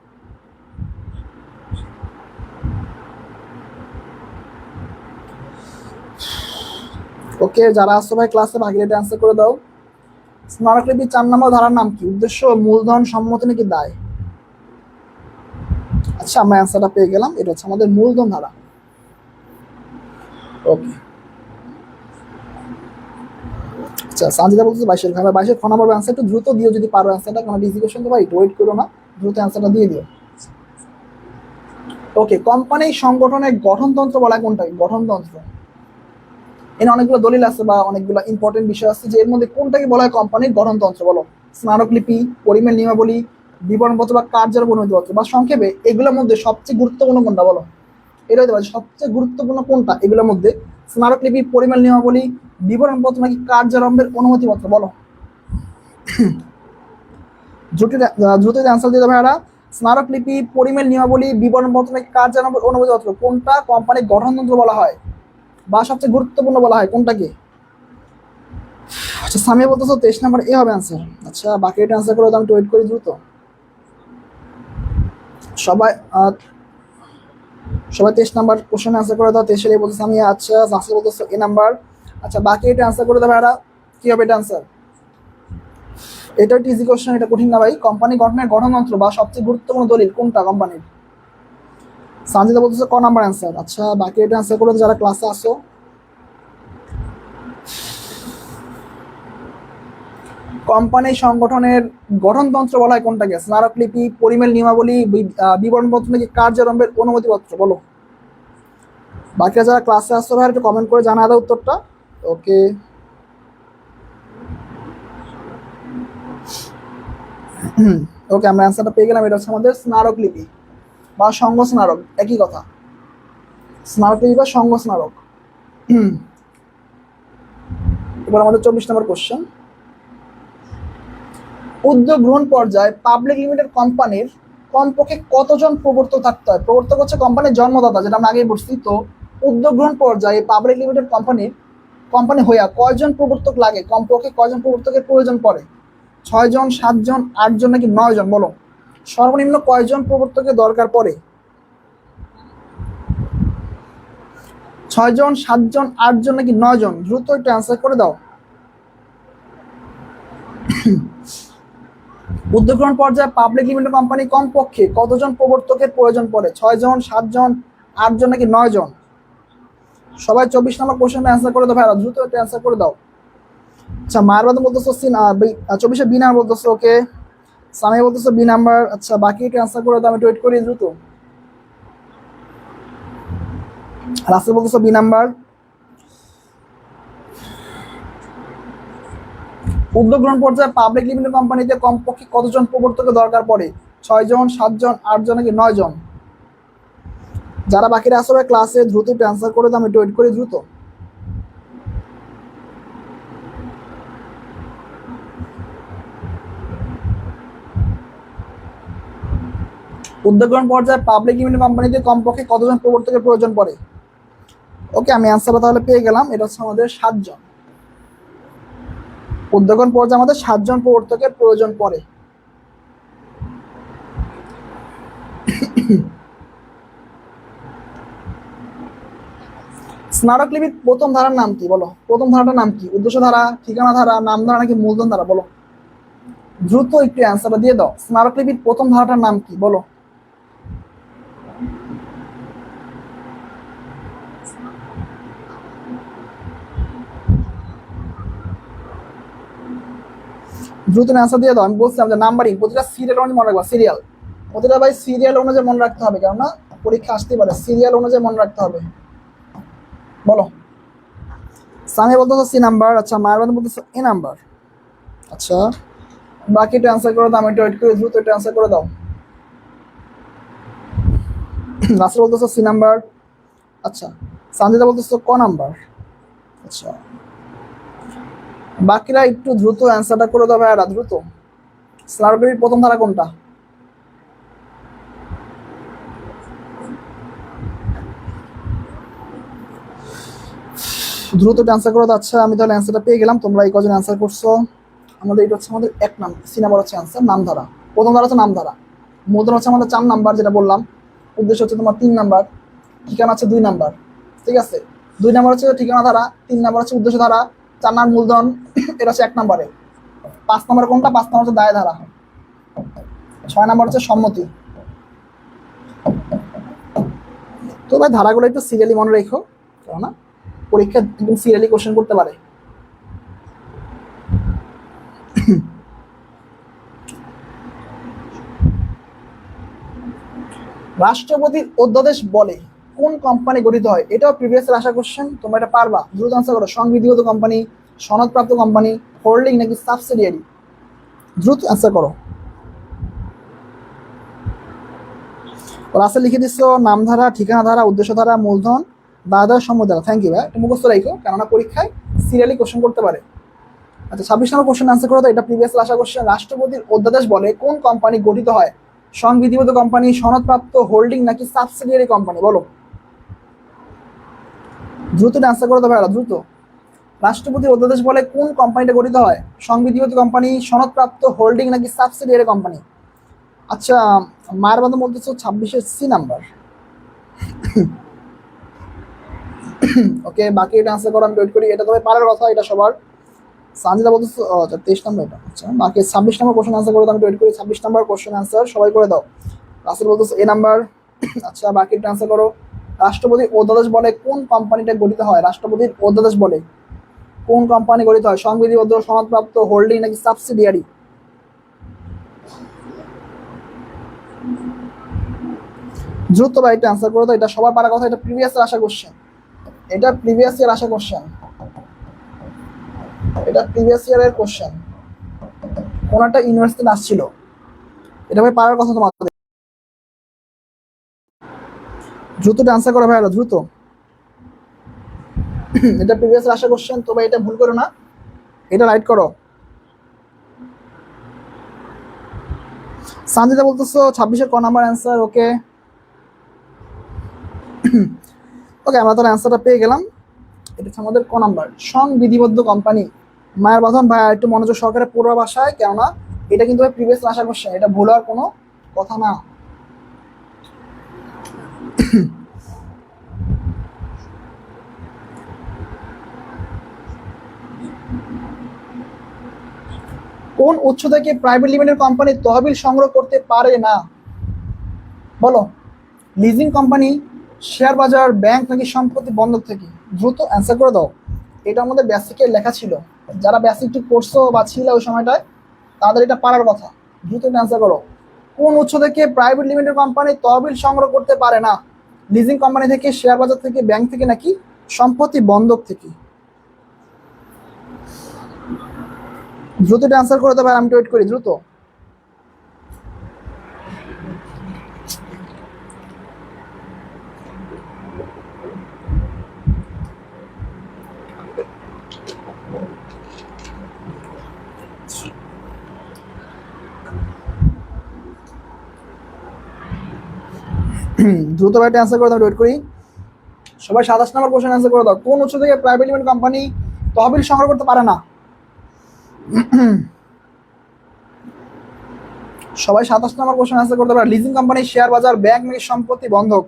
ওকে, যারা আসো ভাই ক্লাসে, বাকিরা এটা অ্যান্সার করে দাও। স্মারকলিপির 4 নম্বর ধারার নাম কি? উদ্দেশ্য, মূলধন, সম্মতি নাকি দায়? আচ্ছা, আমরা অ্যান্সারটা পেয়ে গেলাম, এটা হচ্ছে আমাদের মূলধন ধারা। ওকে, আচ্ছা, সানজিদা বলতেছে 22 ভাই, 22 খ নম্বর অ্যান্সার একটু দ্রুত দিও যদি পারো অ্যান্সারটা, কোনো ইজি কোশ্চেন তো ভাই, ওয়েট করো না, দ্রুত অ্যান্সারটা দিয়ে দিও। ওকে, কোম্পানি সংগঠনের গঠনতন্ত্র বলা কোনটাকে? গঠনতন্ত্র, এখানে অনেকগুলো দলিল আছে বা অনেকগুলো ইম্পর্টেন্ট বিষয় আছে, যে এর মধ্যে কোনটাকে বলা হয় কোম্পানির গঠনতন্ত্র, বলো। স্মারকলিপি, পরিমেল নিয়মাবলী, বিবরণপত্র বা কার্যের অনুমতিপত্র, বা সংক্ষেপে এগুলোর মধ্যে সবচেয়ে গুরুত্বপূর্ণ কোনটা, বলো। এটা হতে পারে সবচেয়ে গুরুত্বপূর্ণ কোনটা এগুলোর মধ্যে? স্মারকলিপি, পরিমেল নিয়মাবলী, বিবরণপত্র নাকি কার্যারম্ভের অনুমতিপত্র, বলো। দ্রুত অ্যান্সার দিতে ভাইয়ারা। স্মারকলিপি, পরিমেল নিয়মাবলী, বিবরণপত্র নাকি কার্যারম্ভের অনুমতিপত্র, কোনটা কোম্পানির গঠনতন্ত্র বলা হয় বা সবচেয়ে গুরুত্বপূর্ণ বলা হয়, কোনটাকে? আচ্ছা, সামিয়া বলতেছো 23 নম্বর এ হবে অ্যান্সার। আচ্ছা, বাকি এটা অ্যান্সার করে আমি ওয়েট করি দ্রুত। সবাই সবাই 23 নাম্বার কোশ্চেন অ্যান্সার করে দাও। 23 এ বলতেছে আমি। আচ্ছা, জাসিল বলতেছো এ নাম্বার। আচ্ছা, বাকি এটা অ্যান্সার করে দাও ভাইরা, কি হবে এটা অ্যান্সার? এটা একটা ইজি কোশ্চেন, এটা কঠিন না ভাই। কোম্পানি গঠনের গঠনতন্ত্র বা সবচেয়ে গুরুত্বপূর্ণ দলিল কোনটা কোম্পানির? সানজিদা বলতেছে ক নাম্বার অ্যান্সার। আচ্ছা, বাকি এটা অ্যান্সার করে যারা ক্লাসে আসো। কোম্পানি সংগঠনের গঠনতন্ত্র বলা হয় কোনটাকে? স্মারকলিপি, পরিমেল নিয়মাবলী, বিবরণপত্র নাকি কার্যারম্ভের অনুমতিপত্র, বলো। বাকিরা যারা ক্লাসে আসছো ভাই একটু কমেন্ট করে জানা দাও উত্তরটা। ওকে, ওকে, আমরা অ্যান্সারটা পেয়ে গেলাম, এটা হচ্ছে আমাদের স্মারকলিপি বা সংঘ স্মারক, একই কথা। স্মারকলিপি বা সংঘ স্মারক। এবার আমাদের 24 নম্বর কোশ্চেন, উদ্যোগ গ্রহণ পর্যায়ে পাবলিক লিমিটেড কোম্পানির কমপক্ষে কতজন প্রবর্তক থাকতে হয়? প্রবর্তক হচ্ছে কোম্পানির জন্মদাতা, যেটা আমরা আগেই বলছি। তো উদ্যোগ গ্রহণ পর্যায়ে পাবলিক লিমিটেড কোম্পানি হইয়া কয়জন প্রবর্তক লাগে? কমপক্ষে কয়জন প্রবর্তকের প্রয়োজন পড়ে? 6 জন, 7 জন, 8 জন নাকি 9 জন? বলো, সর্বনিম্ন কয়জন প্রবর্তকের দরকার পড়ে? 6 জন, 7 জন, 8 জন নাকি 9 জন? দ্রুত একটু অ্যান্সার করে দাও। উদ্যোগ গ্রহণ পর্যায়ে পাবলিক লিমিটেড কোম্পানি কমপক্ষে কতজন প্রবর্তকের প্রয়োজন পড়ে? 6 জন, 7 জন, 8 জন নাকি 9 জন? সবাই 24 নম্বর কোশ্চেনটা অ্যান্সার করে দাও ভাইরা, দ্রুত একটা অ্যান্সার করে দাও। আচ্ছা, মায়ের বাদে বলতেছো 24-এ বি নাম্বার বলতেছো, ওকে। সামিয়া বলতেছো বি নাম্বার। আচ্ছা, বাকি একটু অ্যান্সার করে দাও, আমি ওয়েট করি দ্রুত। রাসেল বলতেছো বি নাম্বার। উদ্যোগ গ্রহণ পর্যায়ে পাবলিক লিমিটেড কোম্পানিতে কমপক্ষে কতজন প্রবর্তকের দরকার পড়ে? 6 জন, 7 জন, 8 জন নাকি 9 জন? যারা বাকিরা আসলে ক্লাসে দ্রুত একটু অ্যান্সার করে দাও, আমি ওয়েট করি দ্রুত। উদ্যোগ গ্রহণ পর্যায়ে পাবলিক লিমিটেড কোম্পানিতে কমপক্ষে কতজন প্রবর্তকের প্রয়োজন পড়ে? ওকে, আমি অ্যান্সারটা তাহলে পেয়ে গেলাম। এটা হচ্ছে আমাদের 7 জন। উদ্যোগ গ্রহণ পর্যায়ে আমাদের 7 জন প্রবর্তকের প্রয়োজন পড়ে। স্মারকলিপির প্রথম ধারার নাম কি? বলো, প্রথম ধারাটার নাম কি? উদ্দেশ্য ধারা, ঠিকানা ধারা, নাম ধারা নাকি মূলধন ধারা? বলো, দ্রুত একটু অ্যান্সারটা দিয়ে দাও। স্মারকলিপির প্রথম ধারাটার নাম কি? বলো। দ্রুত অ্যান্সার দিয়ে দাও। আমি বলছিলাম যে নাম্বারিং প্রতিটা সিরিয়াল অনুযায়ী মনে রাখবা। সিরিয়াল প্রতিটা ভাই সিরিয়াল অনুযায়ী মনে রাখতে হবে, কেননা পরীক্ষা আসতে পারে। সিরিয়াল অনুযায়ী মনে রাখতে হবে। বলো, সামিয়া বলতেছো সি নাম্বার। আচ্ছা, মায়ের বাদে বলতেছো এ নাম্বার। আচ্ছা, বাকি একটু অ্যান্সার করে দাও, আমি একটু ওয়েট করে দ্রুত একটু অ্যান্সার করে দাও। রাসেল বলতেছো সি নাম্বার। আচ্ছা, সানজিদা বলতেছো ক নাম্বার। আচ্ছা, বাকিরা একটু দ্রুত অ্যান্সারটা করে দাও ভাইয়ারা, দ্রুত। স্মারকলিপির প্রথম ধারা কোনটা? দ্রুত অ্যান্সার করে দাও। আচ্ছা, আমি তাহলে অ্যান্সারটা পেয়ে গেলাম। তোমরা এই কজন অ্যান্সার করছো। আমাদের এটা হচ্ছে আমাদের 1 নাম্বার, সি নাম্বার হচ্ছে অ্যান্সার। নামধারা, প্রথম ধারা হচ্ছে নামধারা। মূলধন হচ্ছে আমাদের 4 নাম্বার, যেটা বললাম। উদ্দেশ্য হচ্ছে তোমার 3 নাম্বার। ঠিকানা হচ্ছে 2 নাম্বার। ঠিক আছে, 2 নাম্বার হচ্ছে ঠিকানা ধারা, 3 নাম্বার হচ্ছে উদ্দেশ্য ধারা, 4 নাম্বার মূলধন, এটা হচ্ছে 1 নাম্বারে। 5 নাম্বার কোনটা? 5 নাম্বার হচ্ছে দায় ধারা। 6 নাম্বার হচ্ছে সম্মতি। তো ভাই ধারাগুলো একটু সিরিয়ালি মনে রেখো, কেননা পরীক্ষা একদম সিরিয়ালি কোশ্চেন করতে পারে। রাষ্ট্রপতির অধ্যাদেশ বলে কোন কোম্পানি গঠিত হয়? এটাও প্রিভিয়াস এর আসা কোশ্চেন, তোমরা এটা পারবা। দ্রুত আনসার করো। সংবিধিগত কোম্পানি, সনদপ্রাপ্ত কোম্পানি, হোল্ডিং নাকি সাবসিডিয়ারি? দ্রুত আনসার করো। রাসেল লিখে দিচ্ছ নামধারা, ঠিকানা ধারা, উদ্দেশ্য ধারা, মূলধন, দায়দার সম্মধারা। থ্যাংক ইউ ভাই, একটু মুখস্থ রাখো, কেননা পরীক্ষায় সিরিয়ালি কোশ্চেন করতে পারে। আচ্ছা, 26 নম্বর কোশ্চেন আনসার করো তো, এটা প্রিভিয়াস আসা কোশ্চেন। রাষ্ট্রপতির অধ্যাদেশ বলে কোন কোম্পানি গঠিত হয়? সংবিধিবদ্ধ কোম্পানি, সনদপ্রাপ্ত, হোল্ডিং নাকি সাবসিডিয়ারি কোম্পানি? বলো, দ্রুত আনসার করে দেবে ভাইরা, দ্রুত। রাষ্ট্রপতির অধ্যাদেশ বলে কোন কোম্পানিটা গঠিত হয়? সংবিধিবদ্ধ কোম্পানি, সনদপ্রাপ্ত, হোল্ডিং নাকি সাবসিডিয়ারি কোম্পানি? আচ্ছা, মায়ের বাদে বলতেছো 26-এর সি নাম্বার। ওকে, বাকি এটা আনসার করো, আমি ওয়েট করি। এটা তবে পারার কথা, এটা সবার। সানজিদা বলতেছো 23 নম্বর এটা। আচ্ছা, বাকি 26 নম্বর কোশ্চেন আনসার করে দাও, আমি ওয়েট করি। 26 নম্বর কোশ্চেন আনসার সবাই করে দাও। রাসেল বলতেছো এ নাম্বার। আচ্ছা, বাকি এটা আনসার করো। রাষ্ট্রপতির অধ্যাদেশ বলে কোন কোম্পানিটা গঠিত হয়? রাষ্ট্রপতির অধ্যাদেশ বলে কোন কোম্পানি গঠিত হয়? সংবিধিবদ্ধ, সনদপ্রাপ্ত, হোল্ডিং নাকি সাবসিডিয়ারি? দ্রুত ভাই এটা আনসার করে দাও, এটা সবার পারার কথা। এটা প্রিভিয়াস এর আসা কোশ্চেন, এটা প্রিভিয়াস ইয়ার আসা কোশ্চেন, এটা প্রিভিয়াস ইয়ারের কোশ্চেন। কোন একটা ইউনিভার্সিটিতে আসছিল, এটা ভাই পারার কথা তোমাদের। দ্রুত আনসার করা ভাই, দ্রুত। এটা প্রিভিয়াস আসা কোশ্চেন, তো ভাই এটা ভুল করো না। এটা রাইট করো। সানজিদা বলতেছো 26-এর ক নাম্বার অ্যান্সার। ওকে ওকে, আমরা তার অ্যান্সারটা পেয়ে গেলাম। এটা হচ্ছে আমাদের ক নাম্বার, সংবিধিবদ্ধ কোম্পানি। মায়ের বাঁধন ভাই একটু মনোযোগ সহকারে পড়বা বাসায়, কেননা এটা কিন্তু প্রিভিয়াস আসা কোশ্চেন, এটা ভুল হওয়ার কোনো কথা না। কোন উৎস থেকে প্রাইভেট লিমিটেড কোম্পানি তহবিল সংগ্রহ করতে পারে না? বলো, লিজিং কোম্পানি, শেয়ার বাজার, ব্যাংক নাকি সম্পত্তি বন্ধক থেকে? দ্রুত অ্যান্সার করে দাও। এটা আমাদের বেসিকে লেখা ছিল, যারা বেসিক ঠিক পড়ছো বা ছিল ওই সময়টায় তাদের এটা পারার কথা। দ্রুত অ্যান্সার করো। কোন উৎস থেকে প্রাইভেট লিমিটেড কোম্পানি তহবিল সংগ্রহ করতে পারে না? লিজিং কোম্পানি থেকে, শেয়ার বাজার থেকে, ব্যাংক থেকে নাকি সম্পত্তি বন্ধক থেকে? দ্রুত অ্যান্সার করে দেবে, আমি ওয়েট করি দ্রুত। দ্রুত ভাই অ্যান্সার করে দাও, ওয়েট করি। সবাই 27 নম্বর কোশ্চেন অ্যান্সার করে দাও। কোন উৎস থেকে প্রাইভেট লিমিটেড কোম্পানি তহবিল সংগ্রহ করতে পারে না? সবাই 27 নম্বর কোশ্চেন অ্যান্সার করতে পারে। লিজিং কোম্পানি, শেয়ার বাজার, ব্যাংক নাকি সম্পত্তি বন্ধক?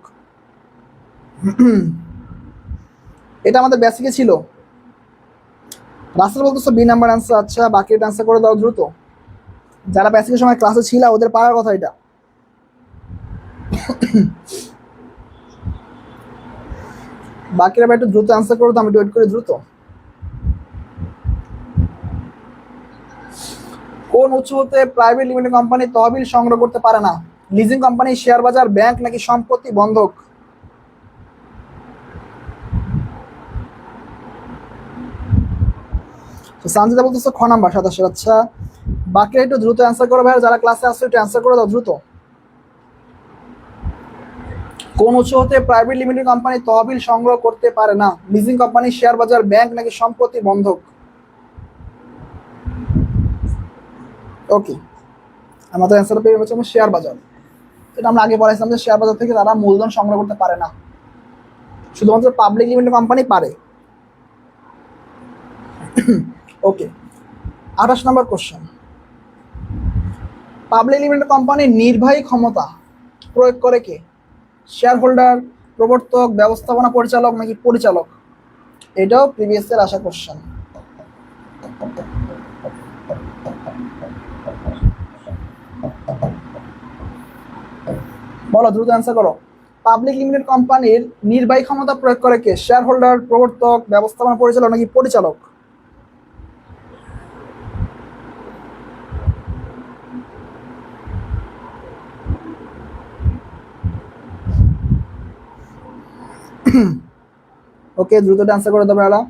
এটা আমাদের বেসিকে ছিল। রাসেল বলতেছো বি নাম্বার অ্যান্সার। আচ্ছা, বাকি অ্যান্সার করে দাও দ্রুত। যারা বেসিকের সময় ক্লাসে ছিল ওদের পারার কথা এটা। বাকিরা একটু দ্রুত অ্যান্সার করে দাও, আমি ওয়েট করি দ্রুত। কোন উৎস হতে প্রাইভেট লিমিটেড কোম্পানি তহবিল সংগ্রহ করতে পারে না? লিজিং কোম্পানি, শেয়ার বাজার, ব্যাংক নাকি সম্পত্তি বন্ধক? সানজিদা বলতেছো খ নাম্বার 27। আচ্ছা, বাকিরা একটু দ্রুত অ্যান্সার করো ভাই, যারা ক্লাসে আসছো একটু অ্যান্সার করে দাও দ্রুত। কোন উৎস হতে প্রাইভেট লিমিটেড কোম্পানি তহবিল সংগ্রহ করতে পারে না? লিজিং কোম্পানি, শেয়ার বাজার, ব্যাংক নাকি সম্পত্তি বন্ধক? ওকে, আমাদের অ্যান্সারটা পেয়ে গেছে শেয়ার বাজার। এটা আমরা আগে পড়াইছিলাম যে শেয়ার বাজার থেকে তারা মূলধন সংগ্রহ করতে পারে না, শুধুমাত্র পাবলিক লিমিটেড কোম্পানি পারে। ওকে, 28 নম্বর কোশ্চেন। পাবলিক লিমিটেড কোম্পানির নির্বাহী ক্ষমতা প্রয়োগ করে কে? শেয়ার হোল্ডার, প্রবর্তক, ব্যবস্থাপনা পরিচালক নাকি পরিচালক? এটাও প্রিভিয়াস এর আসা কোশ্চেন। বলো, দ্রুত অ্যান্সার করো। পাবলিক লিমিটেড কোম্পানির নির্বাহী ক্ষমতা প্রয়োগ করে কে? শেয়ার হোল্ডার, প্রবর্তক, ব্যবস্থাপনা পরিচালক নাকি পরিচালক? ওকে, দ্রুত অ্যান্সার করে দেবে এরা।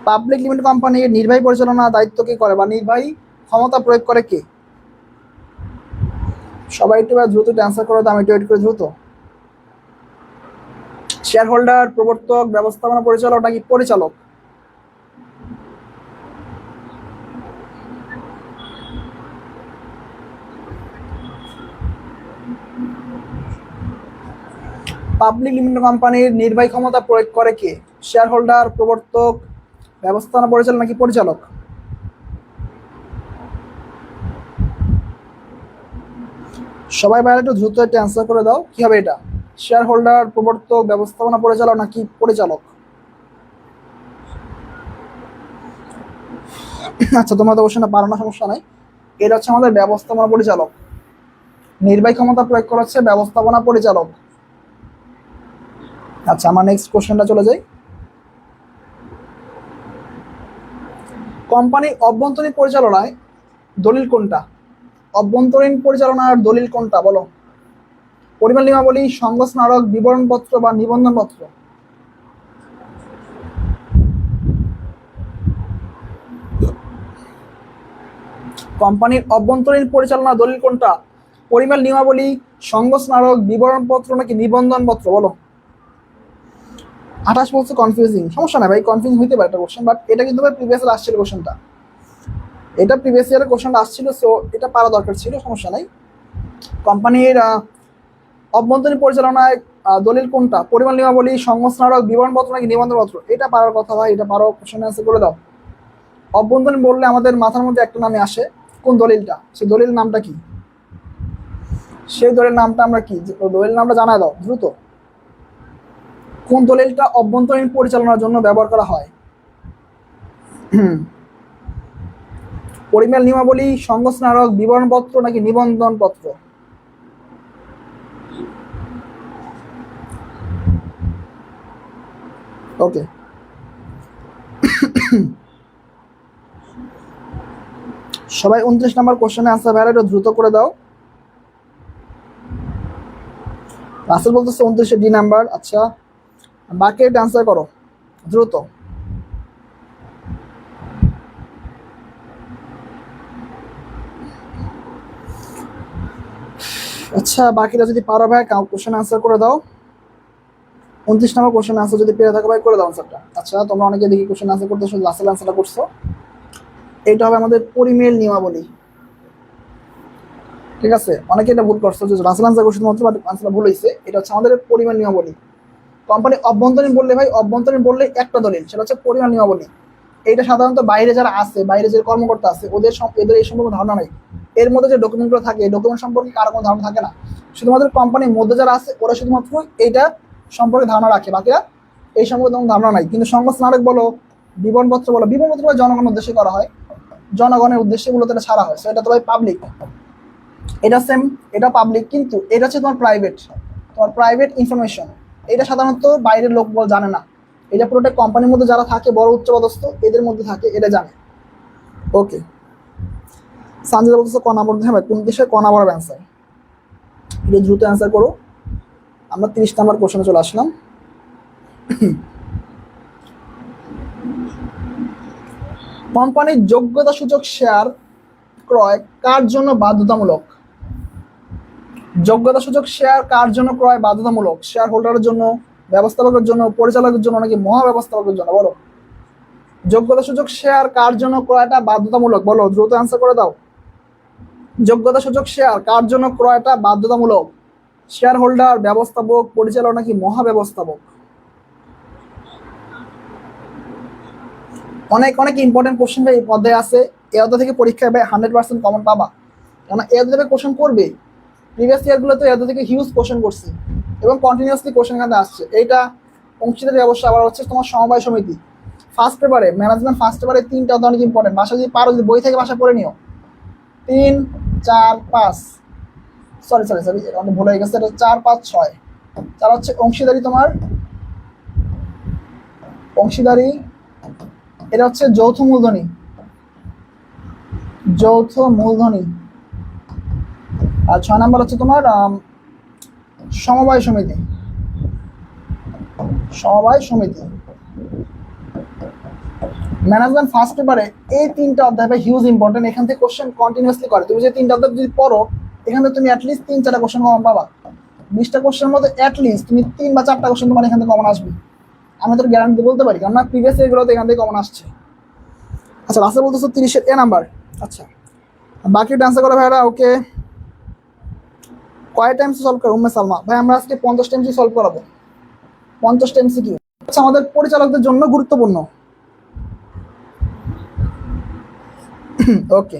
পাবলিক লিমিটেড কোম্পানির নির্বাহী পরিচালনা দায়িত্ব কে করে বা নির্বাহী ক্ষমতা প্রয়োগ করে কে? সবাই একটু দ্রুত অ্যান্সার করে দাও, আমি একটু ওয়েট করে দ্রুত। শেয়ার হোল্ডার, প্রবর্তক, ব্যবস্থাপনা পরিচালক নাকি পরিচালক? পাবলিক লিমিটেড কোম্পানির নির্বাহী ক্ষমতা প্রয়োগ করে কে? শেয়ার হোল্ডার, প্রবর্তক, ব্যবস্থাপনা পরিচালক নাকি পরিচালক? সবাই বাইরে একটু দ্রুত একটা অ্যান্সার করে দাও, কি হবে এটা? শেয়ার হোল্ডার, প্রবর্তক, ব্যবস্থাপনা পরিচালক নাকি পরিচালক? আচ্ছা, তোমরা তো অবশ্যই পারো না, সমস্যা নাই। এটা হচ্ছে আমাদের ব্যবস্থাপনা পরিচালক। নির্বাহী ক্ষমতা প্রয়োগ করা হচ্ছে ব্যবস্থাপনা পরিচালক। আচ্ছা, আমার নেক্সট কোশ্চেনটা চলে যাই। কোম্পানির অভ্যন্তরীণ পরিচালনায় দলিল কোনটা? অভ্যন্তরীণ পরিচালনার দলিল কোনটা বলো? পরিমাণ নিয়মাবলী, সংঘ স্মারক, বিবরণপত্র বা নিবন্ধনপত্র? কোম্পানির অভ্যন্তরীণ পরিচালনা দলিল কোনটা? পরিমাণ নিয়মাবলী, সংঘ স্মারক, বিবরণপত্র নাকি নিবন্ধনপত্র? বলো। 28 বলছে কনফিউজিং, সমস্যা নাই ভাই, কনফিউজিং হইতে পারে একটা কোশ্চেন, বাট এটা কিন্তু ভাই প্রিভিয়াস ইয়ার আসছিল কোশ্চেনটা, এটা প্রিভিয়াস ইয়ারের কোশ্চেনটা আসছিল, সো এটা পারা দরকার ছিল, সমস্যা নাই। কোম্পানির অভ্যন্তরীণ পরিচালনায় দলিল কোনটা? পরিমাণ নিয়মাবলী, সংস্থারক, বিবরণপত্র নাকি নিবন্ধনপত্র? এটা পারার কথা ভাই, এটা পারো, কোশ্চেন অ্যান্সার করে দাও। অভ্যন্তরীণ বললে আমাদের মাথার মধ্যে একটা নামে আসে, কোন দলিলটা, সেই দলিল নামটা কি, সেই দলিল নামটা আমরা কি, দলিল নামটা জানা দাও দ্রুত। কোন দলিলটা অভ্যন্তরীণ পরিচালনার জন্য ব্যবহার করা হয়? পরিমাণ নিয়মাবলী, সংস্থারক, বিবরণপত্র নাকি নিবন্ধনপত্র? ওকে, সবাই 29 নম্বর কোশ্চেনে আনসার ভাইরা একটু দ্রুত করে দাও। রাসেল বলতেছে 29 ডি নাম্বার, আচ্ছা বাকি আনসার করো দ্রুত। আচ্ছা বাকিরা যদি পারো ভাই কোশ্চেন আনসার করে দাও। 29 নম্বর কোশ্চেন আনসার যদি পেরে থাকো ভাই করে দাও আনসারটা। আচ্ছা তোমরা অনেকে দেখি কোশ্চেন আনসার করতে শুধু রাসেল আনসারটা করছো। এটা হবে আমাদের পরিমেল নিয়মাবলী, ঠিক আছে? অনেকে এটা ভুল করছো যে রাসেল আনসার করছো মাত্র, বাট আনসারটা ভুল হয়েছে। এটা হচ্ছে আমাদের পরিমাণ নিয়মাবলী। কোম্পানি অভ্যন্তরীণ বললে ভাই, অভ্যন্তরীণ বললে একটা দলিল, সেটা হচ্ছে পরিমাণ নিয়মাবলী। এইটা সাধারণত বাইরে যারা আছে, বাইরে যে কর্মকর্তা আছে, এদের এই সম্পর্কে ধারণা নেই। এর মধ্যে যে ডকুমেন্টগুলো থাকে, এই ডকুমেন্ট সম্পর্কে কারো কোনো ধারণা থাকে না। শুধুমাত্র কোম্পানির মধ্যে যারা আছে ওরা শুধুমাত্র এইটা সম্পর্কে ধারণা রাখে, বাকিরা এই সম্পর্কে তেমন ধারণা নাই। কিন্তু সংবাদ বলো, বিবরণপত্র বলো, বিবরণপত্র জনগণের উদ্দেশ্যে করা হয়, জনগণের উদ্দেশ্যে মূলত এটা ছাড়া হয়, সেটা তো ভাই পাবলিক। এটা সেম, এটা পাবলিক, কিন্তু এটা হচ্ছে তোমার প্রাইভেট, তোমার প্রাইভেট ইনফরমেশন। এটা সাধারণত বাইরের লোক জানে না, এটা পুরোটা কোম্পানির মধ্যে যারা থাকে বড় উচ্চপদস্থ এদের মধ্যে থাকে, এটা জানে। ওকে, সানজিদা বলতেছে ক নাম্বার, হ্যাঁ ভাই কোন বিষয়ে ক নাম্বার অ্যান্সার, একটু দ্রুত অ্যান্সার করো। আমরা 30 নাম্বার কোশ্চেনে চলে আসলাম। কোম্পানির যোগ্যতা সূচক শেয়ার ক্রয় কার জন্য বাধ্যতামূলক? যোগ্যতা সূচক শেয়ার কার জন্য ক্রয় বাধ্যতামূলক? শেয়ার হোল্ডারের জন্য, ব্যবস্থাপকের জন্য, পরিচালকের জন্য নাকি মহাব্যবস্থাপকের জন্য? বলো, যোগ্যতা সূচক শেয়ার কার জন্য ক্রয়টা বাধ্যতামূলক? বলো, দ্রুত অ্যান্সার করে দাও। যোগ্যতা সূচক শেয়ার কার জন্য ক্রয়টা বাধ্যতামূলক? শেয়ার হোল্ডার, ব্যবস্থাপক, পরিচালক নাকি মহাব্যবস্থাপক? অনেক অনেক ইম্পর্টেন্ট কোশ্চেন এই পদে আছে। এ অধ্যায় থেকে পরীক্ষায় 100% কমন পাবা, কেননা এ অধ্যায় থেকে কোশ্চেন করবে। প্রিভিয়াস ইয়ারগুলোতে এ অধ্যায় থেকে হিউজ কোশ্চেন করছে এবং কন্টিনিউয়াসলি কোশ্চেন এখানে আসছে। এইটা অংশীদারি ব্যবস্থা, আবার হচ্ছে তোমার সমবায় সমিতি। ফার্স্ট পেপারে ম্যানেজমেন্ট, ফার্স্ট পেপারে 3টা অধ্যায় অনেক ইম্পর্টেন্ট, বাসা যদি পারো, যদি বই থেকে বাসা পড়ে নিও। 3, 4, 5, সরি সরি সরি অনেক ভুল হয়ে গেছে, এটা 4, 5, 6। 4 হচ্ছে অংশীদারি, তোমার অংশীদারি, এটা হচ্ছে যৌথ মূলধনী, যৌথ মূলধনী। আর 6 নাম্বার হচ্ছে তোমার সমবায় সমিতি, সমবায় সমিতি। ম্যানেজমেন্ট ফার্স্ট পেপারে এই 3টা অধ্যায় হিউজ ইম্পর্টেন্ট, এখান থেকে কোশ্চেন কন্টিনিউয়াসলি করে। তুমি যে 3টা অধ্যায় যদি পড়ো, এখান থেকে তুমি অ্যাটলিস্ট 3-4টা কোশ্চেন কমন পাবা। 20টা কোশ্চেনের মধ্যে অ্যাটলিস্ট তুমি 3 বা 4টা কোশ্চেন তোমার এখান থেকে কমন আসবে, আমি তোর গ্যারান্টি বলতে পারি, কারণ প্রিভিয়াস ইয়ারগুলোতে এখান থেকে কমন আসছে। আচ্ছা লাস্টে বলতেছো 30-এর এ নাম্বার। আচ্ছা বাকি অ্যান্সার করো ভাইরা। ওকে, কয় টাইমস সলভ করো উম্মে সালমা? ভাই আমরা আজকে 50 টাইমসই সলভ করাবো, 50 টাইমস কি। আচ্ছা আমাদের পরিচালকদের জন্য গুরুত্বপূর্ণ। ওকে,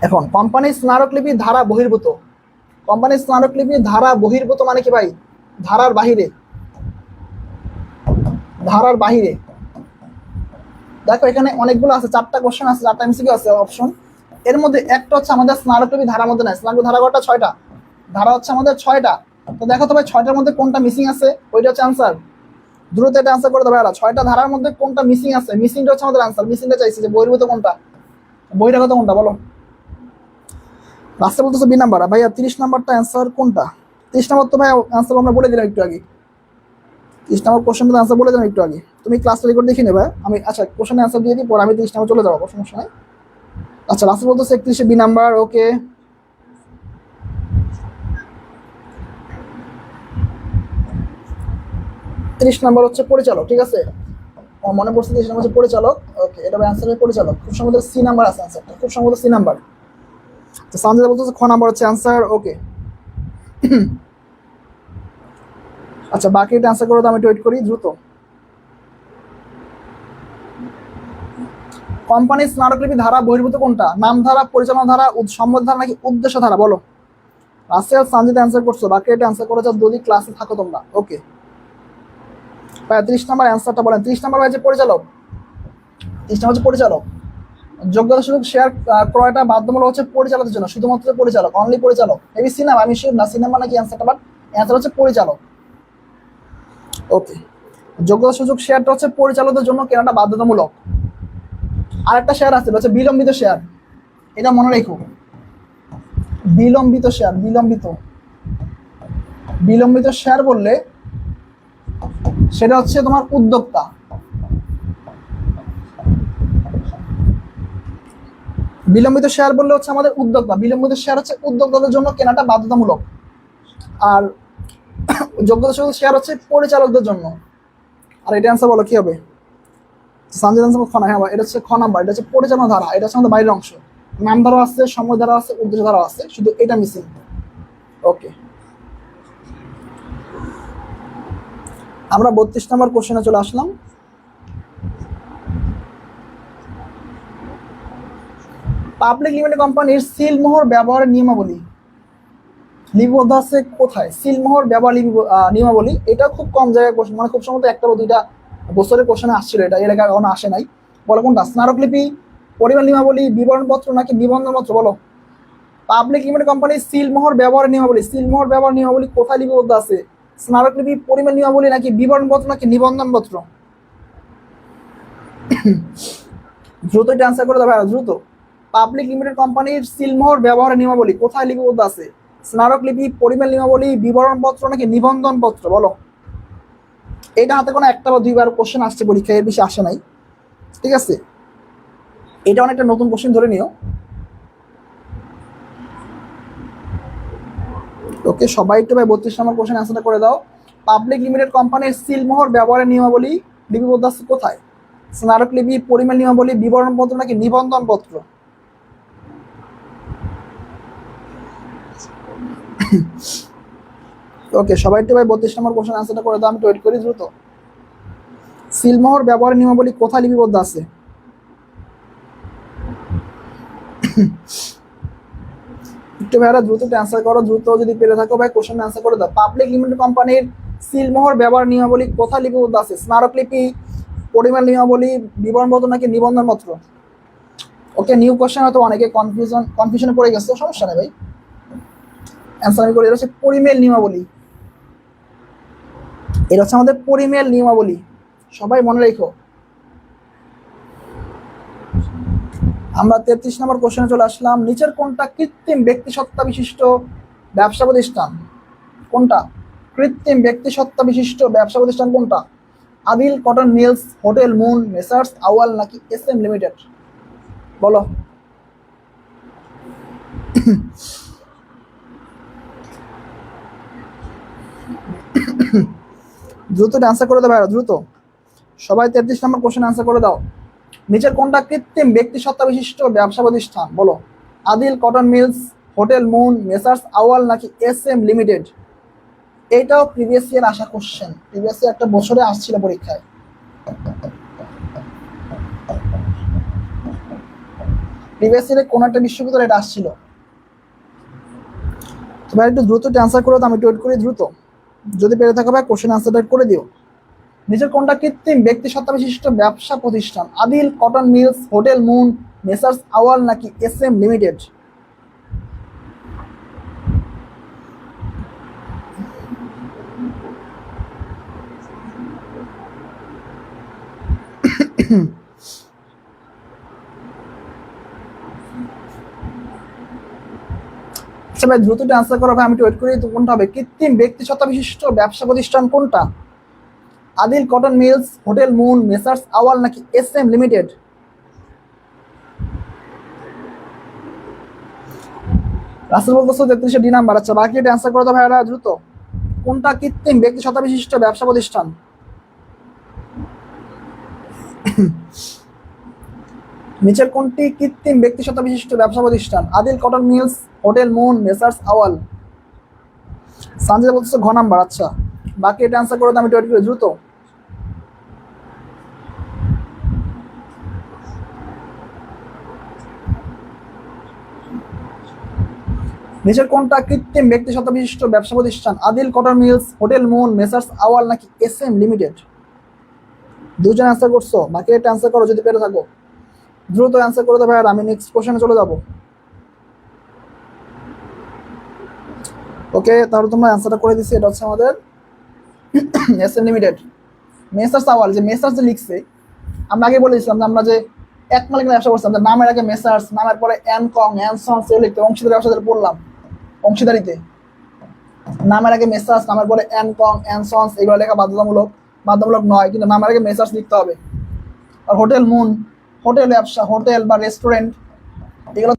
এখন কোম্পানির স্মারকলিপি ধারা বহির্ভূত। কোম্পানির স্মারকলিপি ধারা বহির্ভূত মানে কি ভাই? ধারার বাহিরে, ধারার বাহিরে। দেখো এখানে অনেকগুলো আছে, 4টা কোশ্চেন আছে, 4টা এমসিকিউ আছে অপশন। এর মধ্যে একটা হচ্ছে আমাদের স্মারকলিপি ধারার মধ্যে নাই। স্মারকলিপি ধারা কয়টা? 6টা। ধারা হচ্ছে আমাদের 6টা। তো দেখো তো ভাই 6টার মধ্যে কোনটা মিসিং আছে, ওইটা হচ্ছে আনসার। দ্রুত এটা আনসার করে দেবে। 6টা ধারার মধ্যে কোনটা মিসিং আছে, মিসিংটা হচ্ছে আমাদের আনসার। মিসিংটা চাইছে যে বহির্ভূত কোনটা, বহিরাগত কোনটা, বলো। লাস্টে বলতেছে বি নাম্বার। ভাইয়া 30 নাম্বারটা অ্যান্সার কোনটা? 30 নাম্বার তো ভাই অ্যান্সার আমরা বলে দিলাম একটু আগে। 30 নাম্বার কোশ্চেনটা অ্যান্সার বলে দিলাম একটু আগে, তুমি ক্লাসটা রেকর্ড দেখে নেবে। আমি আচ্ছা কোশ্চেনের অ্যান্সার দিয়ে দিই, পরে আমি 30 নাম্বার চলে যাবো, সমস্যা নাই। আচ্ছা লাস্টে বলতেছে 31 বি নাম্বার। ওকে, 30 নাম্বার হচ্ছে পরিচালক, ঠিক আছে? আমার মনে পড়ছে 30 নাম্বার হচ্ছে পরিচালক। ওকে, এটা অ্যান্সার হবে পরিচালক। খুব সম্ভবত সি নাম্বার আছে অ্যান্সারটা, খুব সম্ভবত সি নাম্বার। তো সানজিদা বলতেছে খ নাম্বার হচ্ছে অ্যান্সার। ওকে, আচ্ছা বাকি এটা অ্যান্সার করে তো আমি ওয়েট করি দ্রুত। কোম্পানির স্মারকলিপি ধারা বহির্ভূত কোনটা? নাম ধারা, পরিচালনা ধারা, সম্মত ধারা নাকি উদ্দেশ্য ধারা? বলো। রাসেল সানজিদ অ্যান্সার করছো, বাকি এটা অ্যান্সার করে যাও যদি ক্লাসে থাকো তোমরা। ওকে, 30 নাম্বার অ্যান্সারটা বলেন। 30 নাম্বার হচ্ছে পরিচালক। 30 নাম্বার হচ্ছে পরিচালক। যোগ্যতা সুযোগ শেয়ার ক্রয়টা বাধ্যতামূলক হচ্ছে পরিচালকের জন্য, শুধুমাত্র পরিচালক, অনলি পরিচালক। এবি সিনেমা, আমি শিওর না সিনেমা নাকি অ্যান্সারটা, বাট অ্যান্সার হচ্ছে পরিচালক। ওকে, যোগ্যতা সুযোগ শেয়ারটা হচ্ছে পরিচালকদের জন্য কেনাটা বাধ্যতামূলক। আরেকটা শেয়ার আছে হচ্ছে বিলম্বিত শেয়ার, এটা মনে রেখো। বিলম্বিত শেয়ার, বিলম্বিত শেয়ার বললে সেটা হচ্ছে তোমার উদ্যোক্তা। বিলম্বিত শেয়ার বললে হচ্ছে আমাদের উদ্যোক্তা, বিলম্বিত শেয়ার হচ্ছে উদ্যোক্তাদের জন্য কেনাটা বাধ্যতামূলক। আর যোগ্যতা সুযোগ শেয়ার হচ্ছে পরিচালকদের জন্য। আর এটা অ্যান্সার বলো কি হবে? সানজিদ আনসার খ না, হ্যাঁ এটা হচ্ছে খ নাম্বার, এটা হচ্ছে পরিচালনা ধারা, এটা হচ্ছে আমাদের বাইরের অংশ। নাম ধারা আছে, সময় ধারা আছে, উদ্দেশ্য ধারা আছে, শুধু এটা মিসিং। ওকে, আমরা 32 নম্বর কোশ্চেনে চলে আসলাম। পাবলিক লিমিটেড কোম্পানির সিলমোহর ব্যবহারের নিয়মাবলী লিপিবদ্ধ আছে কোথায়? সিলমোহর ব্যবহার নিয়মাবলী, এটা খুব কম জায়গায় মানে খুব সম্ভবত একটা বা দুইটা বছরের কোশ্চেনে আসছিল, এটা এর আগে কখনো আসে নাই। বলো কোনটা? স্মারকলিপি, পরিমাণ নিয়মাবলী, বিবরণপত্র নাকি নিবন্ধনপত্র? বলো। পাবলিক লিমিটেড কোম্পানির সিলমোহর ব্যবহার নিয়মাবলী, সিলমোহর ব্যবহার নিয়মাবলী কোথায় লিপিবদ্ধ আছে? স্মারকলিপি, পরিমাণ নিয়মাবলী নাকি বিবরণপত্র নাকি নিবন্ধনপত্র? দ্রুত এটা অ্যান্সার করে দেবে, দ্রুত। পাবলিক লিমিটেড কোম্পানির সিলমোহর ব্যবহারের নিয়মাবলী কোথায় লিপিবদ্ধ আছে? স্মারকলিপি, পরিমাণ নিয়মাবলী, বিবরণপত্র নাকি নিবন্ধনপত্র? বলো। এটা হাতে কোনো একটা বা দুইবার কোশ্চেন আসছে পরীক্ষায়, এর বেশি আসে নাই, ঠিক আছে? এটা অনেকটা নতুন কোশ্চেন ধরে নিও। ওকে, সবাই একটু ভাই 32 নম্বর কোশ্চেন অ্যান্সারটা করে দাও। পাবলিক লিমিটেড কোম্পানির সিলমোহর ব্যবহারের নিয়মাবলী লিপিবদ্ধ আছে কোথায়? স্মারকলিপি, পরিমাণ নিয়মাবলী, বিবরণপত্র নাকি নিবন্ধনপত্র? ওকে, সবাই একটু ভাই 32 নম্বর কোশ্চেন অ্যান্সারটা করে দাও, আমি ওয়েট করি দ্রুত। সিলমোহর ব্যবহারের নিয়মাবলী কোথায় লিপিবদ্ধ আছে? একটু ভাইরা দ্রুত অ্যান্সার করো, দ্রুত যদি পেরে থাকো ভাই কোশ্চেন অ্যান্সার করে দাও। পাবলিক লিমিটেড কোম্পানির সিলমোহর ব্যবহার নিয়মাবলী কোথায় লিপিবদ্ধ আছে? স্মারকলিপি, পরিমাণ নিয়মাবলী, বিবরণপত্র নাকি নিবন্ধনপত্র? ওকে, নিউ কোশ্চেন হয়তো অনেকে কনফিউশনে পড়ে গেছে, সমস্যা নেই ভাই, অ্যান্সার আমি করি। এটা হচ্ছে পরিমেল নিয়মাবলী, এটা হচ্ছে আমাদের পরিমেল নিয়মাবলী, সবাই মনে রেখো। আমরা 33 নম্বর কোশ্চেনে চলে আসলাম। নিচের কোনটা কৃত্রিম ব্যক্তিসত্তা বিশিষ্ট ব্যবসা প্রতিষ্ঠান? কোনটা কৃত্রিম ব্যক্তিসত্তা বিশিষ্ট ব্যবসা প্রতিষ্ঠান? কোনটা? Adil cotton mills, hotel moon, messrs Awal নাকি এসএম লিমিটেড? বলো। দ্রুত অ্যান্সার করে দাও ভাইরা, দ্রুত সবাই 33 নম্বর কোশ্চেন অ্যান্সার করে দাও। নিচের কোনটা কৃত্রিম ব্যক্তিসত্তা বিশিষ্ট ব্যবসা প্রতিষ্ঠান? বলো। Adil cotton mills, hotel moon, messrs Awal নাকি এসএম লিমিটেড? এইটাও প্রিভিয়াস ইয়ার আসা কোশ্চেন, প্রিভিয়াস ইয়ার একটা বছরে আসছিল পরীক্ষায়। প্রিভিয়াস ইয়ারে কোন একটা বিশ্ববিদ্যালয়ে এটা আসছিল। ভাই একটু দ্রুত অ্যান্সার করে দাও, আমি একটু ওয়েট করি দ্রুত। যদি পেরে থাকো ভাই কোশ্চেন অ্যান্সারটা করে দিও। নিচের কোনটা কৃত্রিম ব্যক্তিসত্তা বিশিষ্ট ব্যবসা প্রতিষ্ঠান? Adil cotton mills, hotel moon, messrs Awal নাকি এসএম লিমিটেড? আচ্ছা ভাই দ্রুত অ্যান্সার করো ভাই, আমি একটু ওয়েট করি। তো কোনটা হবে কৃত্রিম ব্যক্তিসত্তা বিশিষ্ট ব্যবসা প্রতিষ্ঠান? কোনটা? Adil cotton mills, hotel moon, messrs Awal নাকি এসএম লিমিটেড? রাসেল বলতেছো 33 ডি নাম্বার। আচ্ছা বাকি এটা অ্যান্সার করে দাও ভাইরা দ্রুত। কোনটা কৃত্রিম ব্যক্তিসত্তা বিশিষ্ট ব্যবসা প্রতিষ্ঠান? নিচের কোনটি কৃত্রিম ব্যক্তিসত্তা বিশিষ্ট ব্যবসা প্রতিষ্ঠান? Adil cotton mills, hotel moon, messrs Awal. Sanjida বলতেছে ঘ নাম্বার। আচ্ছা, বাকি এটা অ্যান্সার করে আমি ওয়েট করে দ্রুত। নিচের কোনটা কৃত্রিম ব্যক্তিসত্তা বিশিষ্ট ব্যবসা প্রতিষ্ঠান? Adil cotton mills, hotel moon, messrs Awal নাকি এস এম লিমিটেড? দুজন অ্যান্সার করছো, বাকি এটা অ্যান্সার করো যদি পেরে থাকো। দ্রুত অ্যান্সার করে দেবে। আর আমি নেক্সট কোশ্চেনে চলে যাব। ওকে, তাহলে তোমরা অ্যান্সারটা করে দিচ্ছি। এটা হচ্ছে আমাদের এস এম লিমিটেড। মেসার্স আওয়াল, যে মেসার্স যে লিখছে, আমরা আগে বলেছিলাম যে আমরা যে এক মালিক ব্যবসা করছিলাম, নামের আগে মেসার্স, নামের পরে অ্যানকং, অ্যানসন্স এ লিখতে অংশীদার ব্যবসা পড়লাম। অংশীদারিতে নামের আগে মেসার্স, নামের পরে অ্যানকং, অ্যানসন্স এগুলো লেখা বাধ্যতামূলক। বাধ্যতামূলক নয়, কিন্তু নামের আগে মেসার্স লিখতে হবে। আর হোটেল মুন, হোটেল ব্যবসা, হোটেল বা রেস্টুরেন্ট এগুলো।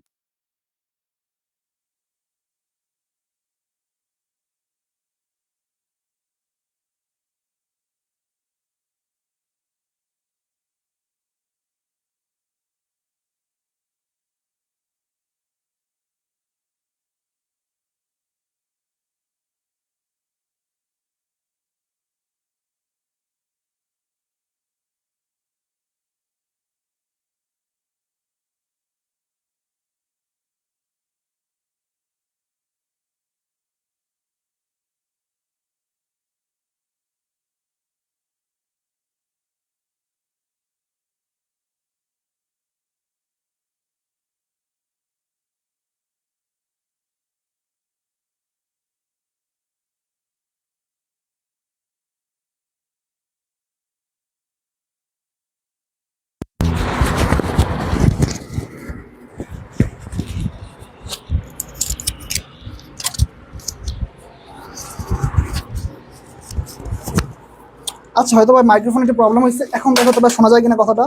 আচ্ছা, হয়তো ভাই মাইক্রোফোন একটু প্রবলেম হয়েছে। এখন দেখো তো ভাই শোনা যায় কিনা কথাটা।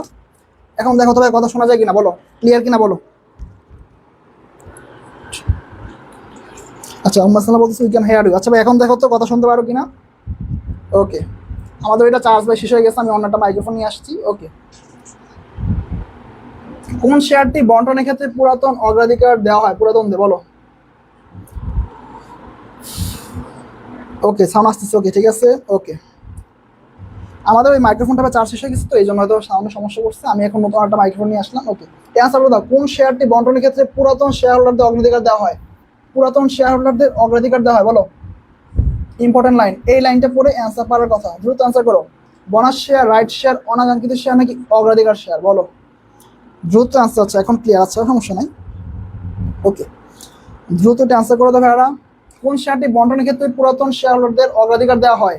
এখন দেখো তো ভাই কথা শোনা যায় কিনা, বলো ক্লিয়ার কিনা বলো। আচ্ছা, সাল্লাম বলতেছে উই ক্যান হেয়ার ইউ। আচ্ছা ভাই, এখন দেখো তো কথা শুনতে পারো কিনা। ওকে, আমাদের এটা চার্জ ভাই শেষ হয়ে গেছে, আমি অন্যটা মাইক্রোফোন নিয়ে আসছি। ওকে, কোন শেয়ারটি বন্টনের ক্ষেত্রে পুরাতন অগ্রাধিকার দেওয়া হয়? পুরাতন দে বলো। ওকে, সাউন্ড আসতেছে। ওকে, ঠিক আছে। ওকে, আমাদের ওই মাইক্রোফোনটা চার্জ শেষ হয়ে গেছে, তো এই জন্য হয়তো সাউন্ডের সমস্যা করছে। আমি এখন নতুন একটা মাইক্রোফোন নিয়ে আসলাম। ওকে, অ্যান্সার বলো দাও। কোন শেয়ারটি বন্টনের ক্ষেত্রে পুরাতন শেয়ার হোল্ডারদের অগ্রাধিকার দেওয়া হয়? পুরাতন শেয়ার হোল্ডারদের অগ্রাধিকার দেওয়া হয়, বলো। ইম্পর্টেন্ট লাইন, এই লাইনটা পড়ে অ্যান্সার পারার কথা। দ্রুত অ্যান্সার করো। বোনাস শেয়ার, রাইট শেয়ার, অনাকাঙ্ক্ষিত শেয়ার নাকি অগ্রাধিকার শেয়ার, বলো। দ্রুত আনসার হচ্ছে, এখন ক্লিয়ার আছে, সমস্যা নাই। ওকে, দ্রুত অ্যান্সার করে দেবে ভাইয়ারা। কোন শেয়ারটি বন্টনের ক্ষেত্রে পুরাতন শেয়ার হোল্ডারদের অগ্রাধিকার দেওয়া হয়?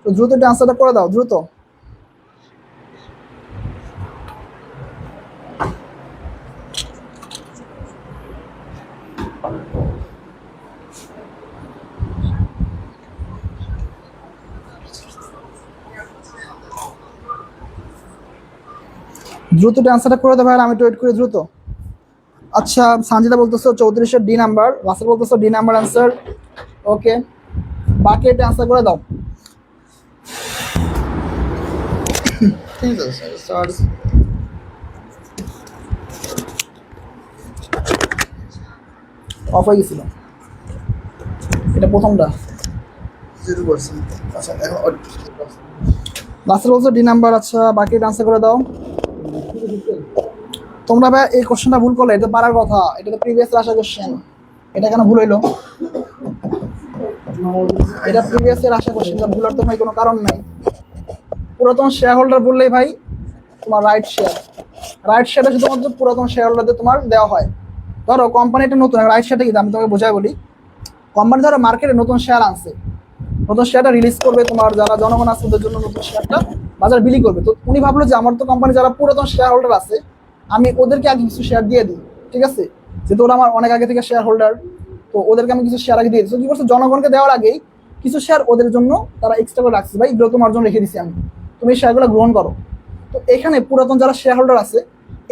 তো দ্রুত অ্যান্সারটা করে দাও, দ্রুত। দ্রুত অ্যান্সারটা করে দেবে ভাইয়ারা, আমি একটু ওয়েট করি, দ্রুত। আচ্ছা, সানজিদা বলতেছো 34-এর ডি নাম্বার, রাসেল বলতেছো ডি নাম্বার অ্যান্সার। ওকে, বাকি এটা অ্যান্সার করে দাও। অফ হয়ে গেছিল, এটা প্রথমটা 0%। আচ্ছা, এখন রাসেল বলছো ডি নাম্বার। আচ্ছা, বাকি এটা অ্যান্সার করে দাও। তোমরা ভাই এই কোশ্চেনটা ভুল করলে, এটা পারার কথা, এটা তো প্রিভিয়াস আসা কোশ্চেন। এটা কেন ভুল হইলো? এটা প্রিভিয়াস এর আসা কোশ্চেন, ভুলার তো ভাই কোনো কারণ নাই। পুরাতন শেয়ার হোল্ডার বললেই ভাই তোমার রাইট শেয়ার। রাইট শেয়ারটা শুধুমাত্র পুরাতন শেয়ার হোল্ডারদের তোমার দেওয়া হয়। ধরো কোম্পানিটা নতুন, রাইট শেয়ারটা কি আমি তোমাকে বোঝাই বলি। কোম্পানি ধরো মার্কেটে নতুন শেয়ার আনছে, নতুন শেয়ারটা রিলিজ করবে, তোমার যারা জনগণ আছে ওদের জন্য নতুন শেয়ারটা বাজার বিলি করবে। তো উনি ভাবলো যে আমার তো কোম্পানি যারা পুরাতন শেয়ার হোল্ডার আছে, আমি ওদেরকে আগে কিছু শেয়ার দিয়ে দিই, ঠিক আছে, যেহেতু ওরা আমার অনেক আগে থেকে শেয়ার হোল্ডার, তো ওদেরকে আমি কিছু শেয়ার আগে দিয়ে দিচ্ছি। কি করছে, জনগণকে দেওয়ার আগেই কিছু শেয়ার ওদের জন্য তারা এক্সট্রা করে রাখছে, ভাই এগুলো তোমার জন্য রেখে দিচ্ছি আমি, তুমি এই শেয়ারগুলো গ্রহণ করো। তো এখানে পুরাতন যারা শেয়ার হোল্ডার আছে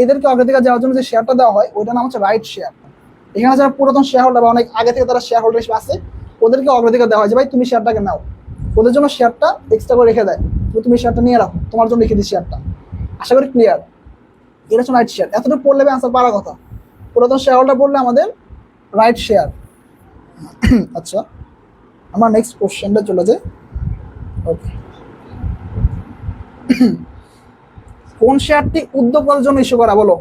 এদেরকে অগ্রাধিকার দেওয়ার জন্য যে শেয়ারটা দেওয়া হয় ওইটার নাম হচ্ছে রাইট শেয়ার। এখানে যারা পুরাতন শেয়ার হোল্ডার বা অনেক আগে থেকে তারা শেয়ার হোল্ডার হিসেবে আছে ওদেরকে অগ্রাধিকার দেওয়া হয় যে ভাই তুমি শেয়ারটাকে নাও, ওদের জন্য শেয়ারটা এক্সট্রা করে রেখে দেয়, তুমি শেয়ারটা নিয়ে রাখো, তোমার জন্য রেখে দিই শেয়ারটা। আশা করি ক্লিয়ার। এটা হচ্ছে রাইট শেয়ার। এতটুকু পড়লে অ্যান্সার পারার কথা। পুরাতন শেয়ার হোল্ডার পড়লে আমাদের রাইট শেয়ার। আচ্ছা, আমরা নেক্সট কোশ্চেনটা চলে যাই। ওকে, কোন শেয়ারটি উদ্যোক্তাদের জন্য ইস্যু করা? বলো,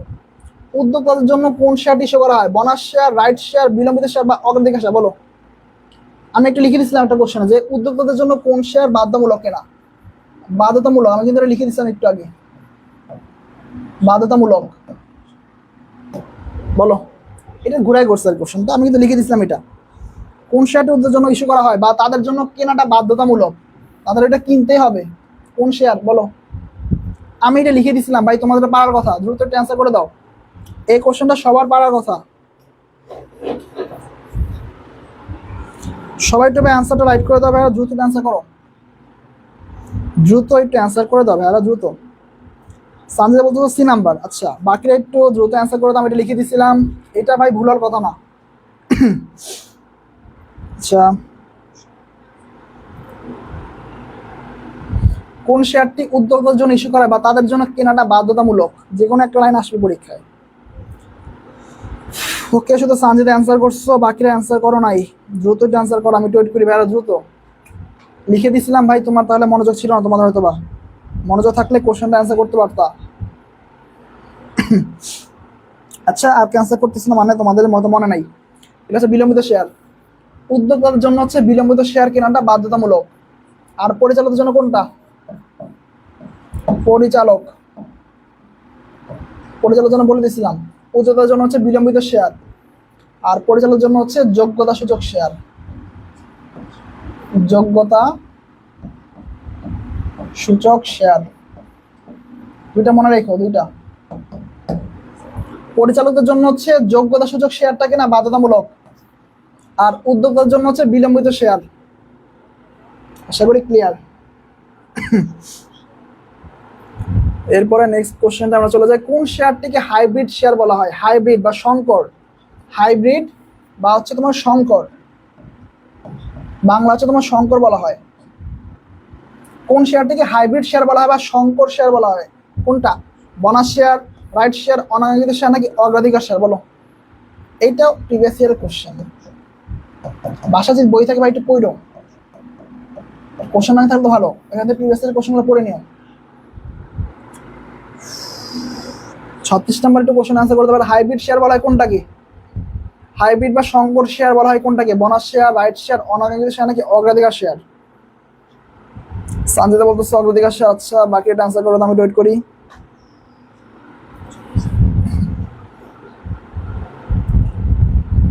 উদ্যোক্তাদের জন্য কোন শেয়ারটি ইস্যু করা হয়? বোনাস শেয়ার, রাইট শেয়ার, বিলম্বিত শেয়ার বা অগ্রাধিকার শেয়ার? বলো। আমি একটু লিখে দিচ্ছিলাম একটা কোশ্চেনে যে উদ্যোক্তাদের জন্য কোন শেয়ার বাধ্যতামূলক কেনা? বাধ্যতামূলক, আমি কিন্তু এটা লিখে দিচ্ছিলাম একটু আগে। বাধ্যতামূলক, বলো। এটা ঘুরাই করছে আর কোশ্চেনটা, আমি কিন্তু লিখে দিচ্ছিলাম এটা। কোন শেয়ারটি উদ্যোগের জন্য ইস্যু করা হয় বা তাদের জন্য কেনাটা বাধ্যতামূলক, তাদের এটা কিনতেই হবে? কোন শেয়ার? বলো। আমি এটা লিখে দিছিলাম ভাই, তোমাদের পারার কথা, দ্রুত একটা অ্যান্সার করে দাও। এই কোশ্চেনটা সবার পারার কথা। সবাই একটু অ্যান্সারটা রাইট করে দাও ভাইয়া, দ্রুত অ্যান্সার করো, দ্রুত একটু অ্যান্সার করে দাও ভাইয়া, দ্রুত। সানজিদা বলতো সি নাম্বার। আচ্ছা, বাকিরা একটু দ্রুত অ্যান্সার করে দাও, আমি এটা লিখে দিছিলাম। এটা ভাই ভুলার কথা না। আচ্ছা, কোন শেয়ারটি উদ্যোক্তাদের জন্য ইস্যু করা বা তাদের জন্য কেনাটা বাধ্যতামূলক? যে কোনো একটা লাইন আসবে পরীক্ষায়। ওকে, শুধু সানজিদা অ্যান্সার করছো, বাকিরা অ্যান্সার করো নাই। দ্রুত অ্যান্সার করো, আমি ওয়েট করি ভাইয়া, দ্রুত। লিখে দিছিলাম ভাই, তোমার তাহলে মনোযোগ ছিল না তোমাদের, হয়তো বা মনোযোগ থাকলে কোশ্চেনটা অ্যান্সার করতে পারতা। আচ্ছা, আর অ্যান্সার করতেছি না মানে তোমাদের মতো মনে নাই। এটা হচ্ছে বিলম্বিত শেয়ার। উদ্যোক্তাদের জন্য হচ্ছে বিলম্বিত শেয়ার কেনাটা বাধ্যতামূলক। আর পরিচালকদের জন্য কোনটা? পরিচালক, পরিচালকের জন্য বলে দিয়েছিলাম। উদ্যোক্তাদের জন্য হচ্ছে বিলম্বিত শেয়ার, আর পরিচালকের জন্য হচ্ছে যোগ্যতা সূচক শেয়ার। যোগ্যতা সূচক শেয়ার, দুইটা মনে রেখো, দুইটা। পরিচালকদের জন্য হচ্ছে যোগ্যতা সূচক শেয়ারটা কেনা বাধ্যতামূলক, আর উদ্যোক্তাদের জন্য হচ্ছে বিলম্বিত শেয়ার। আশা করি ক্লিয়ার। এরপরে নেক্সট কোশ্চেনটা আমরা চলে যাই। কোন শেয়ারটিকে হাইব্রিড শেয়ার বলা হয়? হাইব্রিড বা সংকর, হাইব্রিড বা হচ্ছে তোমার সংকর, বাংলা হচ্ছে তোমার সংকর বলা হয়। কোন শেয়ারটিকে হাইব্রিড শেয়ার বলা হয় বা সংকর শেয়ার বলা হয়? কোনটা? বোনাস শেয়ার, রাইট শেয়ার, অনাকাঙ্ক্ষিত শেয়ার নাকি অগ্রাধিকার শেয়ার? বলো। এইটাও প্রিভিয়াস ইয়ারের কোশ্চেন। বাসা যদি বই থাকে ভাই একটু পড়ো, কোশ্চেন না থাকলে ভালো, এখান থেকে প্রিভিয়াস ইয়ারের কোশ্চেনগুলো পড়ে নিও। 36 নম্বর একটু কোশ্চেন আনসার করতে পারে। হাইব্রিড শেয়ার বলা হয় কোনটাকে? হাইব্রিড বা সংকর শেয়ার বলা হয় কোনটাকে? বোনাস শেয়ার, রাইট শেয়ার, অনাকাঙ্ক্ষিত শেয়ার নাকি অগ্রাধিকার শেয়ার? সানজিদা বলতেছে অগ্রাধিকার শেয়ার। আচ্ছা, বাকি এটা আনসার করো, আমি ওয়েট করি।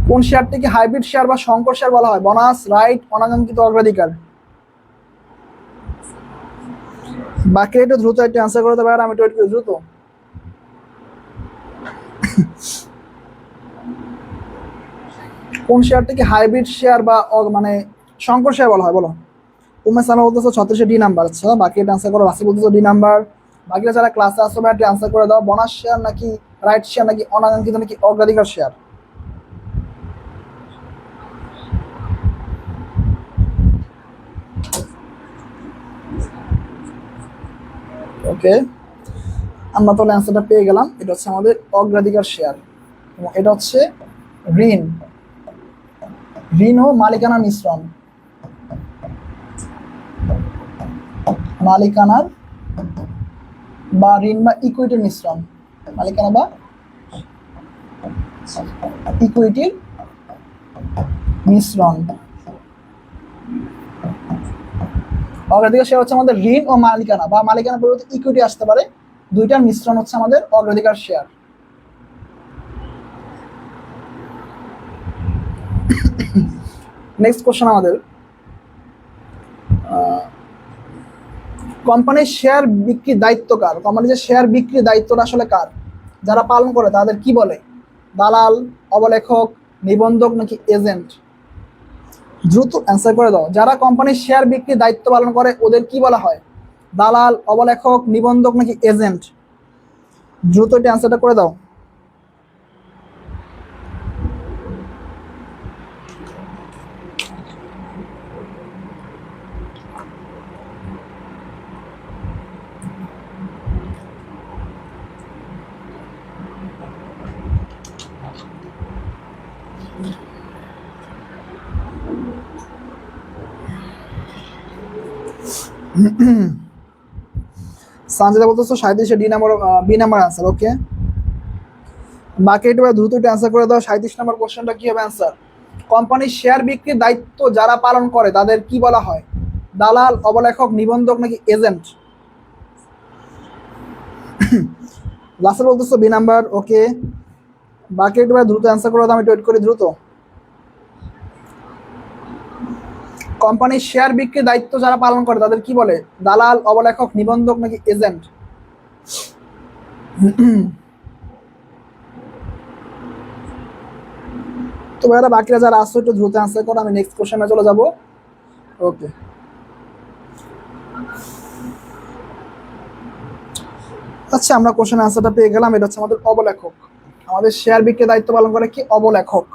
কোন শেয়ারটিকে হাইব্রিড শেয়ার বা সংকর শেয়ার বলা হয়? বোনাস, রাইট, অনাকাঙ্ক্ষিত, অগ্রাধিকার? বাকি একটু দ্রুত একটা আনসার করতে পারে, আমি ওয়েট করি, দ্রুত। কোন শেয়ারটিকে হাইব্রিড শেয়ার বা মানে সংকর শেয়ার বলা হয়? বলো। উম্মে সানা বলতেছো 36 ডি নাম্বার। আচ্ছা, বাকি এটা আনসার করো। রাসি বলতেছো ডি নাম্বার। বাকিরা যারা ক্লাসে আসছো ভাই একটা আনসার করে দাও। বোনাস শেয়ার নাকি রাইট শেয়ার নাকি অনাকাঙ্ক্ষিত নাকি অগ্রাধিকার শেয়ার? ওকে, আমরা তাহলে অ্যান্সারটা পেয়ে গেলাম। এটা হচ্ছে আমাদের অগ্রাধিকার শেয়ার, এবং এটা হচ্ছে ঋণ। ঋণ ও মালিকানার মিশ্রণ, মালিকানার বা ঋণ বা ইকুইটির মিশ্রণ, মালিকানা বা ইকুইটির মিশ্রণ। অগ্রাধিকার শেয়ার হচ্ছে আমাদের ঋণ ও মালিকানা বা মালিকানার পরিবর্তে ইকুইটি আসতে পারে, দুইটার মিশ্রণ হচ্ছে আমাদের অগ্রাধিকার শেয়ার। নেক্সট কোশ্চেন আমাদের, কোম্পানির শেয়ার বিক্রির দায়িত্ব কার? কোম্পানির যে শেয়ার বিক্রির দায়িত্বটা আসলে কার? যারা পালন করে তাদের কি বলে? দালাল, অবলেখক, নিবন্ধক নাকি এজেন্ট? দ্রুত অ্যান্সার করে দাও। যারা কোম্পানির শেয়ার বিক্রির দায়িত্ব পালন করে ওদের কি বলা হয়? দালাল, অবলেখক, নিবন্ধক নাকি এজেন্ট? দ্রুত এটা অ্যান্সারটা করে দাও। সানজিদা বলতেছো 37 বি নাম্বার আনসার। ওকে, বাকি একটু দ্রুত একটু অ্যান্সার করে দাও। 37 নম্বর কোশ্চেনটা কি হবে অ্যান্সার? কোম্পানির শেয়ার বিক্রির দায়িত্ব যারা পালন করে তাদের কি বলা হয়? দালাল, অবলেখক, নিবন্ধক নাকি এজেন্ট? লাস্টে বলতেছো বি নাম্বার। ওকে, বাকি একটু দ্রুত অ্যান্সার করে দাও, আমি ওয়েট করি দ্রুত। কোম্পানির শেয়ার বিক্রির দায়িত্ব যারা পালন করে তাদের কি বলে? দালাল, অবলেখক, নিবন্ধক নাকি এজেন্ট? তো ভাইরা বাকিরা যারা আসছো একটু দ্রুত অ্যান্সার করো, আমি নেক্সট কোশ্চেনে চলে যাব। ওকে, আচ্ছা আমরা কোশ্চেন অ্যান্সারটা পেয়ে গেলাম। এটা হচ্ছে আমাদের অবলেখক। আমাদের শেয়ার বিক্রির দায়িত্ব পালন করে কি? অবলেখক।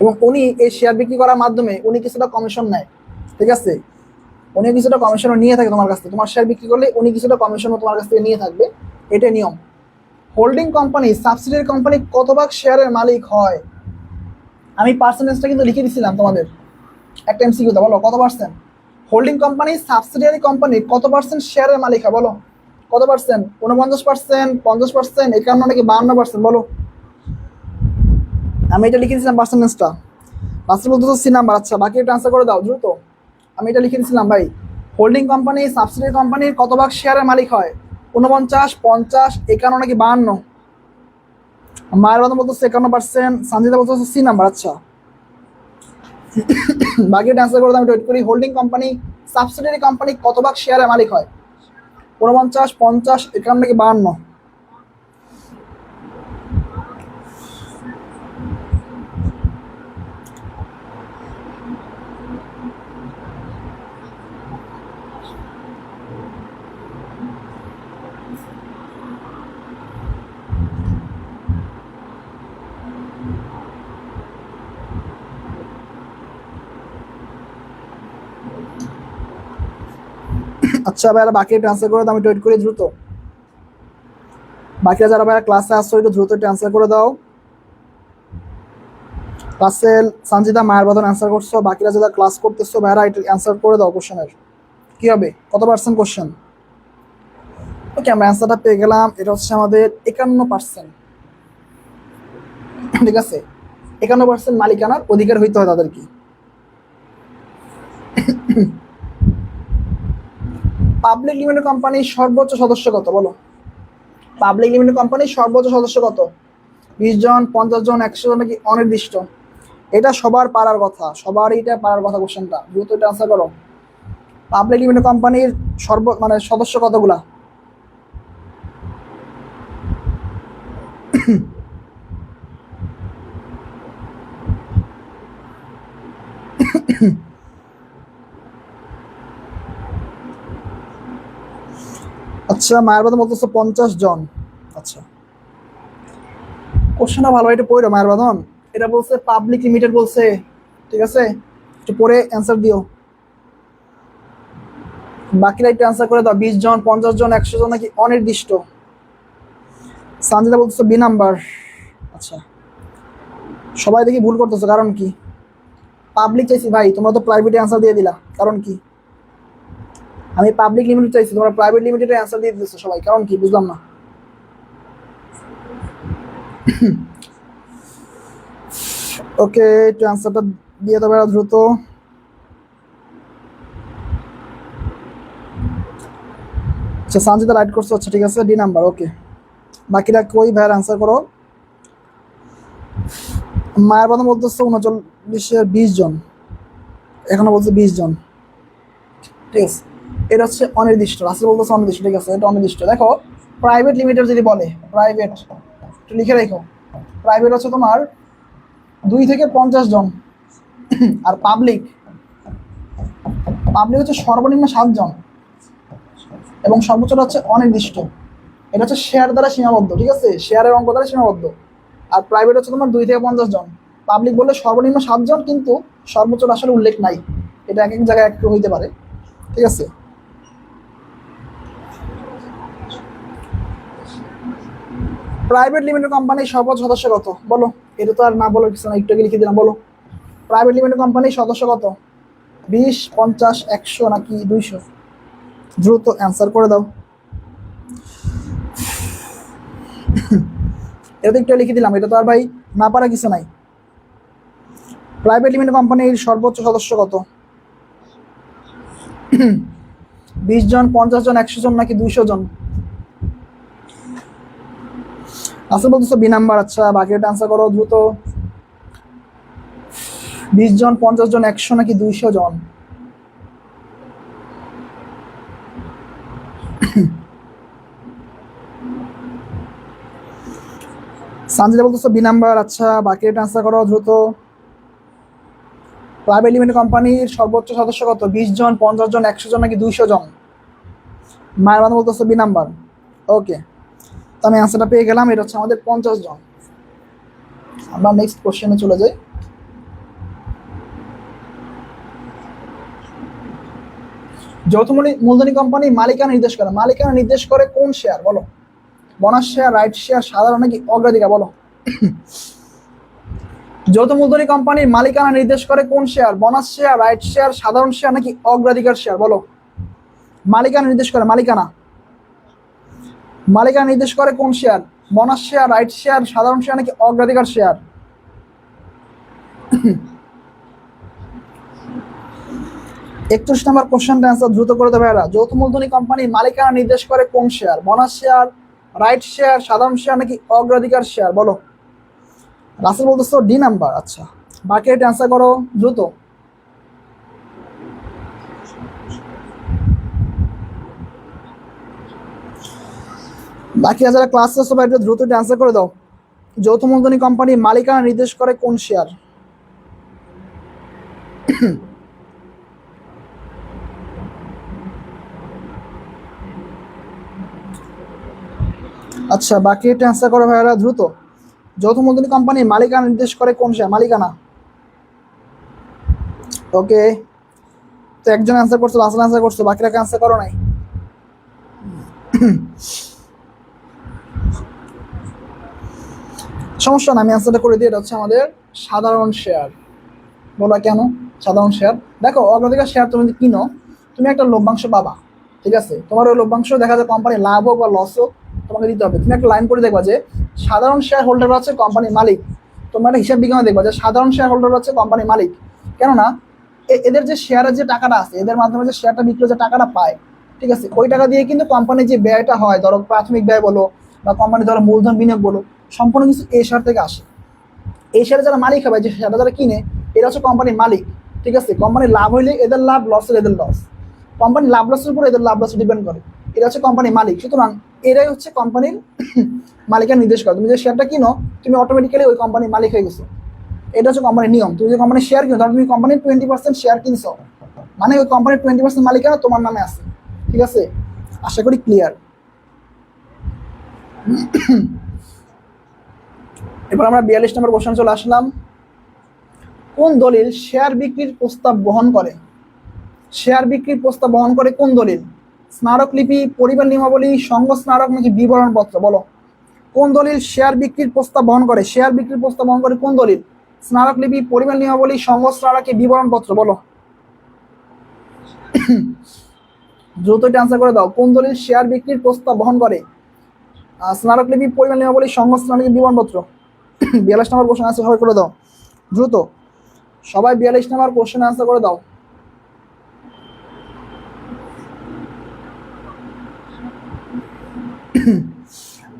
এবং উনি এই শেয়ার বিক্রি করার মাধ্যমে উনি কিছুটা কমিশন নেয়, ঠিক আছে? উনি কিছুটা কমিশনও নিয়ে থাকে তোমার কাছ থেকে। তোমার শেয়ার বিক্রি করলে উনি কিছুটা কমিশনও তোমার কাছ থেকে নিয়ে থাকবে, এটাই নিয়ম। হোল্ডিং কোম্পানি, সাবসিডিয়ারি কোম্পানি কত ভাগ শেয়ারের মালিক হয়? আমি পার্সেন্টেজটা কিন্তু লিখে দিচ্ছিলাম তোমাদের একটা এমসিকিউতে। বলো কত percent? Holding company subsidiary company কত পার্সেন্ট শেয়ারের মালিক হয়? বলো কত পার্সেন্ট? 49%, 50%, 51 নাকি 52%? বলো। আমি এটা লিখে দিয়েছিলাম পার্সেন্টেজটা। লাস্টে বলতে সি নাম্বার। আচ্ছা, বাকি এটা আনসার করে দাও দ্রুত। আমি এটা লিখে দিয়েছিলাম ভাই। হোল্ডিং কোম্পানি সাবসিডিয়ারি কোম্পানির কত ভাগ শেয়ারের মালিক হয়? 49, 50, 51 নাকি 52? মায়ের কথা বলতো 51%, সঞ্জিতা বলতো সি নাম্বার। আচ্ছা, বাকি এটা আনসার করে দাও, আমি ওয়েট করি। হোল্ডিং কোম্পানি সাবসিডিয়ারি কোম্পানি কত ভাগ শেয়ারের মালিক হয়? 49, 50, 51 নাকি 52? আচ্ছা ভাইয়া, বাকি এটা আনসার করে দাও, আমি ওয়েট করি দ্রুত। বাকিরা যারা ভাইয়া ক্লাসে আসছো একটু দ্রুত একটু অ্যান্সার করে দাও। রাসেল, সঞ্জিতা, মায়ের বাদন অ্যান্সার করছো। বাকিরা যারা ক্লাস করতেছো ভাইরা এটা অ্যান্সার করে দাও। কোশ্চেনের কি হবে? কত পার্সেন্ট কোশ্চেন? ওকে, আমরা অ্যান্সারটা পেয়ে গেলাম। এটা হচ্ছে আমাদের 51%। ঠিক আছে, 51% মালিকানার অধিকার হইতে হয় তাদেরকে। পাবলিক লিমিটেড কোম্পানির সর্বোচ্চ সদস্য কত? বলো। পাবলিক লিমিটেড কোম্পানির সর্বোচ্চ সদস্য কত? 20 জন, 50 জন, 100 জন নাকি অনির্দিষ্ট? এটা সবার পারার কথা, সবারই এটা পারার কথা। কোশ্চেনটা দ্রুত এটা আনসার করো। পাবলিক লিমিটেড কোম্পানির মানে সদস্য কতগুলা? আচ্ছা, মায়ের বাদন বলতেছে 50 জন। আচ্ছা, কোশ্চেনটা ভালো এটা পড়ো মায়ের বাদন। এটা বলছে পাবলিক লিমিটেড বলছে, ঠিক আছে? একটু পরে অ্যান্সার দিও। বাকিরা একটু অ্যান্সার করে দাও। 20 জন, 50 জন, 100 জন নাকি অনির্দিষ্ট? সানজিদা বলতেছে বি নাম্বার। আচ্ছা, সবাই দেখি ভুল করতেছো, কারণ কি? পাবলিক চাইছি ভাই, তোমরা তো প্রাইভেটে অ্যান্সার দিয়ে দিলা, কারণ কি? আমি পাবলিক লিমিটেড চাইছি, তোমরা প্রাইভেট লিমিটেডে অ্যান্সার দিয়ে দিতেছো সবাই, কারণ কি? বুঝলাম না। ওকে, একটু অ্যান্সারটা দিয়ে দেবে দ্রুত। আচ্ছা, সানজিদা রাইট করছো। আচ্ছা ঠিক আছে, ডি নাম্বার। ওকে, বাকিরা কই ভাইয়ের অ্যান্সার করো। মায়ের কথা বলতেছে 39-এর 20 জন, এখনো বলছে 20 জন। ঠিক আছে, এটা হচ্ছে অনির্দিষ্ট। রাসেল বলতেছে অনির্দিষ্ট। ঠিক আছে, এটা অনির্দিষ্ট। দেখো, প্রাইভেট লিমিটেড যদি বলে, প্রাইভেট একটু লিখে রেখো। প্রাইভেট হচ্ছে তোমার 2 থেকে 50 জন। আর পাবলিক, পাবলিক হচ্ছে সর্বনিম্ন 7 জন এবং সর্বোচ্চটা হচ্ছে অনির্দিষ্ট। এটা হচ্ছে শেয়ার দ্বারা সীমাবদ্ধ, ঠিক আছে? শেয়ারের অঙ্ক দ্বারা সীমাবদ্ধ। আর প্রাইভেট হচ্ছে তোমার 2 থেকে 50 জন। পাবলিক বললে সর্বনিম্ন 7 জন, কিন্তু সর্বোচ্চটা আসলে উল্লেখ নাই। এটা এক এক জায়গায় একটু হইতে পারে, ঠিক আছে? প্রাইভেট লিমিটেড কোম্পানির সর্বোচ্চ সদস্য কত? বলো। এটা তো আর না বলার কিছু না, একটু আগে লিখে দিলাম। বলো, প্রাইভেট লিমিটেড কোম্পানির সদস্য কত? 20, 50, 100 নাকি 200? দ্রুত অ্যান্সার করে দাও। এটা তো একটু লিখে দিলাম, এটা তো আর ভাই না পারা কিছু নাই। প্রাইভেট লিমিটেড কোম্পানির সর্বোচ্চ সদস্য কত? 20 জন, 50 জন, 100 জন নাকি 200 জন? আচ্ছা বলতেছো বি নাম্বার। আচ্ছা বাকিটা আনসার করো দ্রুত। 20 জন, 50 জন, 100 নাকি 200 জন? সানজিদা বলতেছো বি নাম্বার। আচ্ছা বাকিটা আনসার করো দ্রুত। প্রাইভেট লিমিটেড কোম্পানির সর্বোচ্চ সদস্য কত? 20 জন, 50 জন, 100 জন নাকি 200 জন? মায়ের বান্ধব বলতেছো বি নাম্বার। ওকে, তো আমি অ্যান্সারটা পেয়ে গেলাম, এটা হচ্ছে আমাদের 50 জন। আমরা নেক্সট কোশ্চেনে চলে যাই। যৌথ মূলধনী কোম্পানি মালিকানা নির্দেশ করে, মালিকানা নির্দেশ করে কোন শেয়ার বলো? বোনাস শেয়ার, রাইট শেয়ার, সাধারণ নাকি অগ্রাধিকার বলো? যৌথ মূলধনী কোম্পানির মালিকানা নির্দেশ করে কোন share? Bonus share, right share, সাধারণ শেয়ার নাকি অগ্রাধিকার শেয়ার বলো? মালিকানা নির্দেশ করে, মালিকানা মালিকানা নির্দেশ করে কোন share? Bonus share, right share, সাধারণ শেয়ার নাকি অগ্রাধিকার শেয়ার? 31 নম্বর কোশ্চেনটা অ্যান্সার দ্রুত করে দেবে এরা। যৌথ মূলধনী কোম্পানির মালিকানা নির্দেশ করে কোন share? Bonus share, right share, সাধারণ শেয়ার নাকি অগ্রাধিকার শেয়ার বলো? রাসেল বলতেছো ডি নাম্বার। আচ্ছা বাকি এটা অ্যান্সার করো দ্রুত। বাকি যারা ক্লাস সবাই একটু দ্রুত অ্যান্সার করে দাও। যৌথ মূলধনী কোম্পানির মালিকানা নির্দেশ করে কোন শেয়ার? আচ্ছা বাকি এটা অ্যান্সার করো ভাইয়ারা দ্রুত। যৌথ মূলধনী কোম্পানির মালিকানা নির্দেশ করে কোন শেয়ার? মালিকানা। ওকে, তো একজন অ্যান্সার করছো, রাসেল অ্যান্সার করছো, বাকিরা অ্যান্সার করো নাই। সমস্যা না, আমি অ্যান্সারটা করে দিই। এটা হচ্ছে আমাদের সাধারণ শেয়ার। বলা কেন সাধারণ শেয়ার? দেখো অগ্রাধিকার শেয়ার তুমি যদি কিনো, তুমি একটা লভ্যাংশ পাবা, ঠিক আছে? তোমার ওই লভ্যাংশ দেখা যায় কোম্পানির লাভ হোক বা লস হোক তোমাকে দিতে হবে। তুমি একটা লাইন করে দেখবা যে সাধারণ শেয়ার হোল্ডার হচ্ছে কোম্পানির মালিক। তোমরা একটা হিসাব বিজ্ঞানে দেখবা যে সাধারণ শেয়ার হোল্ডার হচ্ছে কোম্পানির মালিক। কেননা এদের যে শেয়ারের যে টাকাটা আছে, এদের মাধ্যমে যে শেয়ারটা বিক্রি যে টাকাটা পায়, ঠিক আছে, ওই টাকা দিয়ে কিন্তু কোম্পানির যে ব্যয়টা হয়, ধরো প্রাথমিক ব্যয় বলো বা কোম্পানি ধরো মূলধন বিনিয়োগ বলো, সম্পূর্ণ কিছু এই শেয়ার থেকে আসে। এই শেয়ারে যারা মালিক হবে, যে শেয়ারটা যারা কিনে, এরা হচ্ছে কোম্পানির মালিক, ঠিক আছে? কোম্পানির লাভ হইলে এদের লাভ, লস হলে এদের লস। কোম্পানির লাভ লসের উপর এদের লাভ লস ডিপেন্ড করে। এরা হচ্ছে কোম্পানির মালিক, সুতরাং এরাই হচ্ছে কোম্পানির মালিকের নির্দেশ করে। তুমি যে শেয়ারটা কিনো, তুমি অটোমেটিক্যালি ওই কোম্পানির মালিক হয়ে গেছো। এটা হচ্ছে কোম্পানির নিয়ম। তুমি যে কোম্পানির শেয়ার কিনো, ধরো তুমি কোম্পানির 20% শেয়ার কিনছো, মানে ওই কোম্পানির 20% মালিকানা তোমার নামে আছে, ঠিক আছে? আশা করি ক্লিয়ার। এবার আমরা 42 নম্বর কোশ্চেন চলে আসলাম। কোন দলিল শেয়ার বিক্রির প্রস্তাব বহন করে? শেয়ার বিক্রির প্রস্তাব বহন করে কোন দলিল? স্মারকলিপি, পরিবার নিয়মাবলী, সংঘ স্মারক নাকি বিবরণপত্র বলো? কোন দলিল শেয়ার বিক্রির প্রস্তাব বহন করে? শেয়ার বিক্রির প্রস্তাব বহন করে কোন দলিল? স্মারকলিপি, পরিবার নিয়মাবলী, সংঘ স্মারক, বিবরণপত্র বলো? দ্রুত এটা আনসার করে দাও। কোন দলিল শেয়ার বিক্রির প্রস্তাব বহন করে? স্মারকলিপি, পরিবার নিয়মাবলী, সংঘ স্মারক, বিবরণপত্র। 42 নম্বর কোশ্চেন আনসার সবাই করে দাও দ্রুত। সবাই 42 নম্বর কোশ্চেন আনসার করে দাও।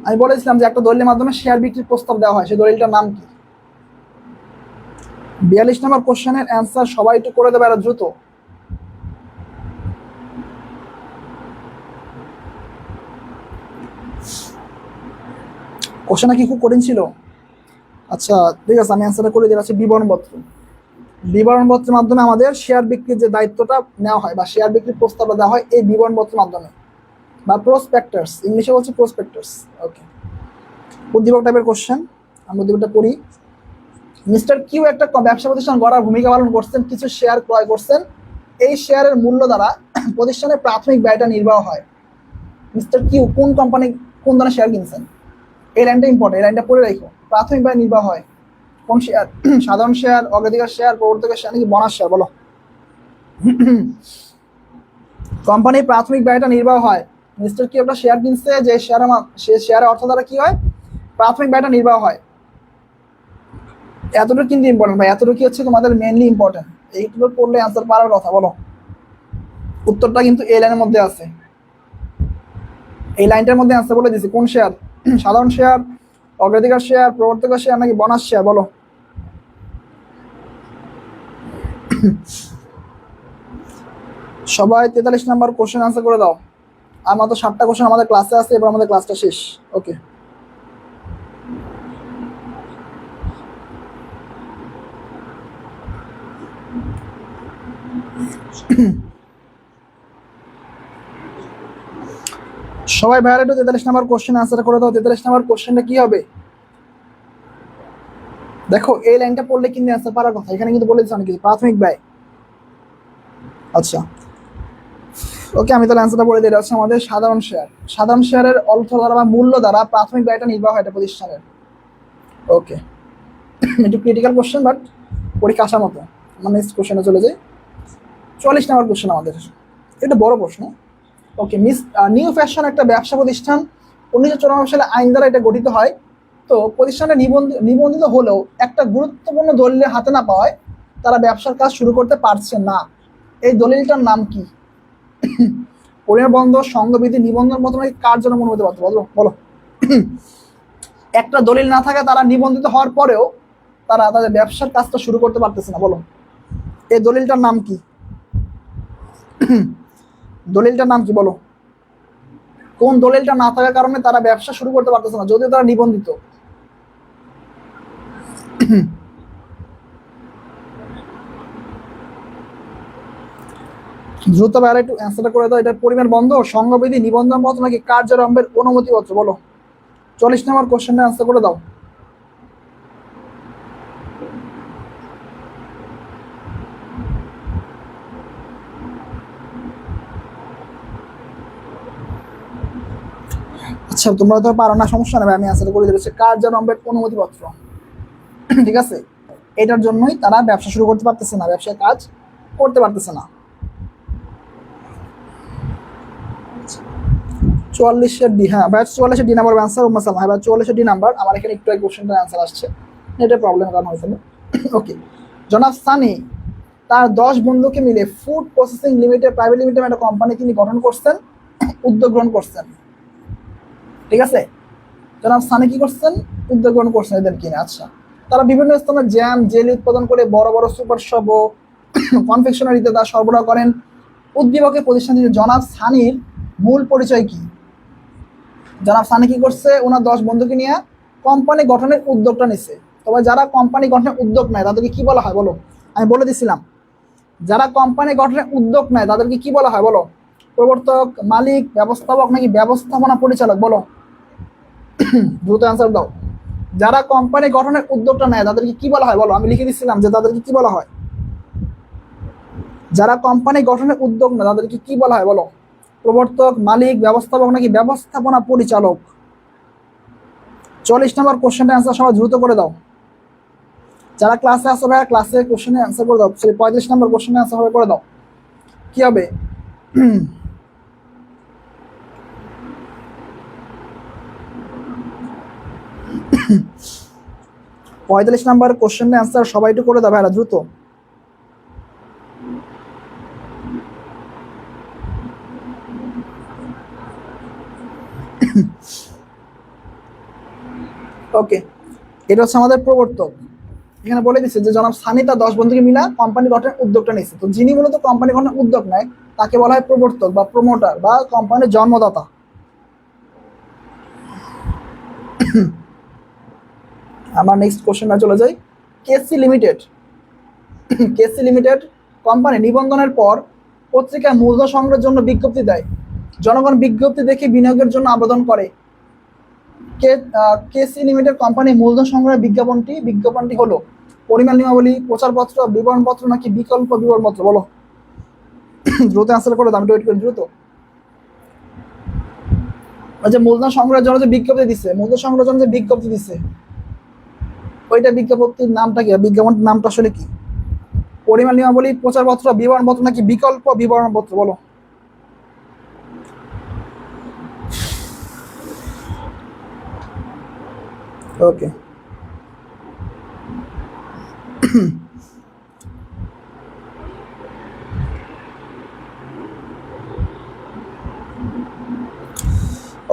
আমি বলেছিলাম যে একটা দলিলের মাধ্যমে শেয়ার বিক্রির প্রস্তাব দেওয়া হয়, সেই দলিলটার নাম কি? 42 নম্বর কোশ্চেনের অ্যান্সার সবাই একটু করে দেবে আর দ্রুত। কোশ্চেনটা কি খুব কঠিন ছিল? আচ্ছা ঠিক আছে, আমি অ্যান্সারটা করে দিয়ে আছে বিবরণপত্র। বিবরণপত্রের মাধ্যমে আমাদের শেয়ার বিক্রির যে দায়িত্বটা নেওয়া হয় বা শেয়ার বিক্রির প্রস্তাবটা দেওয়া হয় এই বিবরণপত্রের মাধ্যমে, বা প্রসপেক্টাস, ইংলিশে বলছে প্রসপেক্টাস। ওকে, উদ্দীপক টাইপের কোশ্চেন, আমরা উদ্দীপকটা পড়ি। মিস্টার কিউ একটা ব্যবসা প্রতিষ্ঠান গড়ার ভূমিকা পালন করছেন, কিছু শেয়ার ক্রয় করছেন, এই শেয়ারের মূল্য দ্বারা প্রতিষ্ঠানের প্রাথমিক ব্যয়টা নির্বাহ হয়। মিস্টার কিউ কোন কোম্পানি, কোন ধরনের শেয়ার কিনছেন? এই লাইনটা ইম্পর্টেন্ট, এই লাইনটা পড়ে রাখো। প্রাথমিক ব্যয় নির্বাহ হয়, কোন শেয়ার? সাধারণ শেয়ার, অগ্রাধিকার শেয়ার, প্রবর্তকের শেয়ার নাকি বোনাস শেয়ার? বলো। কোম্পানির প্রাথমিক ব্যয়টা নির্বাহ হয়, মিস্টার কি একটা শেয়ার কিনছে, যে সে শেয়ারের অর্থ দ্বারা কি হয়? প্রাথমিক ব্যয়টা নির্বাহ হয়। এতটুকু কিন্তু ইম্পর্টেন্ট ভাই, এতটুকু হচ্ছে তোমাদের মেইনলি ইম্পর্টেন্ট। এইগুলো পড়লে আনসার পারার কথা। বলো, উত্তরটা কিন্তু এই লাইনের মধ্যে আছে, এই লাইনটার মধ্যে আনসার বলে দিছি। কোন শেয়ার? সাধারণ শেয়ার, অগ্রাধিকার শেয়ার, প্রবর্তকের শেয়ার নাকি বোনাস শেয়ার? বলো। সবাই 43 নাম্বার কোশ্চেন আনসার করে দাও। আর মাত্র 7টা কোশ্চেন আমাদের ক্লাসে আছে, এবার আমাদের ক্লাসটা শেষ। ওকে, সবাই ভাইয়ার একটু 43 নাম্বার কোশ্চেন আনসার করে দাও। 43 নাম্বার কোশ্চেনটা কি হবে? দেখো, এই লাইনটা পড়লে কিন্তু আনসার পারার কথা। এখানে কিন্তু বলে দিচ্ছে অনেক কিছু, প্রাথমিক ব্যয়। আচ্ছা, ওকে, আমি তাহলে আনসারটা বলে দিই। এটা হচ্ছে আমাদের সাধারণ শেয়ার। সাধারণ শেয়ারের অর্থ দ্বারা বা মূল্য দ্বারা প্রাথমিক ব্যয়টা নির্বাহ হয় এটা প্রতিষ্ঠানের। ওকে, একটু ক্রিটিক্যাল কোশ্চেন, বাট পরীক্ষা আসার মতো। আমরা নেক্সট কোশ্চেনে চলে যাই। 44 নাম্বার কোশ্চেন আমাদের, এটা বড় প্রশ্ন। ওকে, নিউ ফ্যাশন একটা ব্যবসা প্রতিষ্ঠান, 1994 সালে আইন দ্বারা এটা গঠিত হয়। তো প্রতিষ্ঠানটা নিবন্ধিত হলেও একটা গুরুত্বপূর্ণ দলিলের হাতে না পাওয়ায় তারা ব্যবসার কাজ শুরু করতে পারছে না। এই দলিলটার নাম কি? পরিমাণ বন্ধ, সংঘবিধি, নিবন্ধন মতো নাকি কার জন্য অনুমতিপত্র? বলো বলো। একটা দলিল না থাকে তারা নিবন্ধিত হওয়ার পরেও তারা তাদের ব্যবসার কাজটা শুরু করতে পারতেছে না। বলো, এই দলিলটার নাম কি? দলিলটার নাম কি বলো? কোন দলিলটা না থাকার কারণে তারা ব্যবসা শুরু করতে পারতেছে না, যদিও তারা নিবন্ধিত? দ্রুত বাইরে একটু অ্যান্সারটা করে দাও। এটা পরিমাণ বন্ধ, সংঘবিধি, নিবন্ধন পত্র নাকি কার্যারম্ভের অনুমতিপত্র? বলো। 44 নম্বর কোশ্চেনটা অ্যান্সার করে দাও। আচ্ছা, তোমরা তো পারো না, সমস্যা নেবে, আমি অ্যান্সার করে দিচ্ছি। কার্যারম্ভের অনুমতিপত্র। ঠিক আছে, এটার জন্যই তারা ব্যবসা শুরু করতে পারতেছে না, ব্যবসায় কাজ করতে পারতেছে না। 44-এর ডি, হ্যাঁ ভাই, 44-এর ডি নাম্বার অ্যান্সার। হ্যাঁ ভাই, 44-এর ডি নাম্বার। আমার এখানে একটু কোশ্চেনটার অ্যান্সার আসছে, এটা প্রবলেম কারণ হয়েছিল। ওকে, জনাব সানি তার 10 বন্ধুকে মিলে food processing limited private limited একটা কোম্পানি তিনি গঠন করছেন, উদ্যোগ গ্রহণ করছেন। ঠিক আছে, জনাব সানি কি করছেন? উদ্যোগ গ্রহণ করছেন এদের কিনে। আচ্ছা, তারা বিভিন্ন স্থানে জ্যাম, জেলি উৎপাদন করে বড় বড় সুপার শপ ও কনফেকশনারিতে তা সরবরাহ করেন। উদ্দীপকের প্রতিষ্ঠান জনাব সানির মূল পরিচয় কি? জনাব সানি কি করছে? ওনার 10 বন্ধুকে নিয়ে কোম্পানি গঠনের উদ্যোগটা নিচ্ছে। তবে যারা কোম্পানি গঠনের উদ্যোগ নেয় তাদেরকে কি বলা হয়? বলো, আমি বলে দিছিলাম, যারা কোম্পানি গঠনের উদ্যোগ নেয় তাদেরকে কি বলা হয়? বলো। প্রবর্তক, মালিক, ব্যবস্থাপক নাকি ব্যবস্থাপনা পরিচালক? বলো, দ্রুত অ্যান্সার দাও। যারা কোম্পানি গঠনের উদ্যোগটা নেয় তাদেরকে কি বলা হয়? বলো, আমি লিখে দিচ্ছিলাম যে তাদেরকে কি বলা হয়। যারা কোম্পানি গঠনের উদ্যোগ নেয় তাদেরকে কি বলা হয়? বলো। প্রবর্তক, মালিক, ব্যবস্থাপক নাকি ব্যবস্থাপনা পরিচালক? 44 নম্বর কোশ্চেনটা অ্যান্সার সবাই দ্রুত করে দাও। যারা ক্লাসে আসো ভাইয়া, ক্লাসে কোশ্চেনে অ্যান্সার করে দাও। 35 নম্বর কোশ্চেনে অ্যান্সার হবে করে দাও। কি হবে? 45 নাম্বার কোশ্চেনের অ্যান্সার সবাই একটু করে দাও ভাইরা, দ্রুত। ওকে, এটা হচ্ছে আমাদের প্রবর্তক। এখানে বলে দিচ্ছে যে জনাব সানি তার 10 বন্ধুকে মিলা কোম্পানি গঠনের উদ্যোগটা নিচ্ছে। তো যিনি মূলত কোম্পানি গঠনের উদ্যোগ নেয় তাকে বলা হয় প্রবর্তক বা প্রমোটার বা কোম্পানির জন্মদাতা। আমরা নেক্সট কোশ্চেনে চলে যাই। কেসি লিমিটেড, কেসি লিমিটেড কোম্পানি নিবন্ধনের পর পত্রিকায় মূলধন সংগ্রহের জন্য বিজ্ঞপ্তি দেয়। জনগণ বিজ্ঞপ্তি দেখে বিনিয়োগের জন্য আবেদন করে। কেসি লিমিটেড কোম্পানি মূলধন সংগ্রহের বিজ্ঞাপনটি হলো পরিমাণ নিয়মাবলী, প্রচারপত্র, বিবরণপত্র নাকি বিকল্প বিবরণপত্র? বলো, দ্রুত অ্যান্সার করে দাও, আমি ওয়েট করি দ্রুত। ওই যে মূলধন সংগ্রহের জন্য যে বিজ্ঞপ্তি দিচ্ছে, মূলধন সংগ্রহের জন্য যে বিজ্ঞপ্তি দিচ্ছে, ওইটা বিজ্ঞপ্তির নামটা কি, বিজ্ঞাপনটির নামটা আসলে কি? পরিমাণ নিয়মাবলী, প্রচারপত্র, বিবরণপত্র নাকি বিকল্প বিবরণপত্র? বলো। ওকে,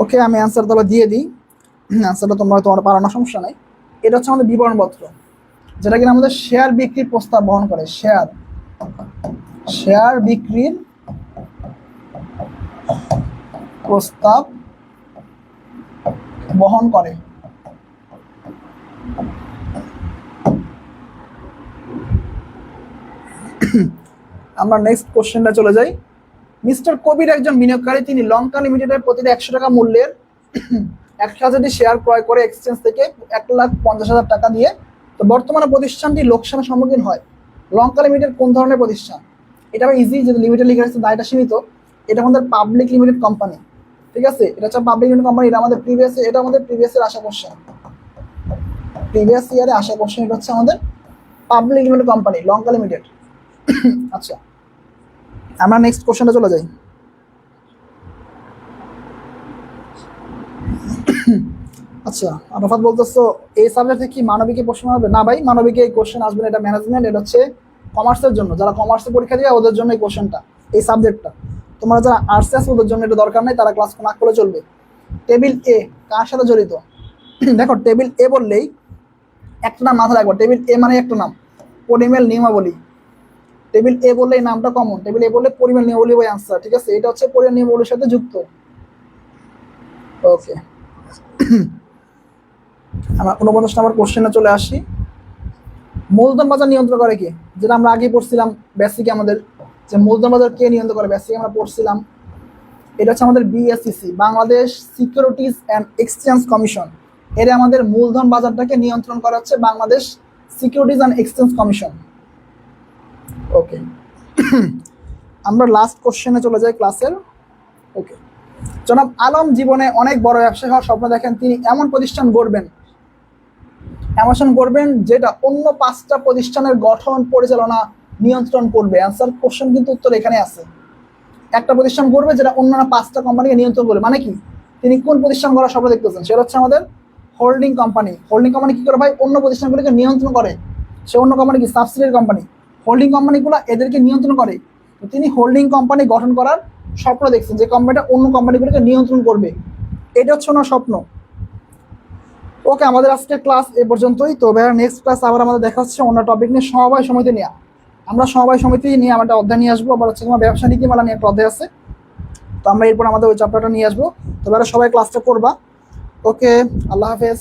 ওকে, আমি অ্যান্সার তাহলে দিয়ে দিই। অ্যান্সারটা তোমার পারানো সমস্যা নাই। এটা হচ্ছে আমাদের বিবরণপত্র, যেটা কিনা আমাদের শেয়ার বিক্রির প্রস্তাব বহন করে। শেয়ার বিক্রির প্রস্তাব বহন করে। আমরা নেক্সট কোশ্চেনটা চলে যাই। মিস্টার কবির একজন বিনিয়োগকারী, তিনি লঙ্কা লিমিটেডের প্রতিটা 100 টাকা মূল্যের 1,000টি শেয়ার ক্রয় করে এক্সচেঞ্জ থেকে 1,50,000 টাকা দিয়ে। তো বর্তমানে প্রতিষ্ঠানটি লোকসানের সম্মুখীন হয়। লঙ্কা লিমিটেড কোন ধরনের প্রতিষ্ঠান? এটা ইজি, যেহেতু লিমিটেড লিখে রাখছে দায়টা সীমিত। এটা আমাদের পাবলিক লিমিটেড কোম্পানি, ঠিক আছে? এটা হচ্ছে পাবলিক লিমিটেড কোম্পানি। এটা আমাদের প্রিভিয়াস এর আশা কোশ্চেন, প্রিভিয়াস ইয়ারে আশা কোশ্চেন। এটা হচ্ছে আমাদের পাবলিক লিমিটেড কোম্পানি, লঙ্কা লিমিটেড। আচ্ছা, আমরা নেক্সট কোশ্চেনটা চলে যাই। আচ্ছা, আরাফাত বলতেছো এই সাবজেক্টে কি মানবিকে প্রশ্ন হবে? না ভাই, মানবিকে এই কোশ্চেন আসবে না। এটা ম্যানেজমেন্ট, এটা হচ্ছে কমার্সের জন্য। যারা কমার্সে পরীক্ষা দিবে ওদের জন্য এই কোশ্চেনটা, এই সাবজেক্টটা। তোমরা যারা আর্টসে আছো ওদের জন্য এটা দরকার নেই, তারা ক্লাস না করলে চলবে। টেবিল এ কার সাথে জড়িত? দেখো, টেবিল এ বললেই একটা নাম মাথায় রাখবো। টেবিল এ মানে একটা নাম, পরিমেল নিয়মাবলী। টেবিল এ বললে এই নামটা কমন। টেবিল এ বললে পরিমেল নিয়মাবলী বাই আনসার, ঠিক আছে? এটা হচ্ছে পরিমেল নিয়মাবলীর সাথে যুক্ত। ওকে, আমরা 49 নম্বর কোশ্চেনে চলে আসি। মূলধন বাজার নিয়ন্ত্রণ করে কি? যেটা আমরা আগে পড়ছিলাম বেসিকে, আমাদের যে মূলধন বাজার কে নিয়ন্ত্রণ করে বেসিকে আমরা পড়ছিলাম। এটা হচ্ছে আমাদের BSEC, Bangladesh securities and exchange commission. এরা আমাদের মূলধন বাজারটাকে নিয়ন্ত্রণ করা হচ্ছে Bangladesh securities and exchange commission. Okay, আমরা লাস্ট কোশ্চেনে চলে যাই ক্লাসের। ওকে, জনাব আলম জীবনে অনেক বড় ব্যবসায়ী হওয়ার স্বপ্ন দেখেন। তিনি এমন প্রতিষ্ঠান গড়বেন যেটা অন্য 5টা প্রতিষ্ঠানের গঠন, পরিচালনা, নিয়ন্ত্রণ করবে। অ্যান্সার কোশ্চেন কিন্তু উত্তর এখানে আছে। একটা প্রতিষ্ঠান গড়বে যেটা অন্যান্য 5টা কোম্পানিকে নিয়ন্ত্রণ করবে। মানে কি? তিনি কোন প্রতিষ্ঠান গড়ার স্বপ্ন দেখতেছেন? সেটা হচ্ছে আমাদের হোল্ডিং কোম্পানি। হোল্ডিং কোম্পানি কি করে ভাই? অন্য প্রতিষ্ঠানগুলিকে নিয়ন্ত্রণ করে। সে অন্য কোম্পানি কি? Subsidiary company. হোল্ডিং কোম্পানিগুলো এদেরকে নিয়ন্ত্রণ করে। তো তিনি হোল্ডিং কোম্পানি গঠন করার স্বপ্ন দেখছেন, যে কোম্পানিটা অন্য কোম্পানিগুলোকে নিয়ন্ত্রণ করবে। এটা হচ্ছে ওনার স্বপ্ন। ওকে, আমাদের আজকের ক্লাস এ পর্যন্তই। তো ভাইয়া নেক্সট ক্লাস আবার আমাদের দেখা হচ্ছে অন্য টপিক নিয়ে, সমবায় সমিতি নিয়ে। আমরা সমবায় সমিতি নিয়ে আমরা একটা অধ্যায় নিয়ে আসবো। আবার হচ্ছে তোমার ব্যবসা নীতিমালা নিয়ে একটা অধ্যায় আছে। তো আমরা এরপর আমাদের ওই চ্যাপ্টারটা নিয়ে আসবো। তো ভাইয়া সবাই ক্লাসটা করবা। ওকে, আল্লাহ হাফেজ।